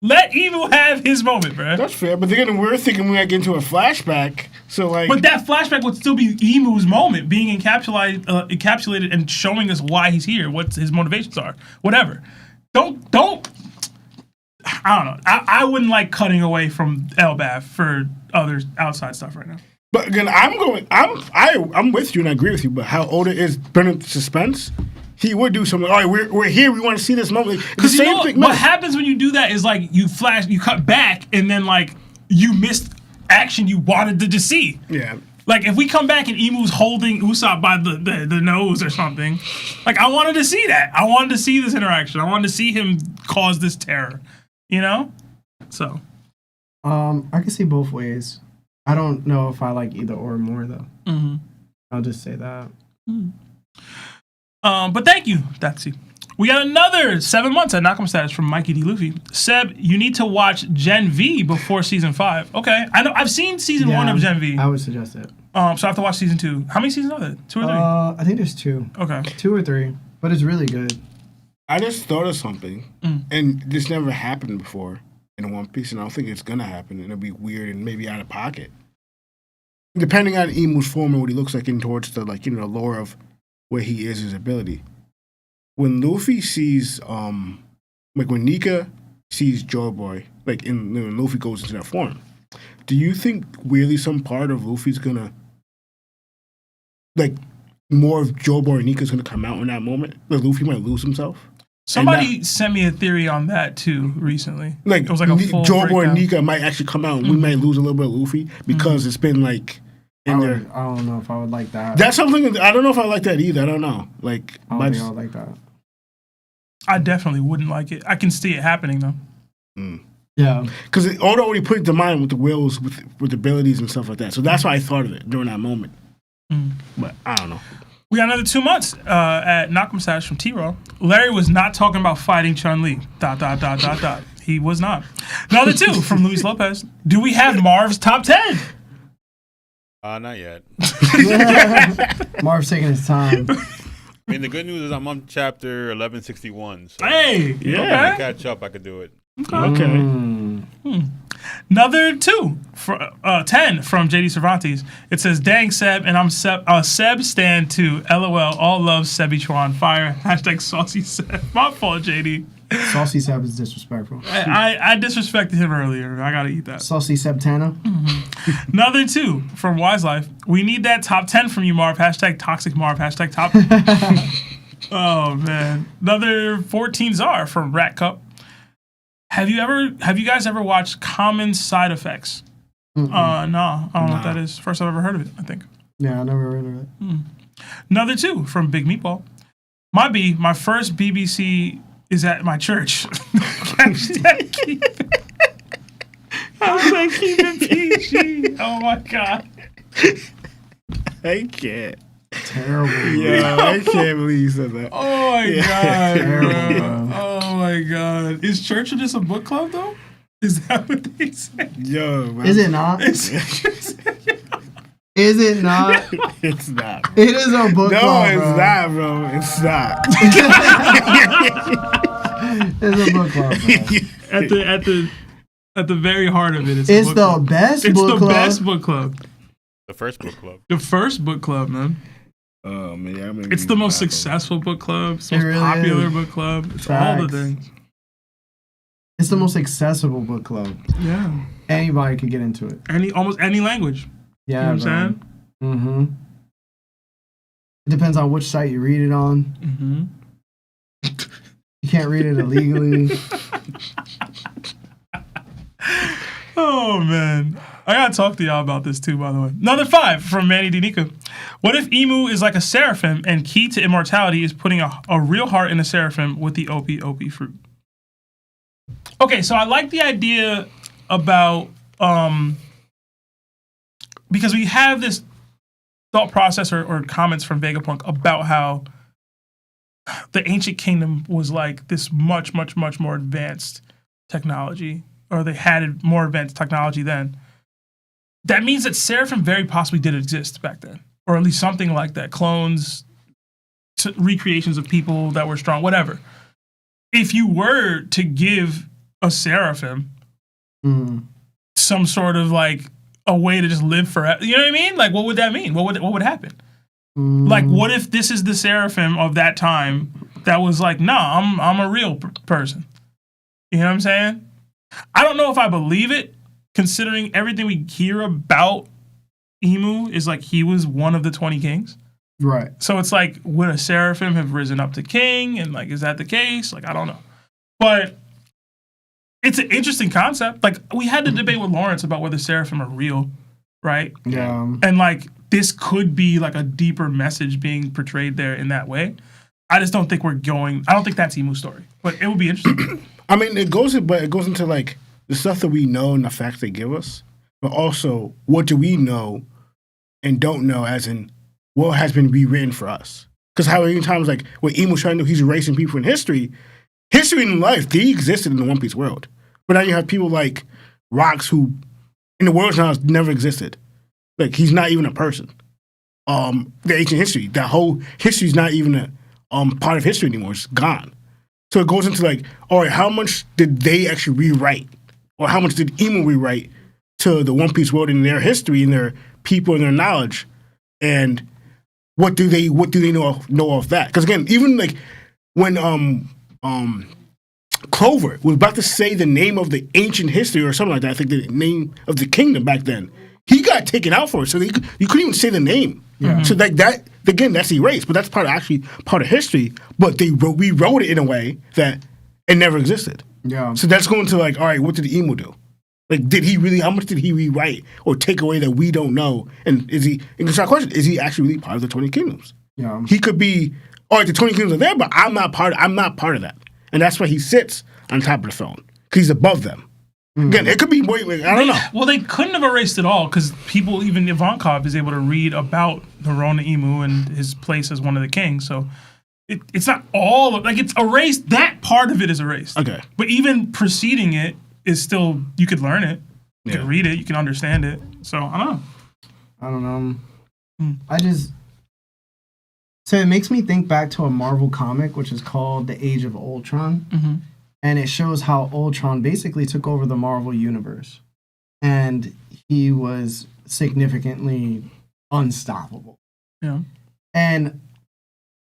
Let Emu have his moment, bro. That's fair, but then we're thinking we might get into a flashback, so like... But that flashback would still be Emu's moment, being encapsulated and showing us why he's here, what his motivations are, whatever. Don't... I don't know. I wouldn't like cutting away from Elbaf for other outside stuff right now. But again, I'm with you and I agree with you, but how Oda is burning suspense... He would do something. All right, we're here. We want to see this moment. The same thing. What happens when you do that is like you cut back, and then like you missed action you wanted to just see. Yeah. Like if we come back and Emu's holding Usopp by the nose or something, like I wanted to see that. I wanted to see this interaction. I wanted to see him cause this terror. You know. So. I can see both ways. I don't know if I like either or more though. Mm-hmm. I'll just say that. Mm-hmm. But thank you, Datsy. We got another 7 months at Nakama status from Mikey D. Luffy. Seb, you need to watch Gen V before season 5. Okay, I know I've seen season 1 of Gen V. I would suggest it. So I have to watch season 2. How many seasons are there? 2 or 3? I think there's 2. Okay, 2 or 3, but it's really good. I just thought of something, and this never happened before, in One Piece, and I don't think it's gonna happen. And it'll be weird and maybe out of pocket, depending on Imu's form and what he looks like in towards the the lore of where he is, his ability. When Luffy sees when Nika sees Joy Boy, when Luffy goes into that form, do you think weirdly some part of Luffy's gonna more of Joy Boy and Nika's gonna come out in that moment? Luffy might lose himself. Somebody sent me a theory on that too recently. It was a full Joy Boy and Nika might actually come out, and we might lose a little bit of Luffy because it's been in there. I don't know if I would like that. That's something I don't know if I like that either. I don't know. I don't think I would like that. I definitely wouldn't like it. I can see it happening though. Yeah, because Oda already put it to mind with the wills, with abilities and stuff like that. So that's why I thought of it during that moment. But I don't know. We got another 2 months at Nakama Stash from T-Raw. Larry was not talking about fighting Chun-Li. ... He was not. Another 2 from Luis Lopez. Do we have Marv's top 10? Not yet. Marv's taking his time. I mean, the good news is I'm on chapter 1161. So Hey, if I catch up, I could do it. Okay. Another 10 from JD Cervantes. It says, "Dang Seb, and I'm Seb stand too. LOL. All love Sebi Chuan. Fire. # saucy Seb." My fault, JD. Saucy Seb is disrespectful. I disrespected him earlier. I gotta eat that. Saucy Sebtana. Another 2 from Wise Life. We need that top 10 from you, Marv. # toxic Marv. # top. Oh man. Another 14 Czar from Rat Cup. Have you guys ever watched Common Side Effects? No, I don't know what that is. First I've ever heard of it, I think. Yeah, I never heard of it. Another 2 from Big Meatball. My first BBC is at my church. Hashtag keep it PG. Oh my god. I can't. Terrible. Yeah, I can't believe you said that. Oh my god. Terrible, Bro. Oh my god. Is church just a book club though? Is that what they say? Yo, man. Is it not? Is it not? It's not. It is a book club, No, it's bro. not, bro. It's not. It's a book club, bro. At the very heart of it, it's It's a book the club. best It's book the club. best book club. The first book club. The first book club, man. Oh man, yeah, It's the most successful book club. It's the most really popular is. book club. It's Facts. all the things. It's the most accessible book club. Yeah. Anybody could get into it. Almost any language. Yeah, You know what I'm saying? Mm-hmm. It depends on which site you read it on. Mm-hmm. You can't read it illegally. Oh, man. I gotta talk to y'all about this too, by the way. Another 5 from Manny DeNico. What if Emu is like a seraphim and key to immortality is putting a real heart in a seraphim with the OP fruit? Okay, so I like the idea about because we have this thought process or comments from Vegapunk about how the ancient kingdom was like this much, much, much more advanced technology, or they had more advanced technology then. That means that Seraphim very possibly did exist back then, or at least something like that. Clones, recreations of people that were strong, whatever. If you were to give a Seraphim some sort of like a way to just live forever, you know what I mean? Like, what would that mean? What would happen? Like, what if this is the Seraphim of that time that was like, nah, I'm a real person. You know what I'm saying? I don't know if I believe it, considering everything we hear about Emu is like he was one of the 20 kings. Right. So it's like, would a Seraphim have risen up to king? And like, is that the case? Like, I don't know. But it's an interesting concept. Like, we had the debate with Lawrence about whether Seraphim are real, right? Yeah. And like, this could be like a deeper message being portrayed there in that way. I just don't think I don't think that's Emu's story, but it would be interesting. I mean, it goes into like the stuff that we know and the facts they give us, but also what do we know and don't know, as in what has been rewritten for us. Because how many times, like, what Emu's trying to do, he's erasing people in history and life, they existed in the One Piece world. But now you have people like Rocks, who in the world now never existed. Like, he's not even a person. The ancient history, that whole history is not even a part of history anymore. It's gone. So it goes into like, all right, how much did they actually rewrite or how much did emo rewrite to the One Piece world in their history and their people and their knowledge, and what do they know of that? Because again, even like when Clover was about to say the name of the ancient history or something like that, I think the name of the kingdom back then, he got taken out for it, so you couldn't even say the name. Yeah. So like that again, that's erased, but that's part of history. But they rewrote it in a way that it never existed. Yeah. So that's going to like, all right, what did Emu do? Like, how much did he rewrite or take away that we don't know? And and it's our question, is he actually really part of the 20 Kingdoms? Yeah. He could be, all right, the 20 Kingdoms are there, but I'm not part of that. And that's why he sits on top of the throne, because he's above them. Again, it could be more, like, I don't know. Well, they couldn't have erased it all, because people, even Ivankov, is able to read about the Rona Emu and his place as one of the kings. So it's not all, like, it's erased. That part of it is erased. Okay. But even preceding it is still, you could learn it. You can read it. You can understand it. So, I don't know. So it makes me think back to a Marvel comic, which is called The Age of Ultron. Mm-hmm. And it shows how Ultron basically took over the Marvel universe. And he was significantly unstoppable. Yeah. And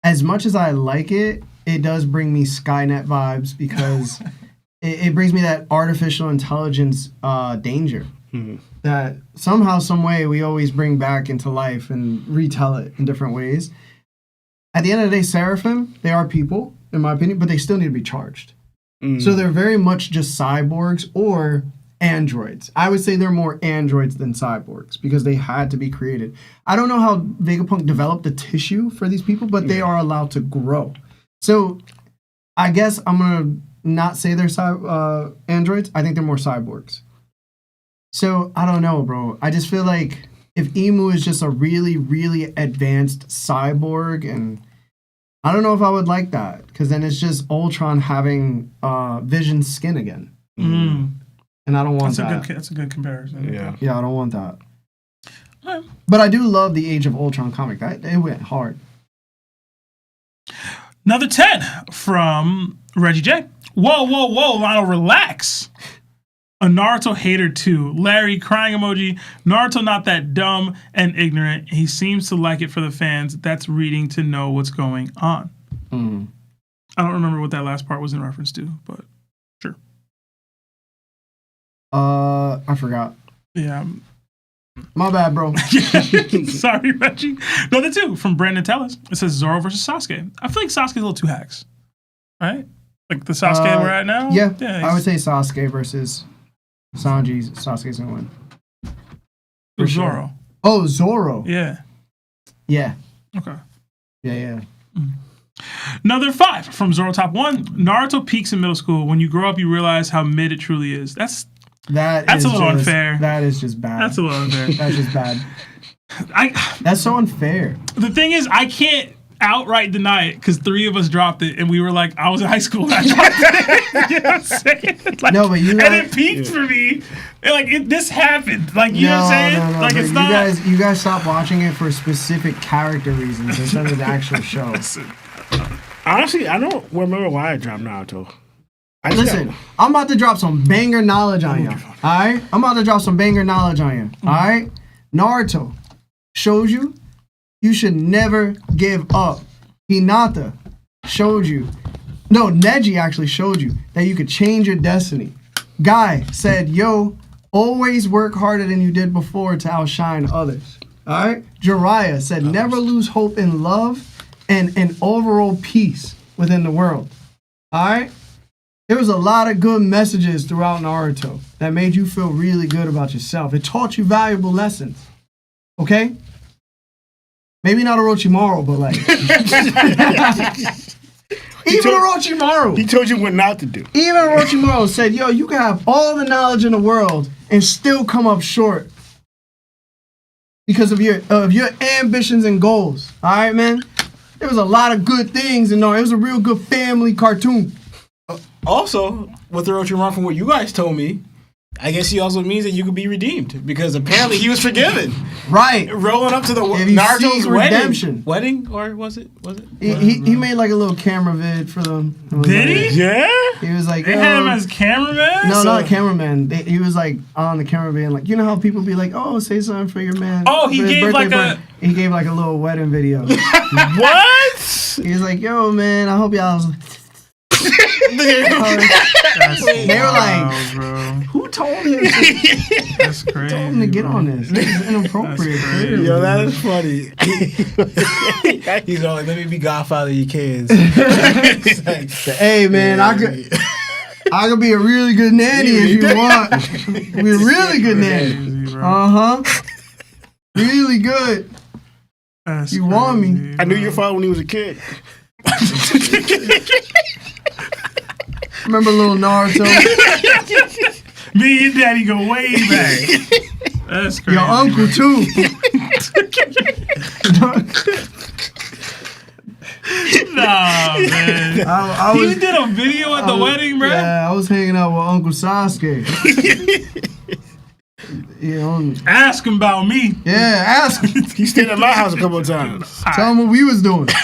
as much as I like it, it does bring me Skynet vibes, because it brings me that artificial intelligence danger that somehow, some way, we always bring back into life and retell it in different ways. At the end of the day, Seraphim, they are people, in my opinion, but they still need to be charged. So they're very much just cyborgs or androids. I would say they're more androids than cyborgs, because they had to be created. I don't know how Vegapunk developed the tissue for these people, but they are allowed to grow. So I guess I'm going to not say they're androids. I think they're more cyborgs. So I don't know, bro. I just feel like if Emu is just a really, really advanced cyborg, and I don't know if I would like that, because then it's just Ultron having Vision's skin again. And I don't want that. That's a good comparison. Yeah, I don't want that. Right. But I do love the Age of Ultron comic. It went hard. Another 10 from Reggie J. Whoa, Lionel, relax. A Naruto hater too. Larry, crying emoji. Naruto not that dumb and ignorant. He seems to like it for the fans. That's reading to know what's going on. I don't remember what that last part was in reference to, but sure. I forgot. Yeah. My bad, bro. Sorry, Reggie. Another 2 from Brandon Tellis. It says Zoro versus Sasuke. I feel like Sasuke's a little too hacks. Right? Like the Sasuke we're at now? Yeah, I would say Sasuke versus Sanji. Sasuke's gonna win. For Zoro. Sure. Oh, Zoro. Yeah. Yeah. Okay. Yeah. Another 5 from Zoro Top 1. Naruto peaks in middle school. When you grow up, you realize how mid it truly is. That's a little unfair. That is just bad. That's a little unfair. That's just bad. That's so unfair. The thing is, I can't outright deny it, because 3 of us dropped it, and we were like, I was in high school and I dropped it. You know what I'm saying? Like, no, but and it peaked for me. And like this happened. Like, you know what I'm saying? No, like, it's not. You guys stopped watching it for specific character reasons instead of the actual show. Honestly, I don't remember why I dropped Naruto. Listen, I'm about to drop some banger knowledge on you. Alright? I'm about to drop some banger knowledge on you. Alright? Naruto shows you should never give up. Hinata showed you. No, Neji actually showed you that you could change your destiny. Guy said, yo, always work harder than you did before to outshine others. Alright? Jiraiya said, never lose hope in love and an overall peace within the world. Alright? There was a lot of good messages throughout Naruto that made you feel really good about yourself. It taught you valuable lessons. Okay? Maybe not Orochimaru, but like... Even Orochimaru. He told you what not to do. Even Orochimaru said, yo, you can have all the knowledge in the world and still come up short because of your ambitions and goals. All right, man? There was a lot of good things in there. It was a real good family cartoon. Also, with Orochimaru, from what you guys told me, I guess he also means that you could be redeemed, because apparently he was forgiven. Right. Rolling up to the If you Naruto's seek redemption. wedding, or was it? He made like a little camera vid for them. It was Did like- he? Yeah. He was like, They had him as cameraman? no, not cameraman. He was like on the camera being like, you know how people be like, oh, say something for your man. Oh, he for his gave birthday like party. He gave like a little wedding video. What? He was like, yo, man, I hope y'all. That's They were like, wild, bro. who told him? That's crazy. Told him to get bro. on this. This is inappropriate. That's crazy. Yo, that is funny. He's all like, let me be godfather of your kids. Hey, man, I could be a really good nanny if you want. Be a really good nanny. Crazy, bro. Really good. That's You want me? crazy, I knew bro. your father when he was a kid. Remember little Naruto? Me and your daddy go way back. That's crazy. Your uncle, too. Nah, man. I He was, did a video at the wedding, bro. yeah, I was hanging out with Uncle Sasuke. Ask him about me. Yeah, ask him. He stayed at my house a couple of times. Tell him what we was doing. I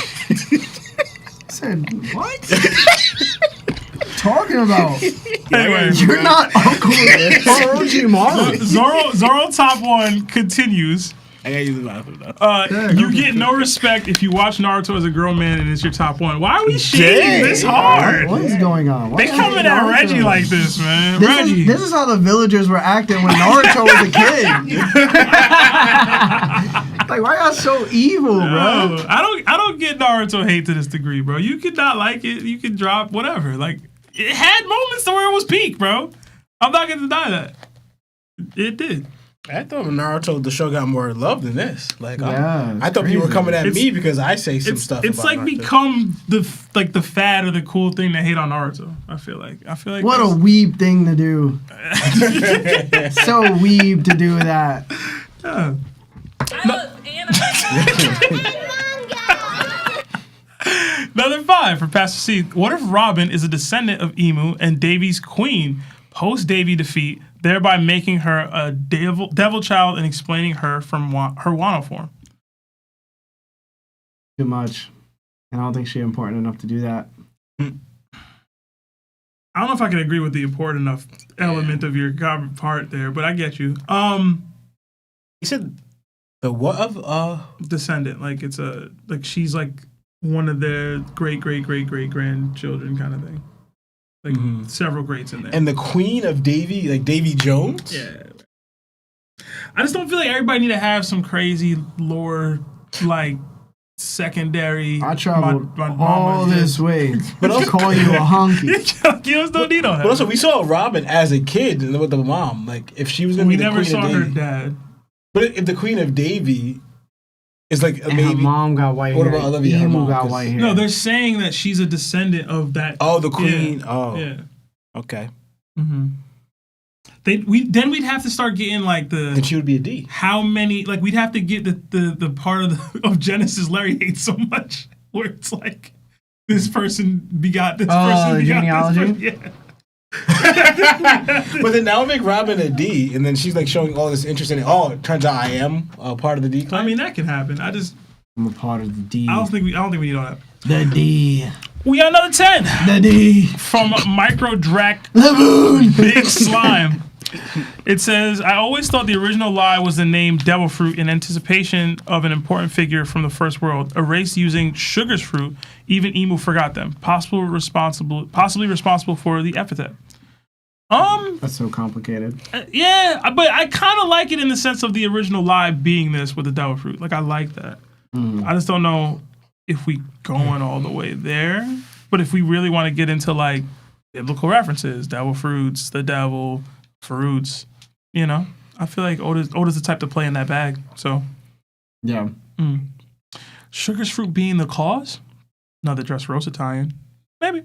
said, what? Talking about? Anyway, You're not Uncle Orochimaru. Zoro top 1 continues. I gotta use the bathroom though. You get no respect if you watch Naruto as a grown man and it's your top 1. Why are we shading this hard? What is going on? Why They y'all coming hating at Naruto? Reggie like this, man. This Reggie. is, this is how the villagers were acting when Naruto was a kid. Like, why y'all so evil, bro? Bro, I don't get Naruto hate to this degree, bro. You could not like it. You could drop whatever. Like, it had moments to where it was peak, bro. I'm not gonna deny that. It did. I thought Naruto, the show got more love than this. Like, Yeah, I thought people were crazy. coming at It's- me because I say some It's stuff. it's about like Naruto. become the fad or the cool thing to hate on Naruto. I feel like What a weeb thing to do. So weeb to do that. Yeah. Another 5 for Pastor C. What if Robin is a descendant of Emu and Davy's queen post Davy defeat, thereby making her a devil child and explaining her from her Wano form? Too much. And I don't think she's important enough to do that. I don't know if I can agree with the important enough element of your part there, but I get you. You said the what of Descendant, like it's she's like one of their great grandchildren kind of thing. Like several greats in there. and the queen of Davy, like Davy Jones. Yeah. I just don't feel like everybody need to have some crazy lore, like secondary. I traveled my all this way, but I'll call you a honky. You just don't need all that. But also, we saw Robin as a kid with the mom. Like, if she was gonna we be the never queen saw of her Davy, dad. but if the queen of Davy is like a And her baby. mom got white What hair. about Olivia, her Emu mom? got 'Cause- white hair. No, they're saying that she's a descendant of that. Oh, the queen. Yeah. Oh, Yeah. okay. Mm-hmm. We'd have to start getting like Then the she would be a D. how many, like we'd have to get the part of Genesis Larry hates so much where it's like this person begot this person the begot genealogy? this person. Yeah. But then that would make Robin a D, and then she's like showing all this interest in it. Oh, it turns out I am part of the D. I mean that can happen. I'm a part of the D. I don't think we need all that. The D. We got another 10 The D. from Micro Drac Laboon. Big Slime. It says, I always thought the original lie was the name Devil Fruit in anticipation of an important figure from the first world. Erased using Sugar's fruit, even Emu forgot them. Possibly responsible for the epithet. That's so complicated. Yeah, but I kind of like it in the sense of the original lie being this with the Devil Fruit. Like, I like that. I just don't know if we going all the way there. But if we really want to get into, like, biblical references, devil fruits, the devil, fruits, you know, I feel like Oda's the type to play in that bag. So, Yeah. Sugar's fruit being the cause? Another Dressrosa tie-in. Maybe.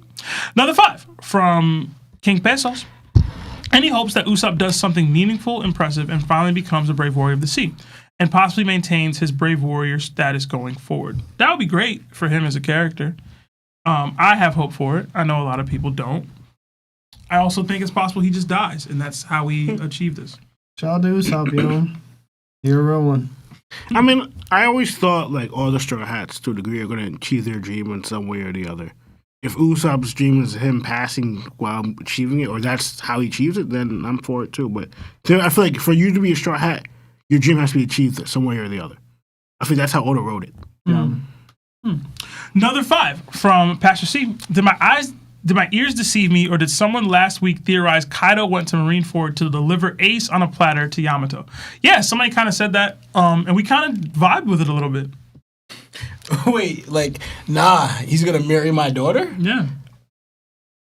Another 5 from King Pesos. And he hopes that Usopp does something meaningful, impressive, and finally becomes a brave warrior of the sea, and possibly maintains his brave warrior status going forward. That would be great for him as a character. I have hope for it. I know a lot of people don't. I also think it's possible he just dies, and that's how we achieve this. Shall do, Usopp, you know. You're a real one. I mean, I always thought like all the Straw Hats to a degree are going to achieve their dream in some way or the other. If Usopp's dream is him passing while achieving it, or that's how he achieves it, then I'm for it too. But I feel like for you to be a Straw Hat, your dream has to be achieved some way or the other. I think that's how Oda wrote it. Another 5 from Pastor C. Did my ears deceive me, or did someone last week theorize Kaido went to Marineford to deliver Ace on a platter to Yamato? Yeah, somebody kind of said that, and we kind of vibed with it a little bit. Wait, like, nah, he's gonna marry my daughter? Yeah.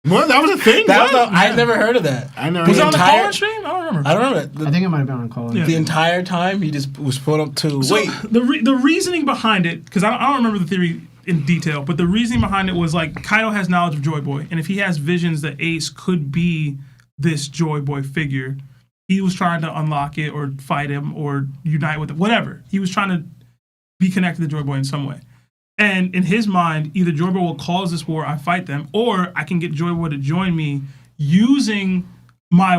What? That was a thing? I never heard of that. I know. Was it on the call-in stream? I don't remember. I don't remember that. I think it might have been on call. Yeah. The entire time he just was put up to So wait. the reasoning behind it, because I don't remember the theory in detail, but the reasoning behind it was like Kaido has knowledge of Joy Boy, and if he has visions that Ace could be this Joy Boy figure, he was trying to unlock it or fight him or unite with it, whatever. He was trying to be connected to Joy Boy in some way. And in his mind, either Joy Boy will cause this war, I fight them, or I can get Joy Boy to join me using my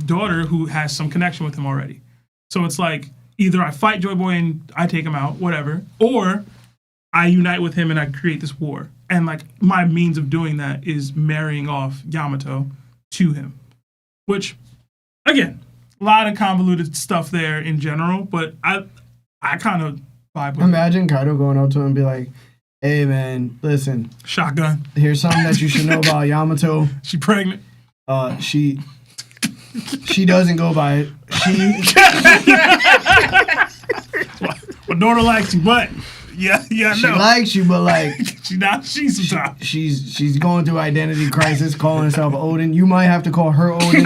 daughter who has some connection with him already. So it's like either I fight Joy Boy and I take him out, whatever, or I unite with him and I create this war. And like my means of doing that is marrying off Yamato to him. Which, again, a lot of convoluted stuff there in general, but I kind of vibe with it. Imagine Kaido going up to him and be like, hey man, listen, Shotgun. here's something that you should know about Yamato. She pregnant. She doesn't go by it. My daughter likes you, but She no. likes you, but like She's sometimes. she's going through identity crisis, calling herself Odin. You might have to call her Odin.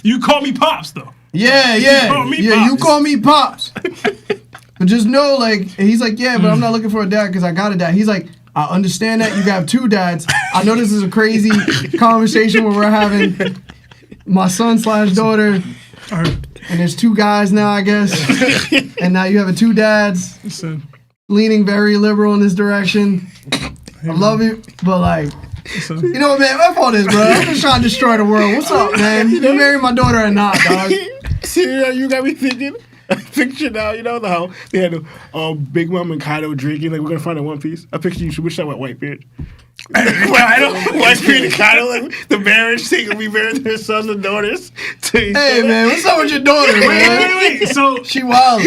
You call me Pops, though. Yeah. call me You Pops. call me Pops. But just know, like, and he's like, yeah, but I'm not looking for a dad because I got a dad. He's like, I understand that you got 2 dads. I know this is a crazy conversation where we're having my son/daughter, and there's 2 guys now, I guess, and now you have 2 dads Listen, leaning very liberal in this direction. I love you, but like, you know what, man? My fault is, bro. I'm just trying to destroy the world. What's up, man? You marry my daughter or not, dog? See, you got me thinking. I picture now, you know how they had Big Mom and Kaido drinking, like we're gonna find a One Piece. I picture you should wish that with Whitebeard. Whitebeard and Kaido, like the marriage thing, we married their sons and daughters. Hey, man, what's up with your daughter, man? wait. So She wild.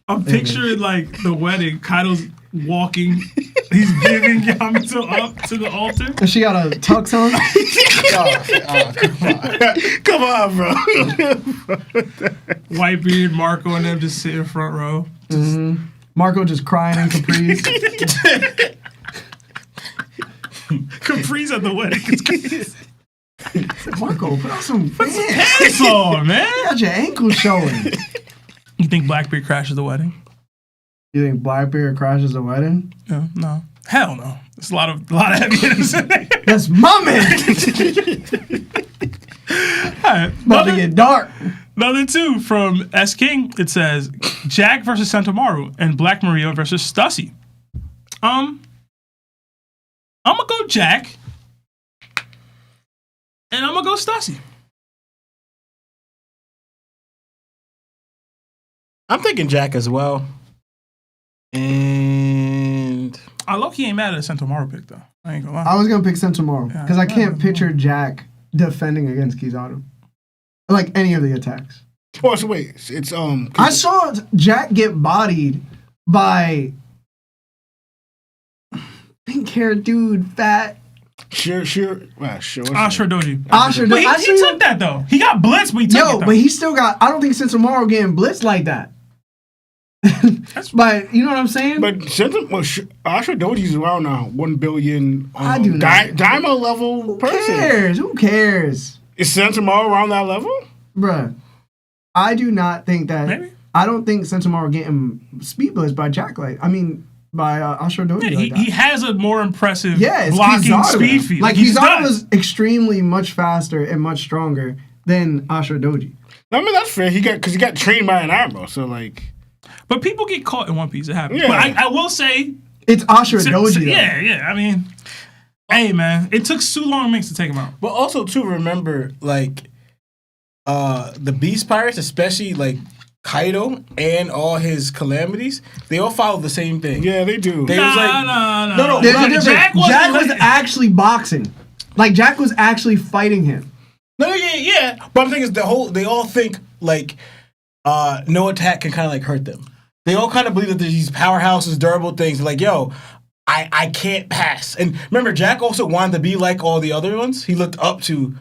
I'm picturing like the wedding. Kaido's walking. He's giving Yamato up to the altar. And she got a tux on. Come on, bro. Whitebeard, Marco, and them just sit in front row. Marco just crying in Capri's. Capri's at the wedding. Marco, put on some pants. Pants on, man. You got your ankles showing. You think Blackbeard crashes the wedding? You think Blackbeard crashes the wedding? No. Hell no. There's a lot of evidence in there. That's my man. All right. About to get dark. Another 2 from S. King. It says Jack versus Sentomaru and Black Maria versus Stussy. I'm gonna go Jack, and I'm gonna go Stussy. I'm thinking Jack as well. And I low-key ain't mad at a Sentomaru pick though. I ain't gonna lie. I was gonna pick Sentomaru because I can't picture Jack defending against Kizaru, like any of the attacks. Oh, so wait, it's I saw Jack get bodied by pink hair dude, fat. Sure. Sure Doji. Asher. But he took that though. He got blitzed, but he took it though. But he still got. I don't think Sentomaru getting blitzed like that. But you know what I'm saying? But Asher Doji's around now 1 billion. I do not. Diamond level person. Who cares? Is Sentomaru around that level? Bruh. I do not think that. Maybe. I don't think Sentomaru getting speed blitzed by Jack by Asher Doji like that. He has a more impressive It's blocking Kizaru. speed feed. Like he's Kizaru done. was extremely much faster and much stronger than Asher Doji. I mean that's fair. He got trained by an admiral, so like. But people get caught in One Piece. It happens. Yeah. But I will say, It's Asher Doji. Though. yeah. I mean, hey man, it took too long Minks to take him out. but also too remember like the Beast Pirates, especially like Kaido and all his calamities, they all follow the same thing. Yeah, they do. They was like, no. There's a difference. Jack Was actually boxing. Like Jack was actually fighting him. No, yeah. But I'm thinking they all think like no attack can kind of like hurt them. They all kind of believe that these powerhouses, durable things. Like, yo, I can't pass. And remember, Jack also wanted to be like all the other ones. He looked up to,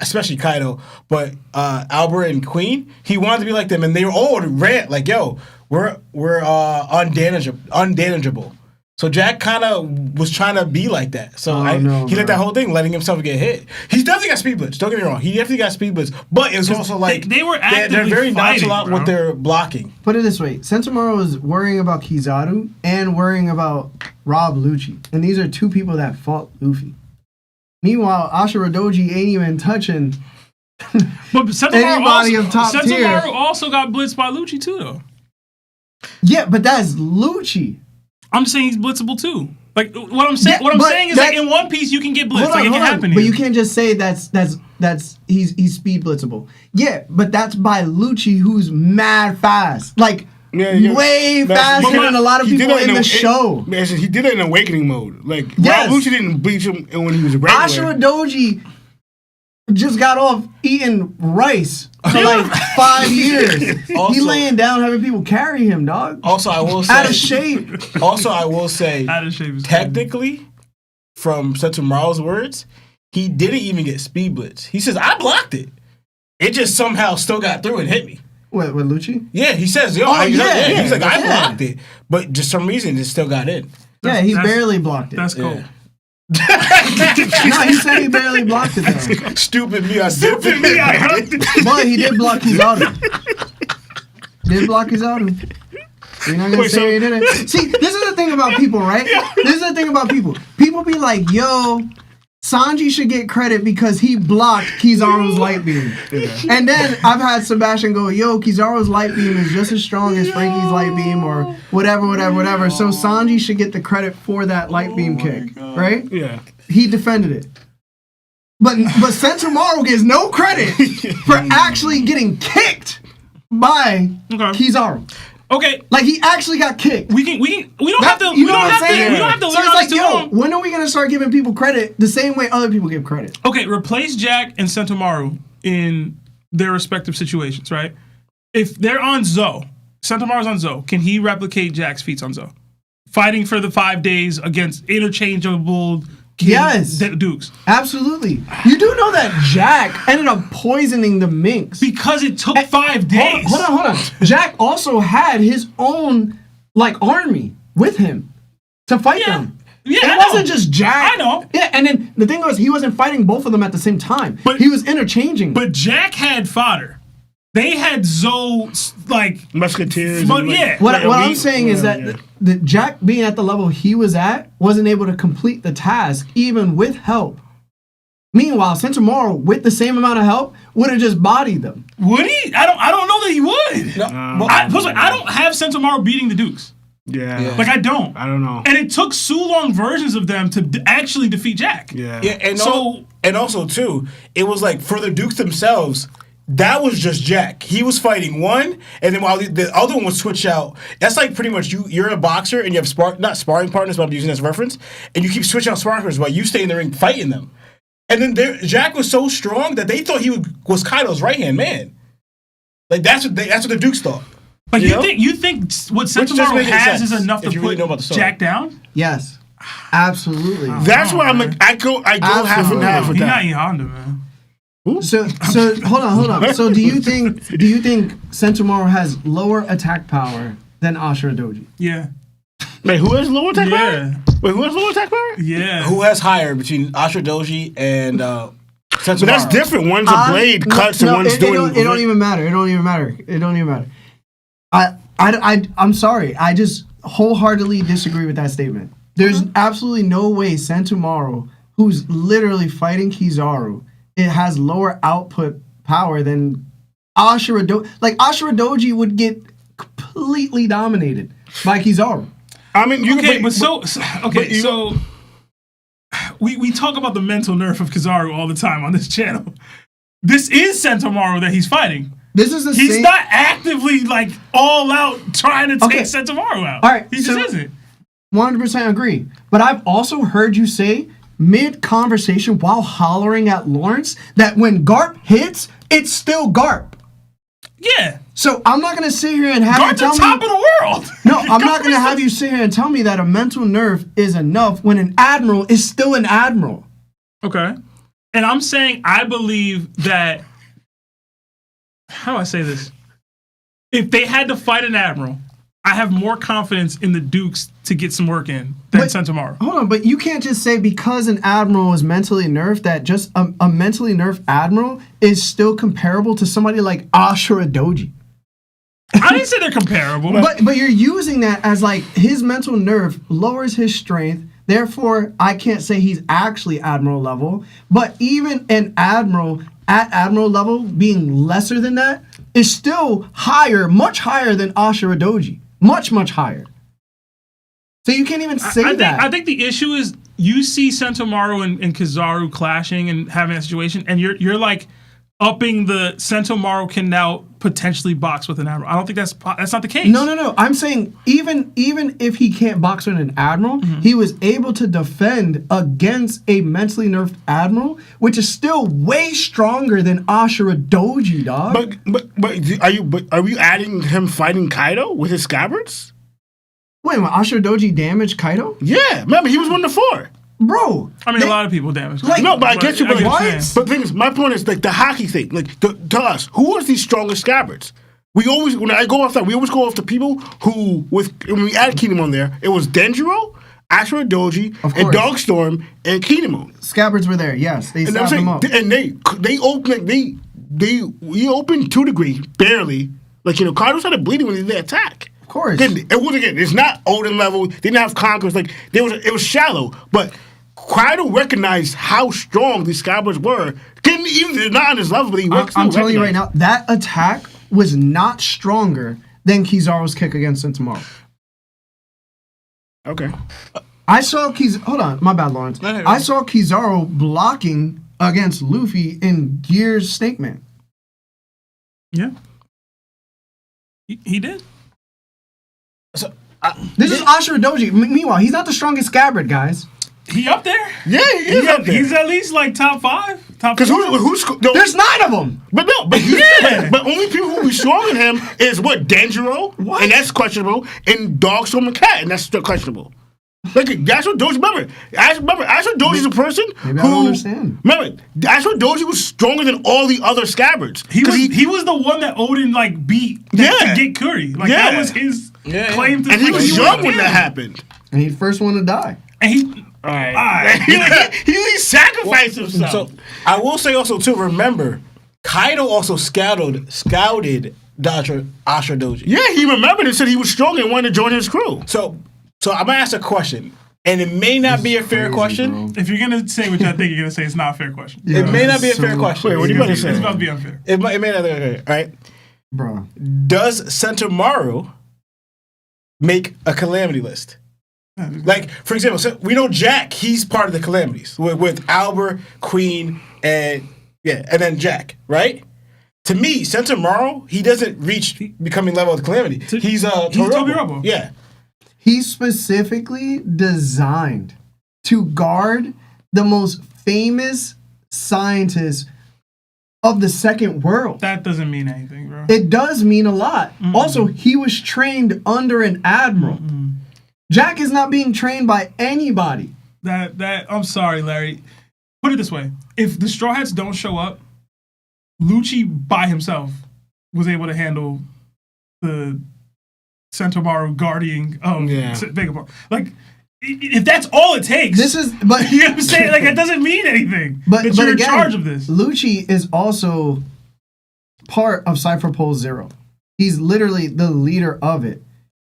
especially Kaido, but Albert and Queen. He wanted to be like them, and they were all ran like, yo, we're undamageable. So Jack kind of was trying to be like that. So he let that whole thing, letting himself get hit. He's definitely got speed blitz. Don't get me wrong. He definitely got speed blitz. But it was also like they were actively they're very fighting, nonchalant with their blocking. Put it this way: Sentomaru was worrying about Kizaru and worrying about Rob Lucci, and these are two people that fought Luffy. Meanwhile, Ashura Doji ain't even touching. But Sentomaru also got blitzed by Lucci too, though. Yeah, but that's Lucci. I'm just saying he's blitzable too. Like what I'm saying. Is like in One Piece you can get blitzed. It can happen. But you can't just say that's he's speed blitzable. Yeah, but that's by Lucci, who's mad fast. Like way faster than a lot of people in the show. He did it in awakening mode. Like Rob Lucci didn't bleach him when he was regular. Ashura Doji just got off eating rice for like 5 years. Also, he laying down having people carry him, dog. Also, I will say out of shape. Also, I will say out of shape. Technically, from Sentomaru's words, he didn't even get speed blitz. He says, "I blocked it. It just somehow still got through and hit me." What Lucci? Yeah, he says, "Yo, he's like, I blocked it, but just some reason it still got in." Yeah, he barely blocked it. That's cool. Yeah. No, he said he barely blocked it though. Stupid me, I did it. But he did block his auto. Did block his auto. You're not gonna say he didn't. See, this is the thing about people, right? This is the thing about people. People be like, yo, Sanji should get credit because he blocked Kizaru's light beam. And then I've had Sebastian go, yo, Kizaru's light beam is just as strong as Frankie's light beam or whatever. So Sanji should get the credit for that light beam kick, right? Yeah. He defended it. But Sentomaru gets no credit for actually getting kicked by Kizaru. Okay, like he actually got kicked. We don't have to. We don't have to. So it's like, yo, when are we gonna start giving people credit the same way other people give credit? Okay, replace Jack and Sentomaru in their respective situations, right? If they're on Zo, Sentomaru's on Zo, can he replicate Jack's feats on Zo? Fighting for the 5 days against interchangeable Dukes. Absolutely. You do know that Jack ended up poisoning the minks. Because it took 5 days. Hold on. Jack also had his own, army with him to fight them. Yeah, it wasn't just Jack. I know. Yeah, and then the thing was, he wasn't fighting both of them at the same time. But he was interchanging. But Jack had fodder. They had Zo, musketeers. But what I'm saying is that the Jack being at the level he was at wasn't able to complete the task even with help. Meanwhile, Sentomaru, with the same amount of help, would have just bodied them. Would he? I don't know that he would. No. I don't have Sentomaru beating the Dukes. Yeah. I don't. I don't know. And it took Sulong versions of them to actually defeat Jack. Yeah. And also too, it was like for the Dukes themselves. That was just Jack. He was fighting one, and then while the other one would switch out. That's like pretty much you're a boxer and you have not sparring partners, but I'm using this as reference, and you keep switching out sparring partners while you stay in the ring fighting them. And then Jack was so strong that they thought he was Kaido's right hand man. Like that's what the Dukes thought. But you think what Sentomaru has is enough to put Jack down? Yes, absolutely. That's why I'm like I go half and half with that. He's not Honda, man. So hold on. So do you think Sentomaru has lower attack power than Ashura Doji? Yeah. Wait, who has lower attack power? Wait, who has lower attack power? Yeah. Who has higher between Ashura Doji and Sentomaru? But that's different. One's a blade cuts and one's doing. It don't even matter. I'm sorry. I just wholeheartedly disagree with that statement. There's absolutely no way Sentomaru, who's literally fighting Kizaru, it has lower output power than Ashura Doji. Like, Ashura Doji would get completely dominated by Kizaru. I mean, we talk about the mental nerf of Kizaru all the time on this channel. This is Sentomaru that he's fighting. This is the He's same. not actively like all out trying to take Okay. Sentomaru out. All right, he so- just isn't. 100% agree. But I've also heard you say mid-conversation while hollering at Lawrence that when Garp hits, it's still Garp. Yeah, So I'm not going to sit here and have you Garp's tell the me... top of the world. No, I'm not going to have you sit here and tell me that a mental nerve is enough when an admiral is still an admiral. Okay, and I'm saying I believe that. How do I say this? If they had to fight an admiral, I have more confidence in the Dukes to get some work in than But- Sentomaru. Hold on, but you can't just say because an admiral is mentally nerfed that just a mentally nerfed admiral is still comparable to somebody like Ashura Doji. I didn't say they're comparable. But you're using that as like his mental nerve lowers his strength. Therefore, I can't say he's actually admiral level. But even an admiral at admiral level being lesser than that is still higher, much higher than Ashura Doji. Much, much higher. So you can't even say that. I think the issue is you see Sentomaru and Kizaru clashing and having that situation, and you're like upping the Sentomaru can now potentially box with an admiral. I don't think that's not the case. No. I'm saying even if he can't box with an admiral, he was able to defend against a mentally nerfed admiral, which is still way stronger than Ashura Doji, dog. But are we adding him fighting Kaido with his scabbards? Wait, when Ashura Doji damaged Kaido? Yeah, remember he was 1-4. Bro. I mean, a lot of people damaged. Like- No, but I get you. But what you're what? saying. But the thing is, my point is like the hockey thing. Like to us, who are these strongest scabbards? We always, when I go off that, we always go off the people who, when we add Kingdom on there, it was Denjiro, Ashura Doji, Of and course. Dogstorm, and Kingdom. Scabbards were there, yes. They And I'm stabbed saying, him up. and we opened to a degree, barely. Like, Kaido started bleeding when they attack. Of course. Again, it's not Odin level. They didn't have conquerors. Like, it was shallow. But Kaido recognized how strong these scabbards were. Even they're not on his level, but I'm telling you right now, that attack was not stronger than Kizaru's kick against Sentomaru. Okay. I saw hold on, my bad, Lawrence. No, no, no. I saw Kizaru blocking against Luffy in Gears Snake Man. Yeah, he did. So, This is Ashura Doji. Meanwhile, he's not the strongest scabbard, guys. He up there. yeah, he is up there. He's at least like top 5, top. Because 4. There's 9 of them. But only people who be stronger than him is Denjiro, What? and that's questionable, and Dogstorm and Cat, and that's still questionable. Like Ashura Doji, remember Ashura Doji's a person Maybe I who don't understand. Remember, Ashura Doji was stronger than all the other scabbards. He was the one that Odin like beat to get Curry. Like Yeah. that was his Yeah, claim to And he fame. was young when that happened. And he's the first one to die. And he All right. he sacrificed himself. So I will say also too. Remember, Kaido also scouted Ashura Doji. Yeah, he remembered and said he was strong and wanted to join his crew. So I'm gonna ask a question, and it may not be a fair question. if you're gonna say what I think you're gonna say, it's not a fair question. Yeah, It may not be a so fair question. Wait, what are you about to say? It's about to be unfair. It may not be fair. All right. Bro. Does Sentomaru make a calamity list? Like, for example, so we know Jack, he's part of the calamities with Albert, Queen, and then Jack, right? To me, Sentomaru, he doesn't reach becoming level of the calamity. He's Tobirobo. Yeah. He's specifically designed to guard the most famous scientist of the second world. That doesn't mean anything, bro. It does mean a lot. Also, he was trained under an admiral. Jack is not being trained by anybody. That I'm sorry, Larry. Put it this way: if the Straw Hats don't show up, Lucci by himself was able to handle the Sentomaru guarding Vegapunk. Like, if that's all it takes, This is, but you know what I'm saying? Like, it doesn't mean anything. But that you're again, in charge of this. Lucci is also part of Cypher Pole Zero. He's literally the leader of it.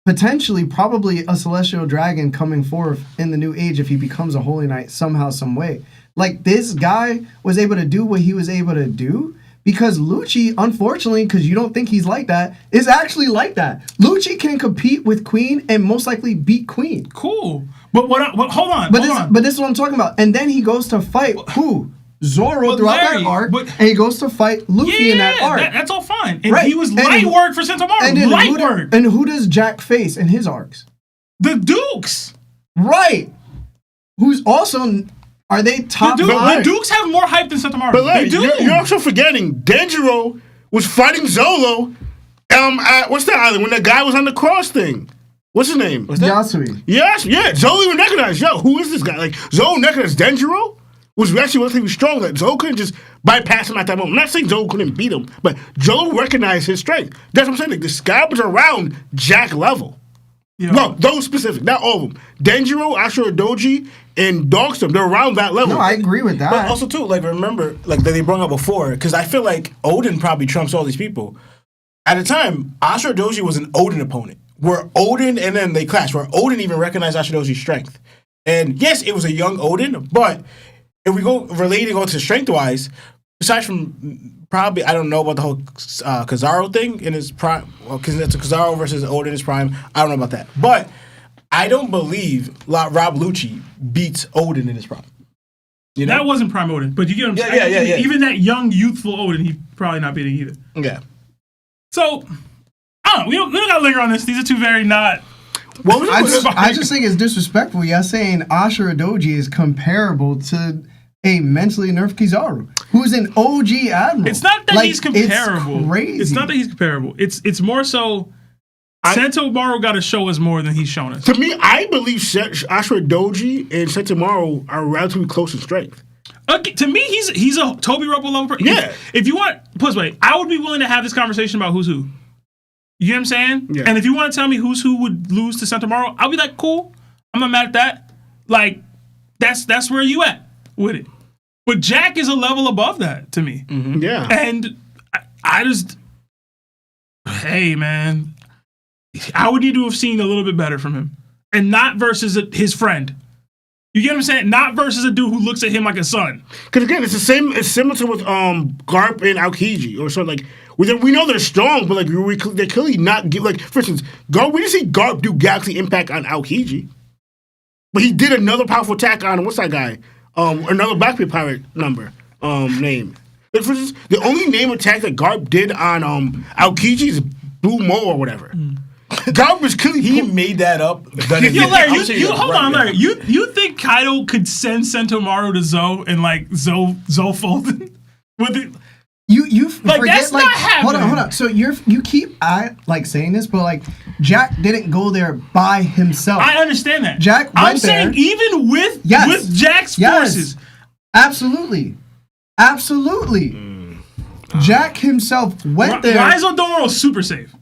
Potentially, probably a celestial dragon coming forth in the new age if he becomes a holy knight somehow, some way. Like, this guy was able to do what he was able to do because Lucci, unfortunately, because you don't think he's like that, is actually like that. Lucci can compete with Queen and most likely beat Queen. Cool. But hold on. But hold on. this is what I'm talking about. And then he goes to fight who? Zoro But throughout Larry, that arc, but- and he goes to fight Luffy in that arc. That's all fine. fine. And Right. he was And light who- work for Sentomaru. And then Light work. And who does Jack face in his arcs? The Dukes. Right. Who's also are they top The 5? Dukes have more hype than Sentomaru. But Larry, they do. you're also forgetting Denjiro was fighting Zolo at what's that island when that guy was on the cross thing? What's his name? Yasui. Yes, yeah. Zolo even recognized, yo, who is this guy? Like, Zolo recognized Denjiro was actually relatively strong. Like, Zolo couldn't just bypass him at that moment. I'm not saying Zolo couldn't beat him, but Zolo recognized his strength. That's what I'm saying. Like, the Scab was around Jack level. Yeah. No, those specific, not all of them. Denjiro, Ashura Doji, and Dogstorm, they're around that level. No, I agree with that. But also too, like remember, like that they brought up before, because I feel like Odin probably trumps all these people. At the time, Ashura Doji was an Odin opponent. Where Odin and then they clashed. Where Odin even recognized Ashura Doji's strength. And yes, it was a young Odin, but if we go to strength wise, aside from probably I don't know about the whole Kizaru thing in his prime. Well, because it's a Kizaru versus Odin in his prime. I don't know about that, but I don't believe Rob Lucci beats Odin in his prime. You know? That wasn't prime Odin, but you get what I'm Yeah, saying. yeah. Even that young, youthful Odin, he probably not beating either. Yeah. So, I don't know. We don't got to linger on this. These are two very not. What was I just think it's disrespectful. You're saying Ashura Doji is comparable to a mentally nerfed Kizaru, who's an OG admiral. It's not that he's comparable. It's crazy. It's not that he's comparable. It's more so Sentomaru got to show us more than he's shown us. To me, I believe Ashura Doji and Sentomaru are relatively close in strength. To me, he's a Toby Rubble level person. Yeah. If you want, put it this way, I would be willing to have this conversation about who's who. You know what I'm saying? Yeah. And if you want to tell me who's who would lose to Sentomaru, I'll be like, cool. I'm not mad at that. Like, that's where you at with it. But Jack is a level above that to me. Mm-hmm. Yeah. And I just, hey, man, I would need to have seen a little bit better from him. And not versus his friend. You get what I'm saying? Not versus a dude who looks at him like a son. Because again, it's the same. It's similar to with Garp and Aokiji or something like. We know they're strong, but like they clearly not give like. For instance, Garp. We didn't see Garp do Galaxy Impact on Aokiji, but he did another powerful attack on what's that guy? Another Blackbeard Pirate name. Like, for instance, the only name attack that Garp did on Aokiji is Blue Mo or whatever. Garp was clearly He made that up. Yo, Larry, hold on, Larry. You think Kaido could send Sentomaru to Zoe and like Zoe folded with it? You Like, forget, that's not happening. Hold on. So you keep like saying this, but like Jack didn't go there by himself. I understand that. Jack I'm went there. saying even with Jack's forces. Absolutely. Jack himself went there. Raizo Domoro's super safe.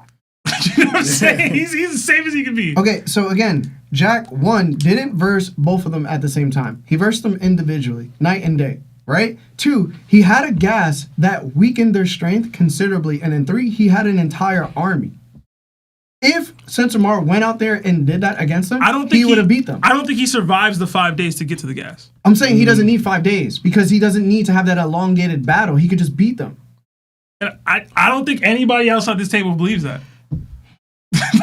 You know what I'm saying? He's as safe as he can be. Okay, so again, Jack, one, didn't verse both of them at the same time. He versed them individually, night and day, right? Two, he had a gas that weakened their strength considerably. And then three, he had an entire army. If Sentomaru went out there and did that against them, he would have beat them. I don't think he survives the 5 days to get to the gas. I'm saying he doesn't need 5 days because he doesn't need to have that elongated battle. He could just beat them. And I don't think anybody else at this table believes that.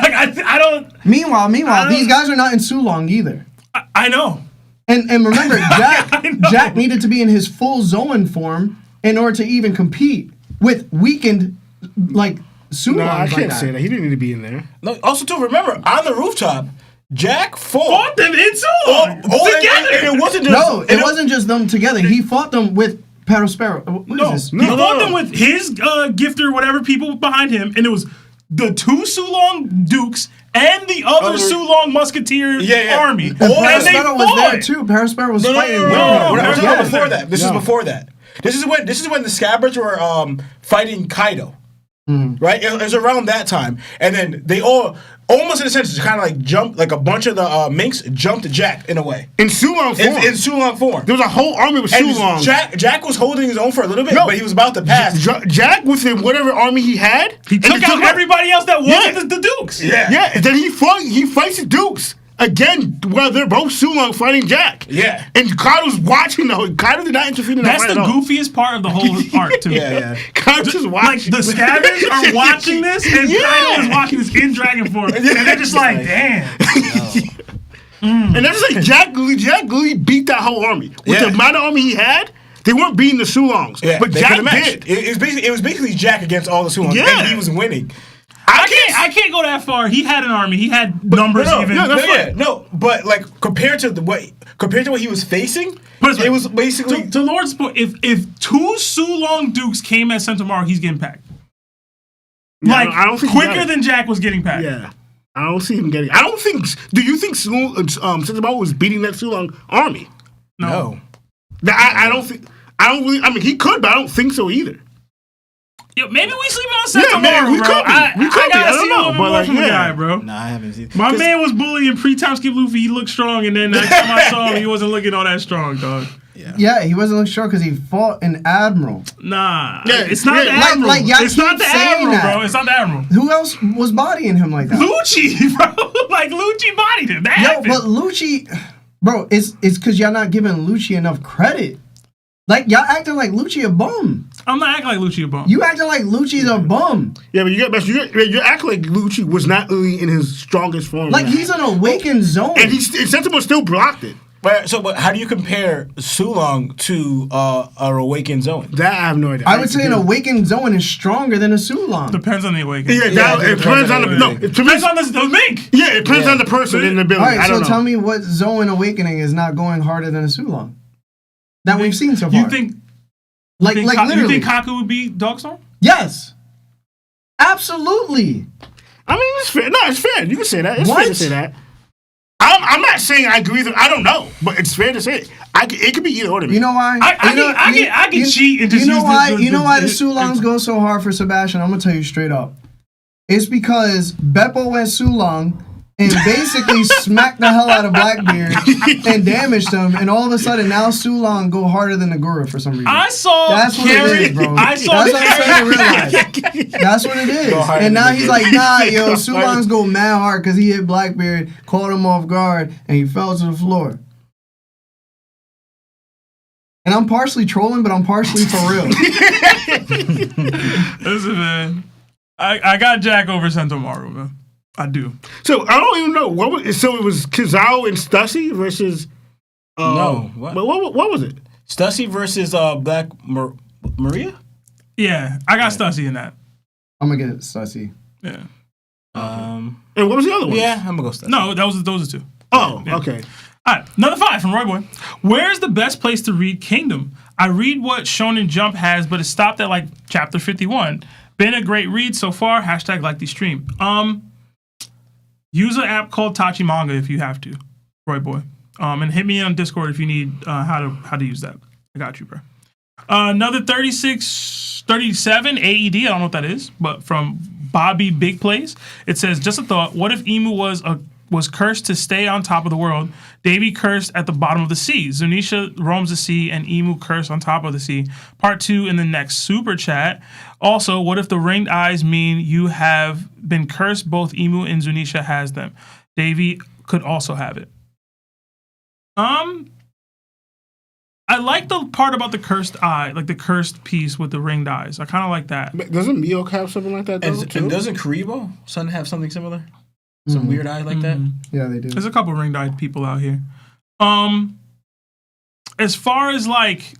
Like, I don't... Meanwhile, these guys are not in Sulong either. I know. And remember, Jack needed to be in his full Zoan form in order to even compete with weakened, like, Sulong. No, I can't say that. He didn't need to be in there. No, also, too, remember, on the rooftop, Jack fought them in Sulong together. And it wasn't just... it wasn't just them together. He fought them with Perospero. He fought them with his gifter, whatever people behind him, and it was the 2 Sulong Dukes and the other Sulong Musketeer army. And Perospero was there too. Perospero was fighting. No, before that. This is before that. This is when the Scabbards were fighting Kaido. Right? It was around that time. And then they all, almost in a sense, kind of like jumped, like a bunch of the Minks jumped Jack in a way. In Sulong form. In Sulong form. There was a whole army with Sulong. Jack was holding his own for a little bit, but he was about to pass. Jack, within whatever army he had, he took out everybody else that wasn't the Dukes. Yeah. And then he fights the Dukes. Again, well, they're both Sulong fighting Jack. Yeah. And Kaido's watching though. Kaido did not interfere in that fight That's the goofiest part of the whole arc to me. Yeah. Kaido's just watching. Like, the Scavengers are watching this, and Kaido is watching this in Dragon Form. And they're just like, damn. And that's just like Jack Lee beat that whole army. With the amount of army he had, They weren't beating the Sulongs, but they Jack could've matched. did. It was basically Jack against all the Sulongs, Yeah. and he was winning. I can't go that far. He had an army. He had numbers even. But like compared to what he was facing, But it was basically to Lord's point. If 2 Sulong Dukes came at Sentomaru, he's getting packed. Like I don't think he got quicker it. than Jack was getting packed. Yeah. I don't see him getting. I don't think. Do you think Sentomaru was beating that Sulong army? no. I don't think. I don't really. I mean, he could, but I don't think so either. Yo, maybe we sleep on Yeah, Sentomaru, man, we bro. could be. We could I be. gotta I don't see know, a little but more like, from the yeah. guy, bro. Nah, I haven't seen. My man was bullying pre-time skip Luffy. He looked strong, and then next time I saw him, he wasn't looking all that strong, dog. Yeah, he wasn't looking strong because he fought an admiral. Nah, Yeah, it's not the yeah, admiral. like, y'all it's not keep the saying admiral, that. bro. It's not the admiral. Who else was bodying him like that? Lucci, bro. Like Lucci bodied him. That Yo, happened. but Lucci, bro, it's because y'all not giving Lucci enough credit. Like y'all acting like Lucci a bum. I'm not acting like Lucci a bum. You acting like Lucci's a bum. Yeah, but you act like Lucci was not really in his strongest form. Like he's an awakened zone. and Sentomaru still blocked it. But how do you compare Sulong to a awakened zone? That I have no idea. I would say an awakened zone is stronger than a Sulong. Depends on the awakening. Yeah, it depends on the Depends on the mink. Yeah, it depends on the person in the building. All right, I so don't know. tell me what zone awakening is not going harder than a Sulong that we've seen so far. You think like you literally? think Kaku would beat Dogstorm? Yes, absolutely. I mean, it's fair. No, it's fair. You can say that. It's What? fair to say that. I'm not saying I agree with it. I don't know, but it's fair to say it. It could be either or to me. You know why? I can cheat and just you know use why? the You know why the Sulongs go so hard for Sebastian? I'm gonna tell you straight up. It's because Beppo went Sulong and basically smacked the hell out of Blackbeard and damaged him, and all of a sudden now Sulong go harder than the Guru for some reason. I saw That's what it is, bro. That's what I'm saying to realize. That's what it is. harder And now than he's the like, nah, yo, Go Sulongs go mad hard because he hit Blackbeard, caught him off guard, and he fell to the floor. And I'm partially trolling, but I'm partially for real. Listen, man. I got Jack over Sentomaru, man. I do. So I don't even know so it was Kizao and Stussy versus. No, what? But what was it? Stussy versus Black Maria. Yeah, I got Stussy in that. I'm gonna get Sussy. Yeah. And what was the other one? Yeah, I'm gonna go Stussy. No, those are two. Oh, Yeah. okay. All right, another 5 from Roy Boy. Where's the best place to read Kingdom? I read what Shonen Jump has, but it stopped at like chapter 51. Been a great read so far. # like the stream. Use an app called Tachi Manga if you have to, Roy Boy. And hit me on Discord if you need how to use that. I got you, bro. Another 37 AED. I don't know what that is, but from Bobby Big Plays. It says, just a thought. What if Emu was cursed to stay on top of the world? Davy cursed at the bottom of the sea. Zunisha roams the sea and Emu cursed on top of the sea. Part 2 in the next super chat. Also, what if the ringed eyes mean you have been cursed? Both Emu and Zunisha has them. Davy could also have it. I like the part about the cursed eye, like the cursed piece with the ringed eyes. I kind of like that. But doesn't Miyok have something like that? Though, And doesn't Karibo son have something similar? Some weird eye like that? Yeah, they do. There's a couple ringed eyed people out here. As far as like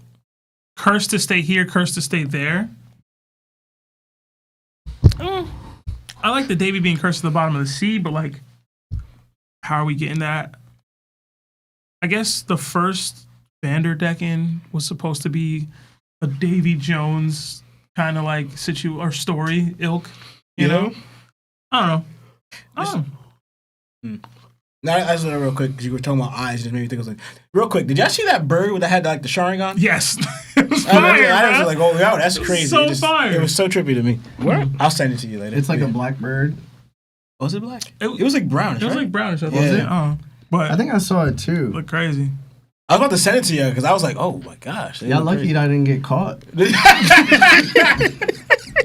cursed to stay here, cursed to stay there. I like the Davy being cursed to the bottom of the sea, but like, how are we getting that? I guess the first Vanderdecken was supposed to be a Davy Jones kind of like story ilk, you know? I don't know. Now, I just real quick, because you were talking about eyes, just made me think of something. Real quick, did y'all see that bird that had like the Sharingan? Yes. It was fire, I was bro. like, oh, yo, that's crazy. so it fire. It was so trippy to me. Where? I'll send it to you later. It's like Yeah. a blackbird. Was it black? It- It was like brownish, It was right? like brownish. I thought. Yeah. But I think I saw it too. look crazy. I was about to send it to you because I was like, oh my gosh. they Y'all look lucky crazy. that I didn't get caught.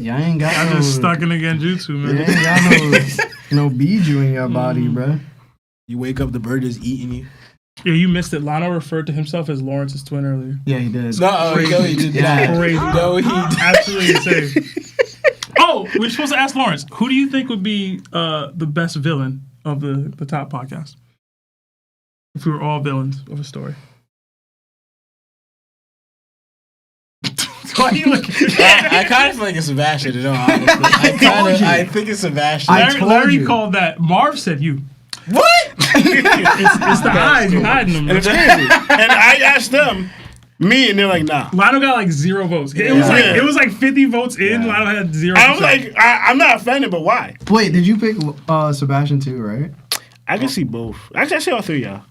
Y'all ain't got I no. just stuck in the genjutsu, You man. ain't got no biju in your body, bruh. You wake up, the bird is eating you. Yeah, you missed it. Lano referred to himself as Lawrence's twin earlier. Yeah, he did. No, he did Yeah. not. Crazy. No, he did. Absolutely insane. Oh, we're supposed to ask Lawrence. Who do you think would be the best villain of the top podcast? If we were all villains of a story. Why you looking? I kind of feel like it's Sebastian. You know, honestly. I think it's Sebastian. Larry called that. Marv said you. What? It's the eyes. You hiding them. And it's crazy. And I asked them, me, and they're like, nah. Lionel got like 0 votes. It was like 50 votes in. Lionel had 0. I was like, I'm not offended, but why? Wait, did you pick Sebastian too, right? I can see both. Actually, I see all three, y'all.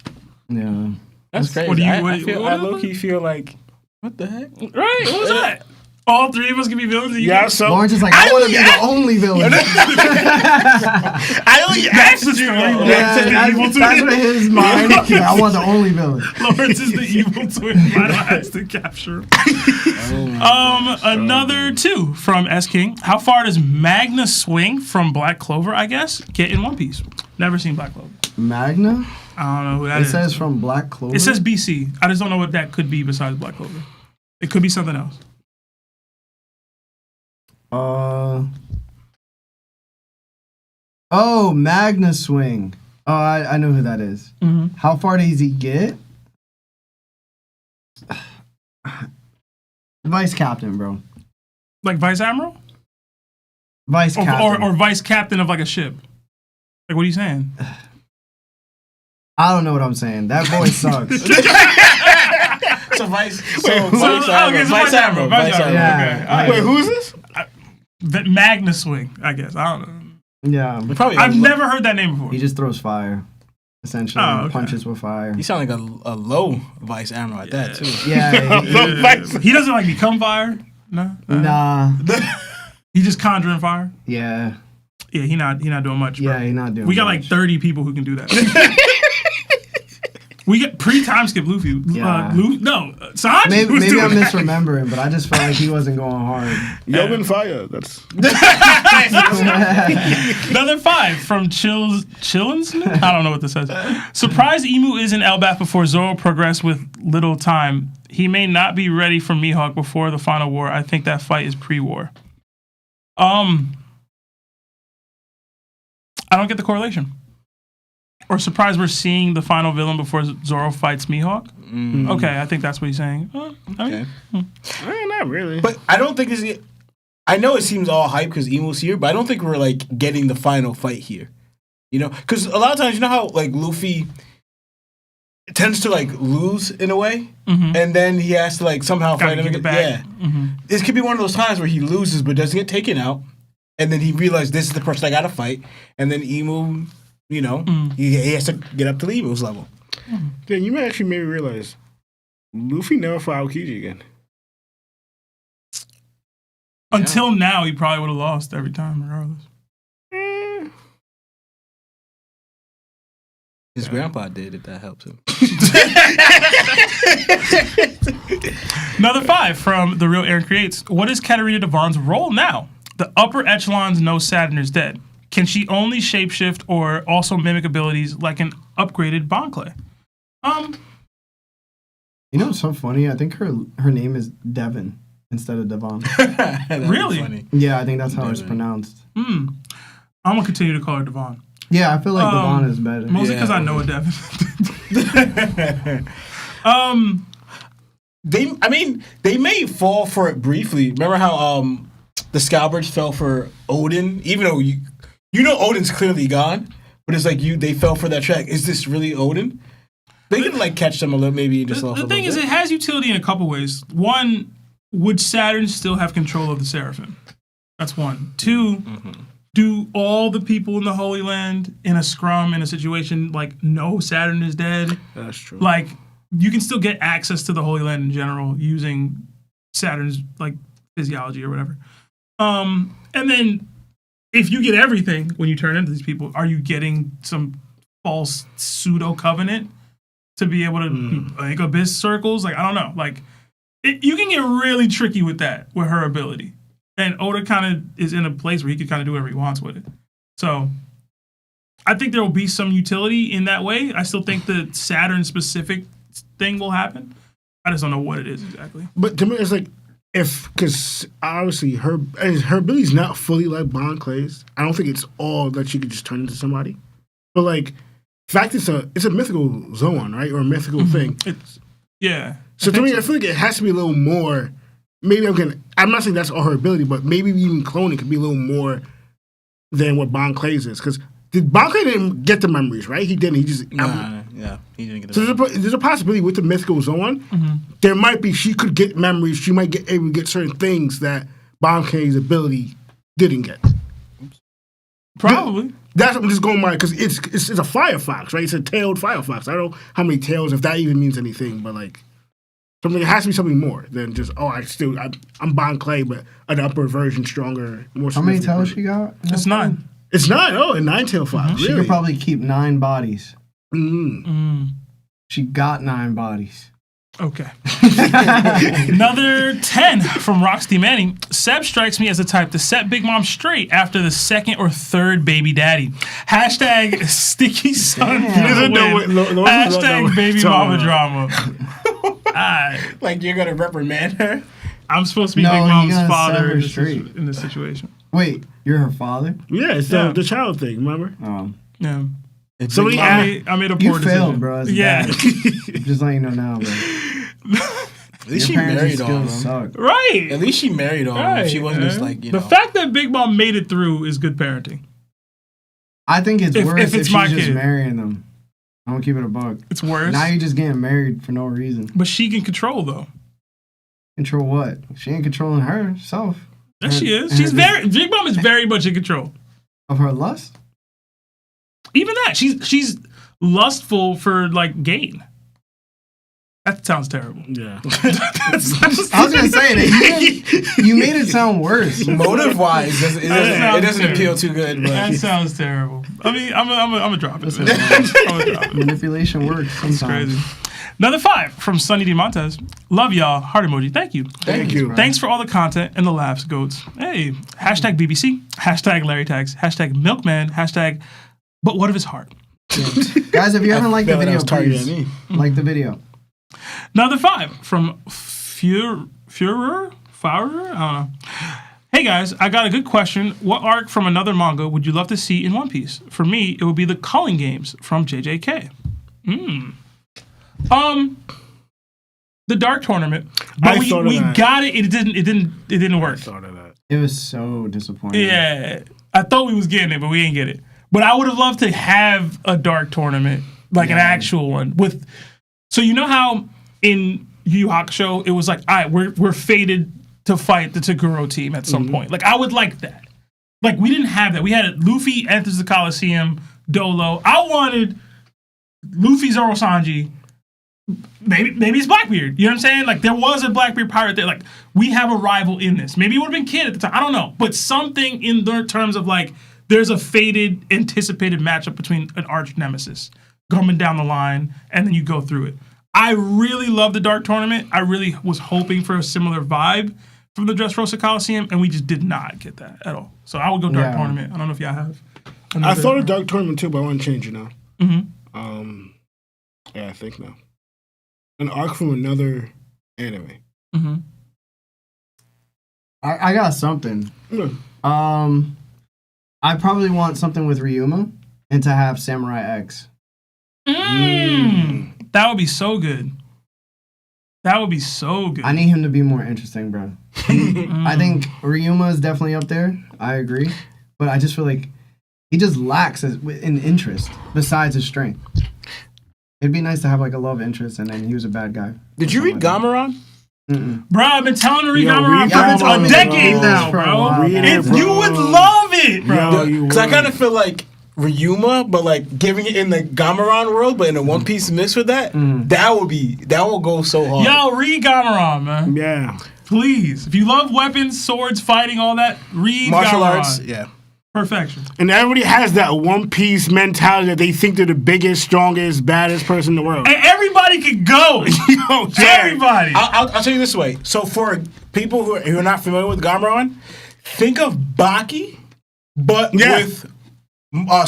Yeah. That's crazy. What do you- I low-key feel like, what the heck? Right? What was that? All 3 of us can be villains. And you Yeah, can- so Lawrence is like, I want to be the only villain. I only That's asked the you. story. Yeah, Lawrence is the evil that's twin. what his mind. Yeah, I want the only villain. Lawrence is the evil twin. Lionel has to capture him. Another 2 from S King. How far does Magna swing from Black Clover? I guess get in One Piece. Never seen Black Clover. Magna? I don't know who that It is. says from Black Clover. It says BC. I just don't know what that could be besides Black Clover. It could be something else. Oh, Magna Swing. Oh, I know who that is. Mm-hmm. How far does he get? Vice captain, bro. Like Vice Admiral? Vice captain. Or Vice Captain of like a ship. Like, what are you saying? I don't know what I'm saying. That boy sucks. So Vice Vice Admiral. Yeah. Okay. Wait, who's this? Magna Swing, I guess. I don't know. Yeah. I've never heard that name before. He just throws fire. Essentially, Oh, okay. punches with fire. You sound like a low Vice Admiral at that, too. Yeah. He doesn't like become fire. No. Nah. He just conjuring fire. Yeah. Yeah, he not doing much. Bro. Yeah, he's not doing We got like much. 30 people who can do that. We get pre-time skip Luffy. Yeah. Sanji Maybe, was maybe doing I'm that. misremembering, but I just felt like he wasn't going hard. Yobin Fire. That's Another 5 from Chillins? I don't know what this says. Surprise Emu is in Elbaf before Zoro progressed with little time. He may not be ready for Mihawk before the final war. I think that fight is pre-war. I don't get the correlation. Or surprise we're seeing the final villain before Zoro fights Mihawk? Okay, I think that's what he's saying. Okay. not really. But I don't think this is... I know it seems all hype because Emu's here, but I don't think we're, like, getting the final fight here. You know? Because a lot of times, you know how, like, Luffy tends to, like, lose in a way? Mm-hmm. And then he has to, like, somehow Gotta fight him get it again. back. Yeah. Mm-hmm. This could be one of those times where he loses but doesn't get taken out. And then he realizes this is the person I gotta fight. And then Emu, you know, he has to get up to Emu's level. Then you might actually made me realize Luffy never fought Aokiji again. Until now, he probably would have lost every time, regardless. His grandpa did, if that helps him. Another 5 from The Real Aaron Creates. What is Katarina Devon's role now? The upper echelons know Saturn is dead. Can she only shapeshift or also mimic abilities like an upgraded Bon Clay? You know what's so funny? I think her name is Devon instead of Devon. Really? Funny. Yeah, I think that's how it's Devon. pronounced. I'm going to continue to call her Devon. Yeah, I feel like Devon is better. Mostly because Yeah. I know a Devon. They may fall for it briefly. Remember how the Scalbridge fell for Odin? Even though you know Odin's clearly gone, but it's like they fell for that track. Is this really Odin? They could like catch them a little, maybe just off. The thing is, it has utility in a couple ways. One, would Saturn still have control of the Seraphim? That's one. 2, do all the people in the Holy Land in a scrum, in a situation like no Saturn is dead? That's true. Like, you can still get access to the Holy Land in general using Saturn's like physiology or whatever. And then if you get everything when you turn into these people, are you getting some false pseudo covenant to be able to make abyss circles? Like, I don't know. Like, you can get really tricky with that, with her ability. And Oda kind of is in a place where he can kind of do whatever he wants with it. So I think there will be some utility in that way. I still think the Saturn specific thing will happen. I just don't know what it is exactly. But to me, it's like because obviously her ability's not fully like Bon Clay's. I don't think it's all that she could just turn into somebody. But like, fact it's a mythical Zoan, right, or a mythical thing. It's, yeah. So to me, I feel like it has to be a little more maybe I'm not saying that's all her ability, but maybe even cloning could be a little more than what Bon Clay's is. Because Bon Clay didn't get the memories, right? He didn't. He just he didn't get so there's a possibility with the myth goes on. There might be she could get memories. She might get able to get certain things that Bon Clay's ability didn't get. Probably. That's what I'm just going by because it's a firefox, right? It's a tailed firefox. I don't know how many tails, if that even means anything, but like something. It has to be something more than just I'm Bon Clay, but an upper version, stronger, more. How many tails she got? It's 9. It's 9. Oh, a 9-tail fox. She Really? could probably keep 9 bodies. Mm. She got 9 bodies. Okay. Another 10 from Roxy Manning. Seb strikes me as the type to set Big Mom straight after the second or third baby daddy. Hashtag sticky son. doesn't know what- Hashtag baby Talking mama about. drama. Like you're gonna reprimand her? I'm supposed to be No, Big you Mom's gotta father set her in this, straight. in this situation. Wait, you're her father? Yeah, it's Yeah. the child thing. Remember? Yeah. Somebody I made a poor You decision. failed, bro. As a Yeah. dad. Just letting you know now, bro. At least Your she parenting married all of skills them. suck. Right. At least she married all of them. She wasn't just like, you know. The fact that Big Mom made it through is good parenting. I think it's If worse if it's she's my just kid. marrying them. I'm gonna keep it a buck. It's worse. Now you're just getting married for no reason. But she can control though. Control what? She ain't controlling herself. Yes, she is. Her- She's Big Mom is very much in control. Of her lust? Even that, she's lustful for like gain. That sounds terrible. Yeah. I was gonna say that. You made it sound worse. Motive wise, it sounds doesn't fair. appeal too good. But That sounds terrible. I mean, I'm gonna drop it. Man. I'm gonna drop it. Manipulation works sometimes. Crazy. Another 5 from Sunny D. Montez. Love y'all. Heart emoji. Thank you. Thank you. Thanks for all the content and the laughs, goats. Hey. Hashtag BBC. Hashtag Larry Tags. Hashtag Milkman. Hashtag But what of his heart? Guys, if you haven't liked the feel like that video, was targeted please at me. like the video. Another 5 from Führer? I don't know. Hey guys, I got a good question. What arc from another manga would you love to see in One Piece? For me, it would be the Culling Games from JJK. The Dark Tournament. But I we thought of that. got it. It didn't work. Thought of that. It was so disappointing. Yeah. I thought we was getting it, but we didn't get it. But I would have loved to have a Dark Tournament, like an actual one. So you know how in Yu Yu Hakusho, it was like, all right, we're fated to fight the Toguro team at some point. Like, I would like that. Like, we didn't have that. We had Luffy enters the Coliseum, Dolo. I wanted Luffy, Zoro, Sanji. Maybe it's Blackbeard. You know what I'm saying? Like, there was a Blackbeard pirate there. Like, we have a rival in this. Maybe it would have been Kid at the time. I don't know. But something in the terms of, like, there's a fated, anticipated matchup between an arch nemesis coming down the line, and then you go through it. I really love the Dark Tournament. I really was hoping for a similar vibe from the Dressrosa Coliseum, and we just did not get that at all. So I would go Dark Tournament. I don't know if y'all have. I thought of Dark Tournament too, but I want to change it now. Yeah, I think now. An arc from another anime. I got something. Yeah. I probably want something with Ryuma and to have Samurai X. That would be so good. That would be so good. I need him to be more interesting, bro. I think Ryuma is definitely up there. I agree. But I just feel like he just lacks in interest besides his strength. It'd be nice to have like a love interest and then he was a bad guy. Did you read Gameron? Bro, I've been telling you to read Yo, Gameron read for Gameron, a decade bro. now, For a bro. while, Read man. it, bro. You would love it, bro. Yo, Because I kind of feel like Ryuma, but like giving it in the Gameron world, but in a One Piece mix with that, that will go so hard. Yo, read Gameron, man. Yeah. Please. If you love weapons, swords, fighting, all that, read Martial Gameron. arts, yeah. Perfection. And everybody has that One Piece mentality that they think they're the biggest, strongest, baddest person in the world. And everybody can go. Yo, Jared, Everybody. I'll tell you this way. So for people who are not familiar with Gameron, think of Baki, but with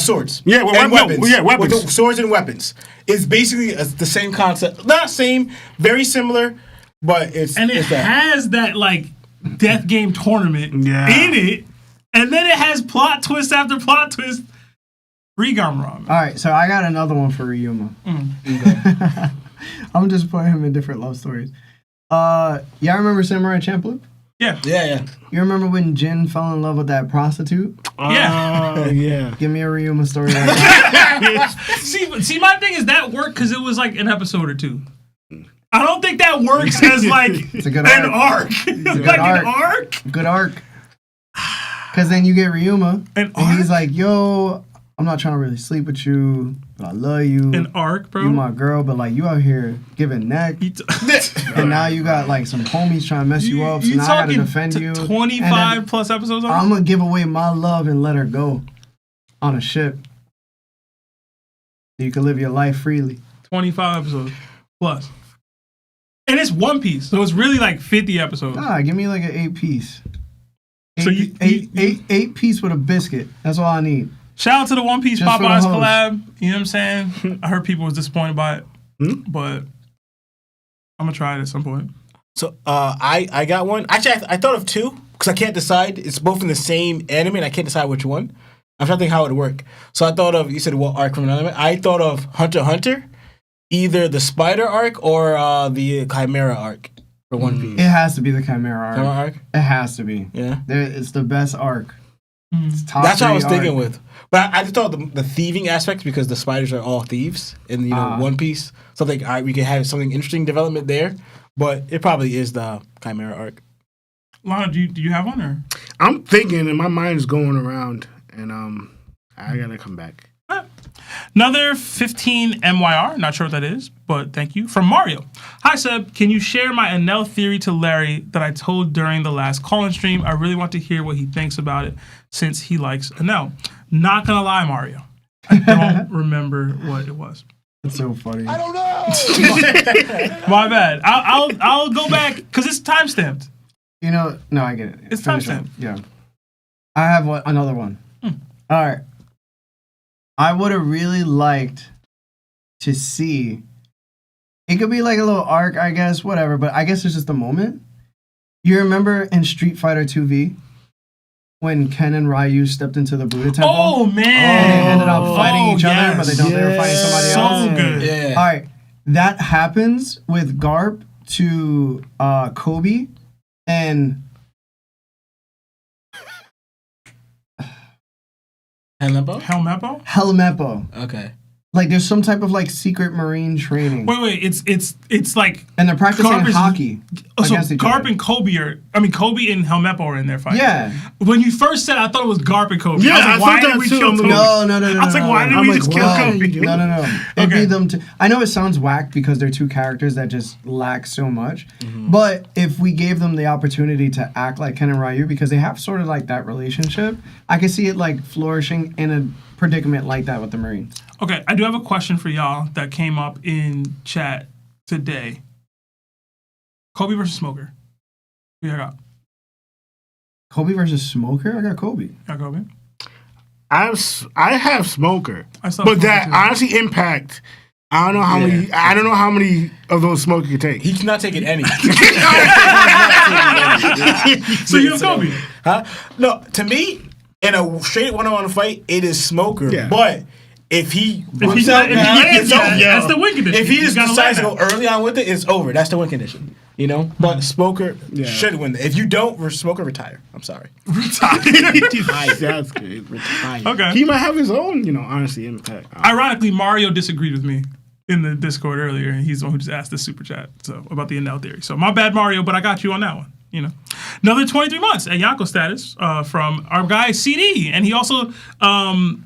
swords. Yeah, and weapons. weapons. With the swords and weapons. It's basically the same concept. Not same, very similar, but it's And it it's that. has that, like, death game tournament in it. And then it has plot twist after plot twist. Read Gameron. All right, so I got another one for Ryuma. I'm just putting him in different love stories. Y'all remember Samurai Champloo? Yeah. Yeah. You remember when Jin fell in love with that prostitute? Yeah. Yeah. Give me a Ryuma story like that. See, my thing is that worked because it was like an episode or two. I don't think that works as like It's a good an arc. arc. It's a good Like arc. an arc. Good arc. Because then you get Ryuma, An and he's arc? like, yo, I'm not trying to really sleep with you, but I love you. An arc, bro. You my girl, but like you out here giving neck. And now you got like some homies trying to mess you up, so You now I gotta talking defend you. 25 plus episodes? I'm gonna give away my love and let her go on a ship. So you can live your life freely. 25 episodes plus. And it's One Piece, so it's really like 50 episodes. Give me like an 8-piece. So Eight piece with a biscuit. That's all I need. Shout out to the One Piece Just for the Popeyes hoes. collab. You know what I'm saying? I heard people was disappointed by it, but I'm gonna try it at some point. So I got one. Actually, I thought of two because I can't decide. It's both in the same anime, and I can't decide which one. I'm trying to think how it would work. So I thought of, you said what arc from another anime? I thought of Hunter x Hunter, either the Spider arc or the Chimera arc for One Piece. It has to be the Chimera arc. Chimera arc? It has to be. Yeah. It's the best arc. It's top That's what I was 3 thinking arc. with. But I just thought the thieving aspect because the spiders are all thieves in One Piece. So like, all right, we could have something interesting development there. But it probably is the Chimera arc. Lana, do you have one or? I'm thinking, and my mind's going around, and I gotta come back. Another 15 MYR, not sure what that is, but thank you. From Mario. Hi, Seb. Can you share my Enel theory to Larry that I told during the last call-in stream? I really want to hear what he thinks about it since he likes Enel. Not gonna lie, Mario. I don't remember what it was. It's so funny. I don't know. My bad. I'll go back because it's timestamped. No, I get it. It's Finish timestamp. up. Yeah. I have another one. All right. I would have really liked to see. It could be like a little arc, I guess, whatever, but I guess it's just a moment. You remember in Street Fighter 2V when Ken and Ryu stepped into the Buddha temple? Oh man! And they ended up fighting each other, but they were fighting somebody So else. good. Yeah. All right, that happens with Garp to Kobe and Helmeppo? Helmeppo. Okay. Like there's some type of like secret marine training, Wait, it's like and they're practicing Garp is- hockey so against each Garp other. and Kobe Kobe and Helmeppo are in there fighting. Yeah. When you first said, it, I thought it was Garp and Kobe. Yeah, I was like, I why thought didn't that we too. kill I'm Kobe? like, No. I was like, why didn't I'm we like, just kill why? Kobe? No. It'd Okay. be them two. I know it sounds whack because they're two characters that just lack so much. But if we gave them the opportunity to act like Ken and Ryu, because they have sort of like that relationship, I could see it like flourishing in a predicament like that with the Marines. Okay, I do have a question for y'all that came up in chat today. Kobe versus Smoker. Who y'all got? Kobe versus Smoker? I got Kobe. Got Kobe? I have Smoker, I saw but Smoker that too. honestly Impact. I don't know how many. I don't know how many of those Smoker could take. He's not taking any. So you have Kobe. Huh? No, to me, in a straight one-on-one fight, it is Smoker. Yeah. But if he If whips he out, lands, it's over. that's the win condition. If he He's just gotta decides to land go early on with it, it's over. That's the win condition. You know? But Smoker Yeah. should win. If you don't, Smoker retire. I'm sorry. That's good. Retired. Okay. He might have his own, honestly, Impact. Ironically, Mario disagreed with me in the Discord earlier, and he's the one who just asked the super chat about the Enel theory. So my bad, Mario, but I got you on that one. Another 23 months at Yanko status from our guy CD, and he also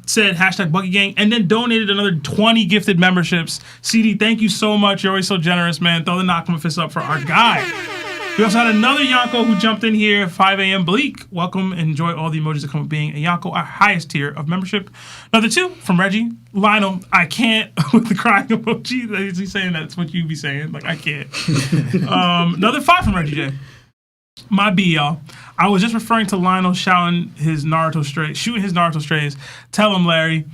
said #BuckyGang and then donated another 20 gifted memberships. CD, thank you so much. You're always so generous, man. Throw the Nakama fist up for our guy. We also had another Yanko who jumped in here, 5 a.m. Bleak. Welcome and enjoy all the emojis that come with being a Yanko, our highest tier of membership. Another 2 from Reggie. Lionel, I can't with the crying emoji. He's saying that's what you be saying. Like, I can't. Another 5 from Reggie J. My B, y'all. I was just referring to Lionel shooting his Naruto strays. Tell him, Larry,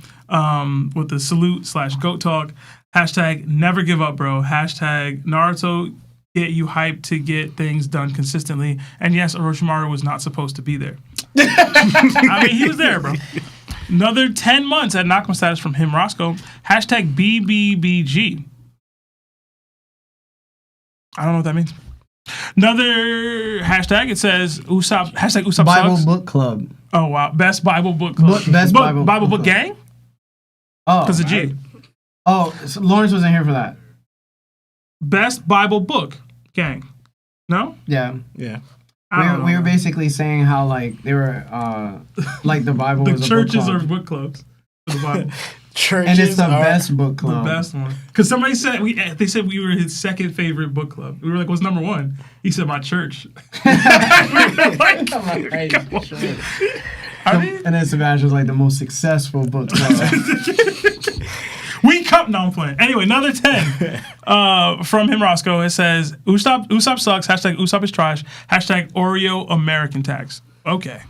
with the salute/goat talk. #never give up, bro. #Naruto get you hyped to get things done consistently. And yes, Orochimaru was not supposed to be there. I mean, he was there, bro. Another 10 months at Nakama status from him, Roscoe. #BBBG. I don't know what that means. Another hashtag. It says Usopp. Hashtag Usopp Bible sucks. book club. Oh wow, best Bible book club. Best Bible Bible book book club. gang. Oh, Because of G. Oh, so Lawrence wasn't here for that. Best Bible book gang. No. Yeah. Yeah. We were basically saying how like they were like the Bible The was a churches book are club. book clubs. For the Bible. Churches And it's the are best book The club. best one. Because somebody said they said we were his second favorite book club. We were like, what's number one? He said my church. We were like, come on. I mean, And then Sebastian was like the most successful book club. we come. No, I'm playing. Anyway, another 10 from him, Roscoe. It says Usopp sucks. Hashtag Usopp is trash. Hashtag Oreo American tax. Okay.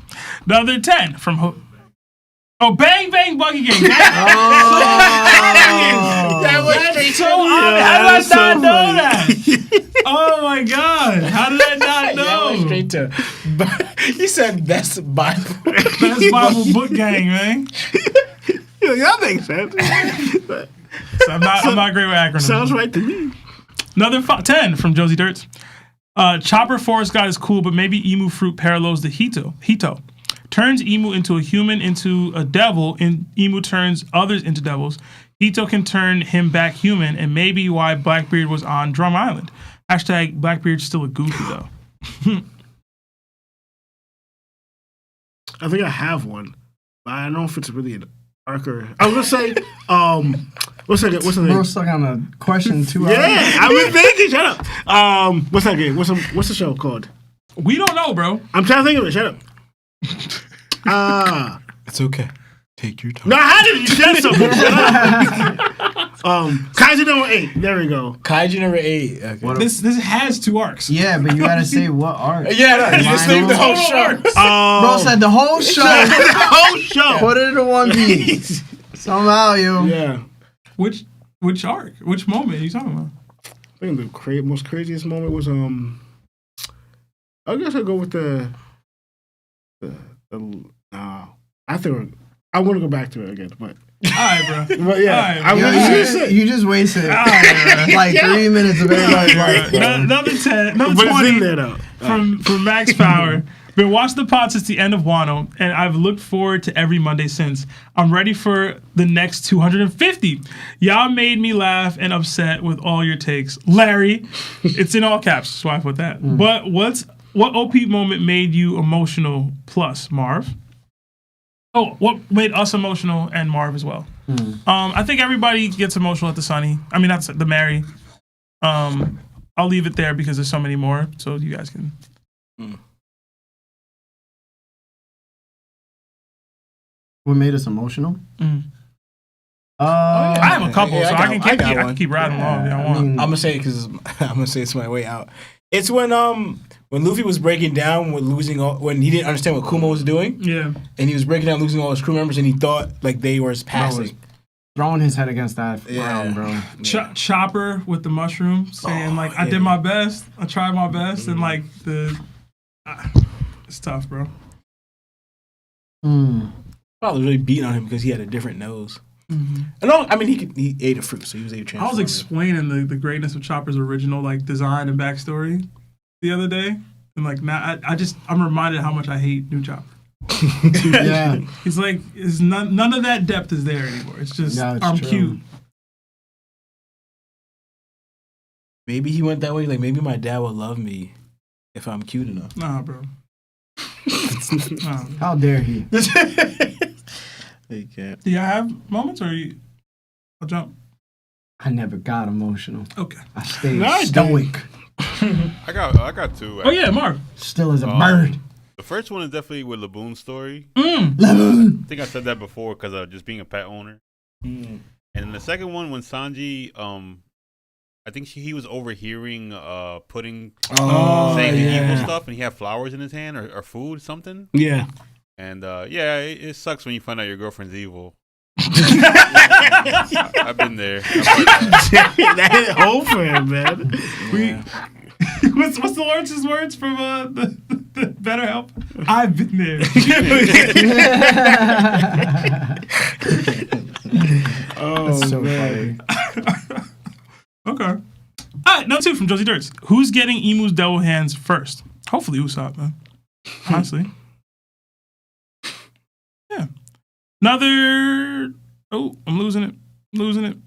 Another 10 from Bang Bang Buggy Gang. That was straight So to me. how did I not know that? Oh my god! How did I not That went know? straight to. He said best Bible. Best Bible book gang, man. That makes sense. So I'm not great with acronyms. Sounds right to me. Another 10 from Josie Dirts. Chopper Forest God is cool, but maybe emu fruit parallels the Hito. Turns emu into a human, into a devil, and emu turns others into devils. Hito can turn him back human, and maybe why Blackbeard was on Drum Island. Hashtag Blackbeard's still a goofy, though. I think I have one, but I don't know if it's really an arc or. I was gonna say, what's the We're name? stuck on a question 2 hours. Yeah, I've been thinking. Shut up. What's that game? What's the show called? We don't know, bro. I'm trying to think of it. Shut up. It's okay. Take your time. No, how did you say something? Shut up. Kaiju number 8. There we go. Kaiju number 8. Okay. This has 2 arcs. Yeah, but you gotta say what art. Yeah, no, you just leave the whole show. Bro said the whole show. The whole show. Put it in one piece. Somehow, you. Yeah. Which arc? Which moment are you talking about? I think the most craziest moment was I guess I'll go with the I think I want to go back to it again, but Alright, bro. but yeah, All right, I You just wasted Alright, like 3 minutes of everybody's life. bro. Another 10, another but it's 20 in there though. from Max Power. Been watching the pod since the end of Wano, and I've looked forward to every Monday since. I'm ready for the next 250. Y'all made me laugh and upset with all your takes. Larry, it's in all caps, so I put that. But what OP moment made you emotional plus, Marv? Oh, what made us emotional and Marv as well? I think everybody gets emotional at the Sunny. I mean, that's the Mary. I'll leave it there because there's so many more, so you guys can... What made us emotional? I have a couple, yeah, so I I got can one. keep riding along if I want. I'm gonna say it because I'm gonna say it's my way out. It's when Luffy was breaking down with when he didn't understand what Kuma was doing, Yeah. and he was breaking down losing all his crew members, and he thought like they were his passing. Throwing his head against that ground, bro. Chopper with the mushroom saying I did my best, I tried my best, and like it's tough, bro. Probably really beating on him because he had a different nose. And I mean, he ate a fruit, so he was able to I was transform. explaining the greatness of Chopper's original like design and backstory the other day, and like now I'm reminded how much I hate New Chopper. Yeah. He's like, none of that depth is there anymore. It's just Yeah, it's I'm true. cute. Maybe he went that way. Like maybe my dad will love me if I'm cute enough. Nah, bro. Nah. How dare he? He can't. Do y'all have moments or I'll jump? I never got emotional. Okay. I stayed No, I stoic. I got 2. Oh yeah, Marv. Still as a bird. The first one is definitely with Laboon's story. Lemon. I think I said that before because of just being a pet owner. And then the second one when Sanji, I think he was overhearing Pudding saying the evil stuff, and he had flowers in his hand or food, something. Yeah. And it sucks when you find out your girlfriend's evil. I've been there. That hit home for him, man. What's the Lawrence's words from the Better Help? I've been there. Oh, That's so man. funny. Okay. All right, no Another 2 from Josie Dirts. Who's getting Emu's double hands first? Hopefully Usopp, man. Honestly. Yeah. Another... Oh, I'm losing it.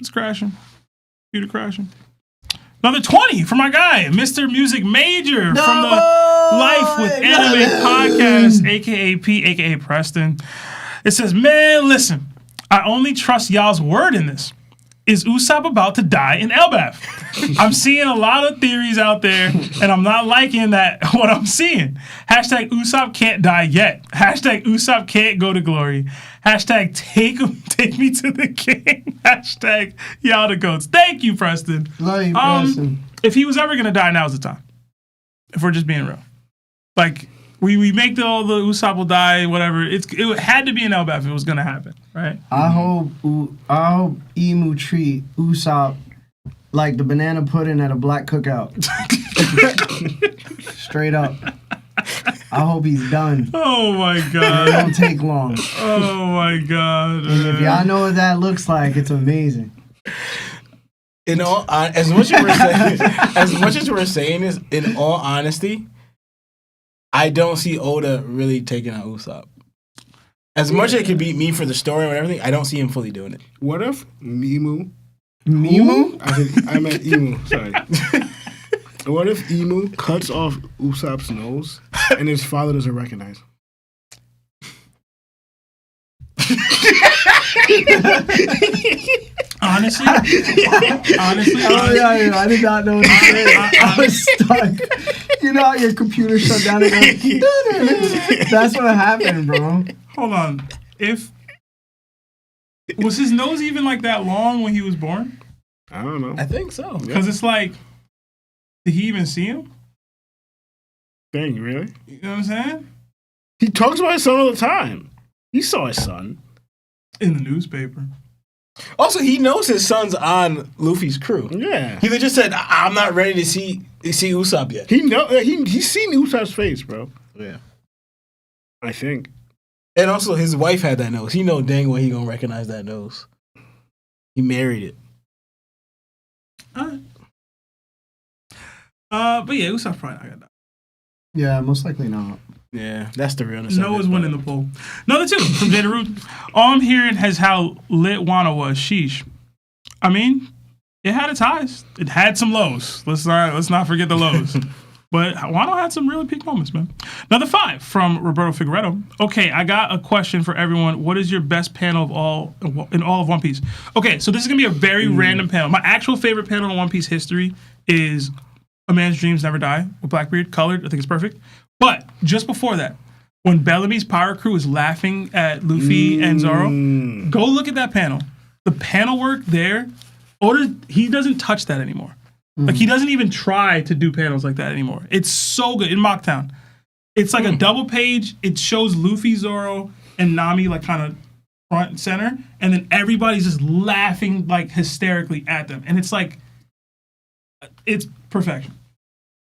It's crashing. Computer crashing. Another 20 for my guy, Mr. Music Major from the Life with Anime Podcast, a.k.a. P, a.k.a. Preston. It says, man, listen, I only trust y'all's word in this. Is Usopp about to die in Elbaf? I'm seeing a lot of theories out there, and I'm not liking what I'm seeing. Hashtag Usopp can't die yet. Hashtag Usopp can't go to glory. Hashtag take me to the king. Hashtag y'all the goats. Thank you, Preston. Love you, Preston. If he was ever gonna die, now's the time. If we're just being real, like we make the Usopp will die, whatever. It had to be in Elbaf if it was gonna happen, right? I hope Emu treat Usopp like the banana pudding at a black cookout. Straight up. I hope he's done. Oh my It god. don't take long. Oh my god. And if y'all know what that looks like, it's amazing. In all, as much as we're saying this, in all honesty, I don't see Oda really taking out Usopp. As much as it could beat me for the story and everything, I don't see him fully doing it. What if Mimu? Mimu? I meant Emu. Sorry. What if Emu cuts off Usopp's nose and his father doesn't recognize him? Honestly, I did not know what to say. I was stuck. You know how your computer shut down and goes, that's what happened, bro. hold on. Was his nose even like that long when he was born? I don't know. I think so. Because it's like, did he even see him? Dang, really? You know what I'm saying? He talks about his son all the time. He saw his son. In the newspaper. Also, he knows his son's on Luffy's crew. Yeah. He just said, "I'm not ready to see Usopp yet." He's seen Usopp's face, bro. Yeah. I think. And also, his wife had that nose. He know dang well he gonna recognize that nose. He married it. Alright. But yeah, Usopp's probably not gonna die. Yeah, most likely not. Yeah, that's the realness. Noah's winning the poll. Another 2 from Jada Root. All I'm hearing is how lit Wano was. Sheesh. I mean, it had its highs. It had some lows. Let's not forget the lows. But Wano had some really peak moments, man. Another 5 from Roberto Figueredo. Okay, I got a question for everyone. What is your best panel in all of One Piece? Okay, so this is gonna be a very random panel. My actual favorite panel in One Piece history is A Man's Dreams Never Die with Blackbeard, colored. I think it's perfect. But just before that, when Bellamy's pirate crew is laughing at Luffy and Zoro, go look at that panel. The panel work there, Oda, he doesn't touch that anymore. Like, he doesn't even try to do panels like that anymore. It's so good in Mocktown. It's like a double page. It shows Luffy, Zoro, and Nami like kind of front and center, and then everybody's just laughing like hysterically at them. And it's like, it's perfection.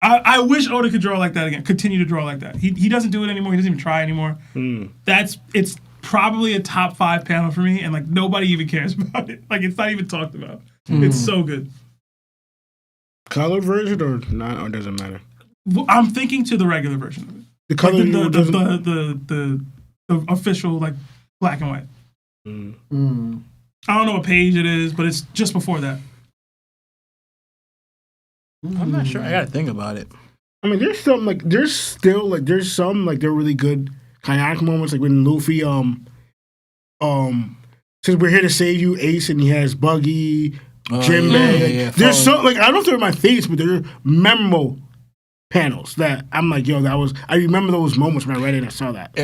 I wish Oda could draw like that again. Continue to draw like that. He doesn't do it anymore. He doesn't even try anymore. It's probably a top 5 panel for me, and like nobody even cares about it. Like, it's not even talked about. It's so good. Colored version or not, or doesn't matter? I'm thinking to the regular version of it. The color like the official like black and white. I don't know what page it is, but it's just before that. I'm not sure. I gotta think about it. I mean, there's some they're really good kayak moments, like when Luffy says we're here to save you, Ace, and he has Buggy, Jinbei. Yeah. There's some like I don't know if they're my favorites, but they're memorable panels that I'm like, yo, I remember those moments when I read it and I saw that.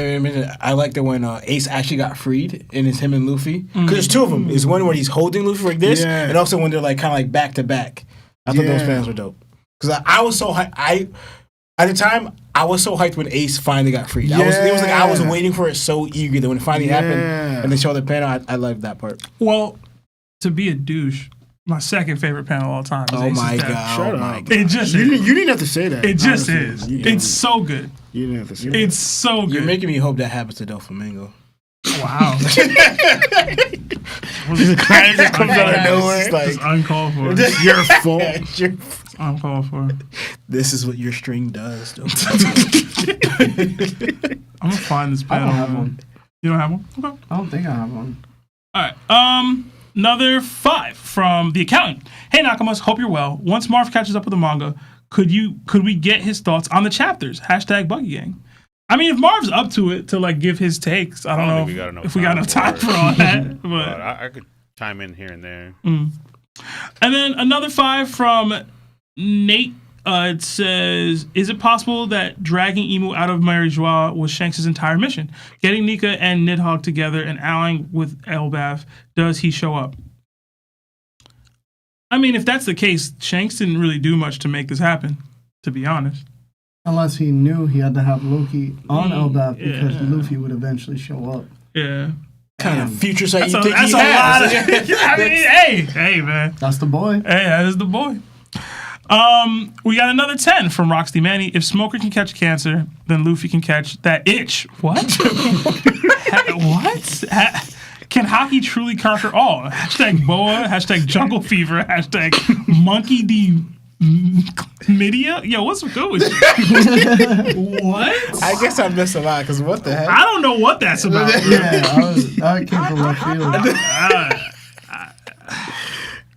I liked it when Ace actually got freed, and it's him and Luffy. Because there's 2 of them. It's one where he's holding Luffy like this, and also when they're like kind of like back to back. I thought those panels were dope. Because I was so hyped. At the time, I was so hyped when Ace finally got freed. It was like I was waiting for it so eager that when it finally happened and they showed the panel, I loved that part. Well, to be a douche, my second favorite panel of all time is Ace's death. Shut up. It just you is. didn't have to say that. It just honestly. is. It's so good. You didn't have to say that. It's so good. You're making me hope that happens to Doflamingo. Wow. The crying that comes out of nowhere. It's like, It's uncalled for. It's your fault. it's your- It's uncalled for. this is what your string does. Though. I'm gonna find this I panel. don't have man. one. You don't have one? Okay. I don't think I have one. All right. Another 5 from the accountant. Hey Nakamas, hope you're well. Once Marv catches up with the manga, could we get his thoughts on the chapters? # Buggy Gang. I mean, if Marv's up to it to like give his takes, I don't know if we got enough time for all that. But I could chime in here and there. and then another 5 from Nate. It says, is it possible that dragging Emu out of Mary Joie was Shanks' entire mission? Getting Nika and Nidhogg together and allying with Elbaf, does he show up? I mean, if that's the case, Shanks didn't really do much to make this happen, to be honest. Unless he knew he had to have Loki on Elbaf yeah. because Luffy would eventually show up. Yeah. Kind of future sight That's you a, think that's he a has. lot of... I mean, hey, man. That's the boy. Hey, that is the boy. We got another 10 from Roxy Manny. If Smoker can catch cancer, then Luffy can catch that itch. What? What? Can hockey truly conquer all? # boa, # jungle fever, # monkey D chlamydia. Yo, what's good with you? What? I guess I missed a lot because what the heck? I don't know what that's about. Yeah, I came from left field.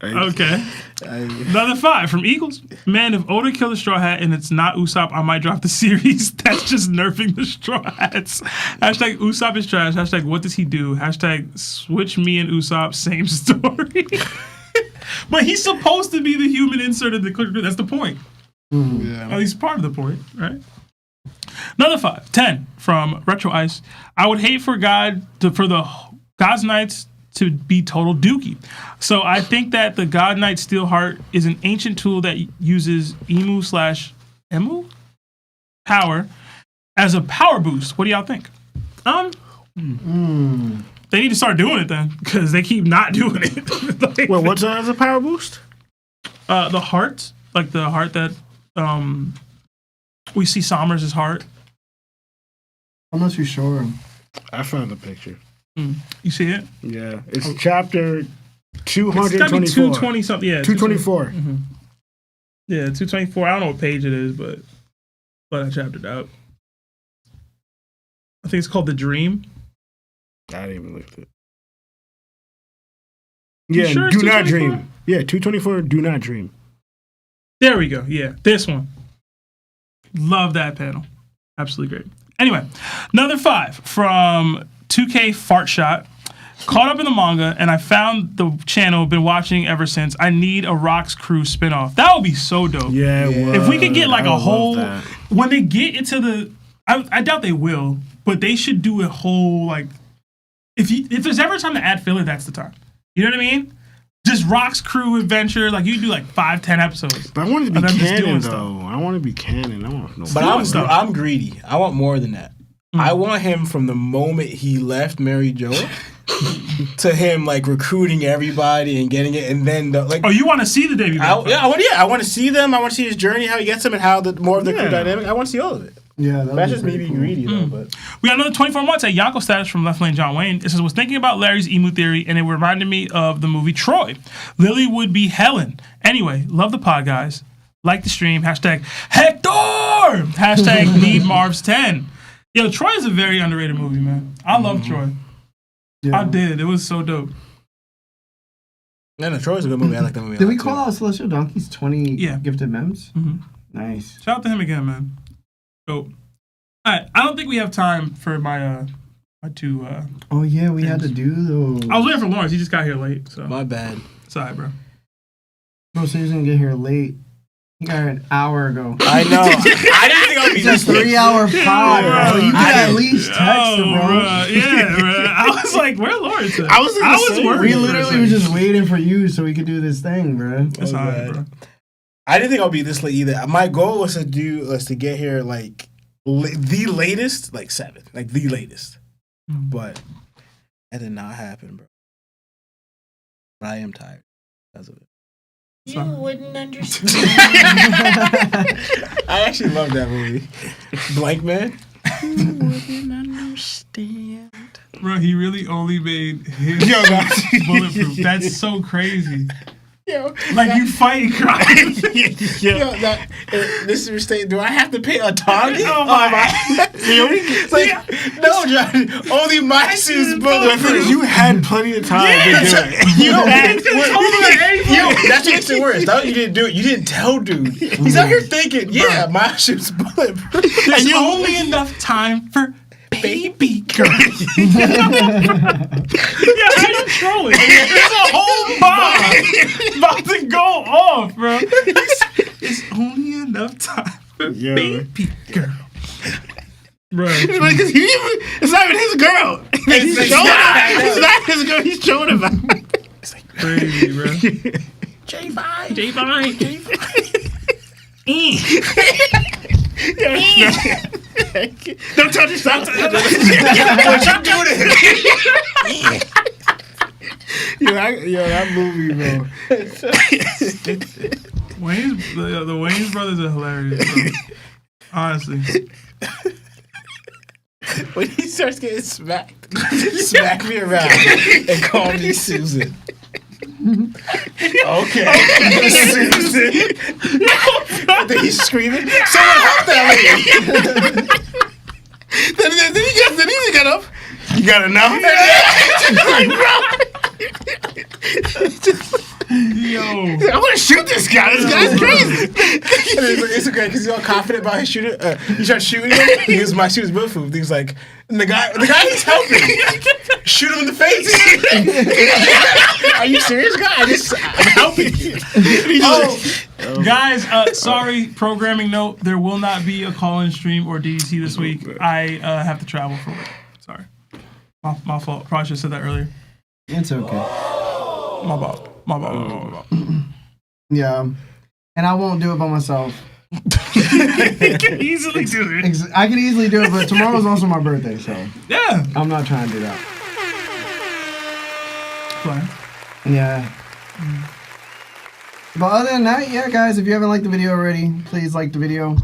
Okay. Another 5 from Eagles. Man, if Oda killed the Straw Hat and it's not Usopp, I might drop the series. That's just nerfing the Straw Hats. # Usopp is trash. # what does he do? # switch me and Usopp, same story. But he's supposed to be the human insert of the clip. That's the point. Yeah. At least part of the point, right? Another 5. 10 from Retro Ice. I would hate for the God's Knights to be total dookie. So I think that the God Knight Steelheart is an ancient tool that uses Emu/Emu power as a power boost. What do y'all think? They need to start doing it then, because they keep not doing it. Like, Wait, what's as a power boost? the heart, like the heart that we see Somers' heart. I'm not too sure. I found the picture. You see it? Yeah, it's chapter It's gotta be 224. 220 something. Yeah, 224. Yeah, 224. I don't know what page it is, but I chaptered out. I think it's called The Dream. I didn't even look at it. You Yeah, sure it's do not 224? dream. Yeah, 224, do not dream. There we go. Yeah, this one. Love that panel. Absolutely great. Anyway, another 5 from 2K Fart Shot. Caught up in the manga, and I found the channel, been watching ever since. I need a Rocks Crew spinoff. That would be so dope. Yeah, If we could get like I a would love whole, that. when they get into the, I doubt they will, but they should do a whole like, if there's ever time to add filler, that's the time. You know what I mean? Just Rocks Crew adventure, like you do like 5-10 episodes. But I want it to of be them just canon, doing though. stuff. I want it to be canon. I want no. But stuff. I'm greedy. I want more than that. I want him from the moment he left Mary Jo to him like recruiting everybody and getting it, and then Oh, you want to see the debut? I want to see them. I want to see his journey, how he gets them, and how more of the crew dynamic. I want to see all of it. Yeah, That's just me being greedy, though. But We got another 24 months at Yonko status from Left Lane John Wayne. It says, was thinking about Larry's emu theory, and it reminded me of the movie Troy. Lily would be Helen. Anyway, love the pod, guys. Like the stream. # Hector! # need Marv's 10. Yo, Troy is a very underrated movie, man. I love Troy. Yeah. I did. It was so dope. no, Troy's a good movie. I like that movie. Did we call out Celestial Donkey's 20 Yeah. gifted memes? Mhm. Nice. Shout out to him again, man. Dope. All right, I don't think we have time for my two. Oh yeah, we had to do those. I was waiting for Lawrence. He just got here late, so My bad. sorry, bro. Bro, so he's gonna get here late. He got here an hour ago. I know. I didn't think I'd be It's a this 3-hour pod, bro. You can at least text him, bro. Bruh. Yeah, bro. I was like, where Lawrence at? I was gonna say, worried. We for a literally were second. just waiting for you so we could do this thing, bro. It's all right, bro. I didn't think I'd be this late either. My goal was to get here like the latest, like 7, like the latest. But that did not happen, bro. But I am tired because of it. You wouldn't understand. I actually love that movie. Blank Man. Wouldn't understand. Bro, he really only made his bulletproof. That's so crazy. Yo, Like you fight crime. This is mistake. Do I have to pay a target? Oh my. It's like, no, John. Only my suit's bulletproof. You had plenty of time to do it. You know, that's what makes it worse. That you didn't do it. You didn't tell dude. He's out here thinking, yeah, my shoot's bulletproof. There's only enough time for baby girl. Yeah, how you trolling? There's a whole bomb about to go off, bro. It's only enough time for baby girl. Bro. It's not even his girl. It's not his girl. He's showing about. It's like crazy, bro. J5. Don't touch it. Stop. What you doing to him? Yo, that movie, bro. The Wayans brothers are hilarious, bro. Honestly. When he starts getting smacked, smack me around and call me Susan. Okay. Susan. Then he's screaming, someone help that lady. Then he got up. You got enough? Yo. I'm gonna shoot this guy. This guy's crazy. It's okay because he's all confident about his shooter. He starts shooting him. He goes, my shooter's bulletproof. He's like, and the guy he's helping. Shoot him in the face. Are you serious, guy? I'm helping you. Guys, sorry, programming note. There will not be a call-in stream or DDT this week. I have to travel for work. Sorry. My fault. Probably should have said that earlier. It's okay. My fault. Yeah. And I won't do it by myself. You can easily do it. I can easily do it, but tomorrow's also my birthday, so Yeah. I'm not trying to do that. Fine. Yeah. But other than that, yeah, guys, if you haven't liked the video already, please like the video.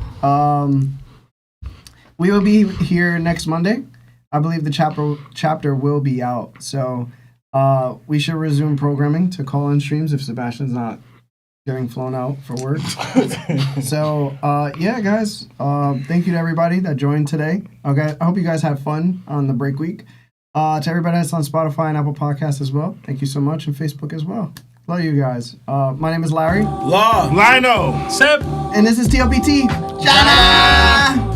We will be here next Monday. I believe the chapter will be out, so we should resume programming to call-in streams if Sebastian's not getting flown out for work. So, yeah, guys, thank you to everybody that joined today. Okay, I hope you guys have fun on the break week. To everybody that's on Spotify and Apple Podcasts as well, thank you so much, and Facebook as well. Love you guys. My name is Larry. Lino. Seb. And this is TOPT. Jana!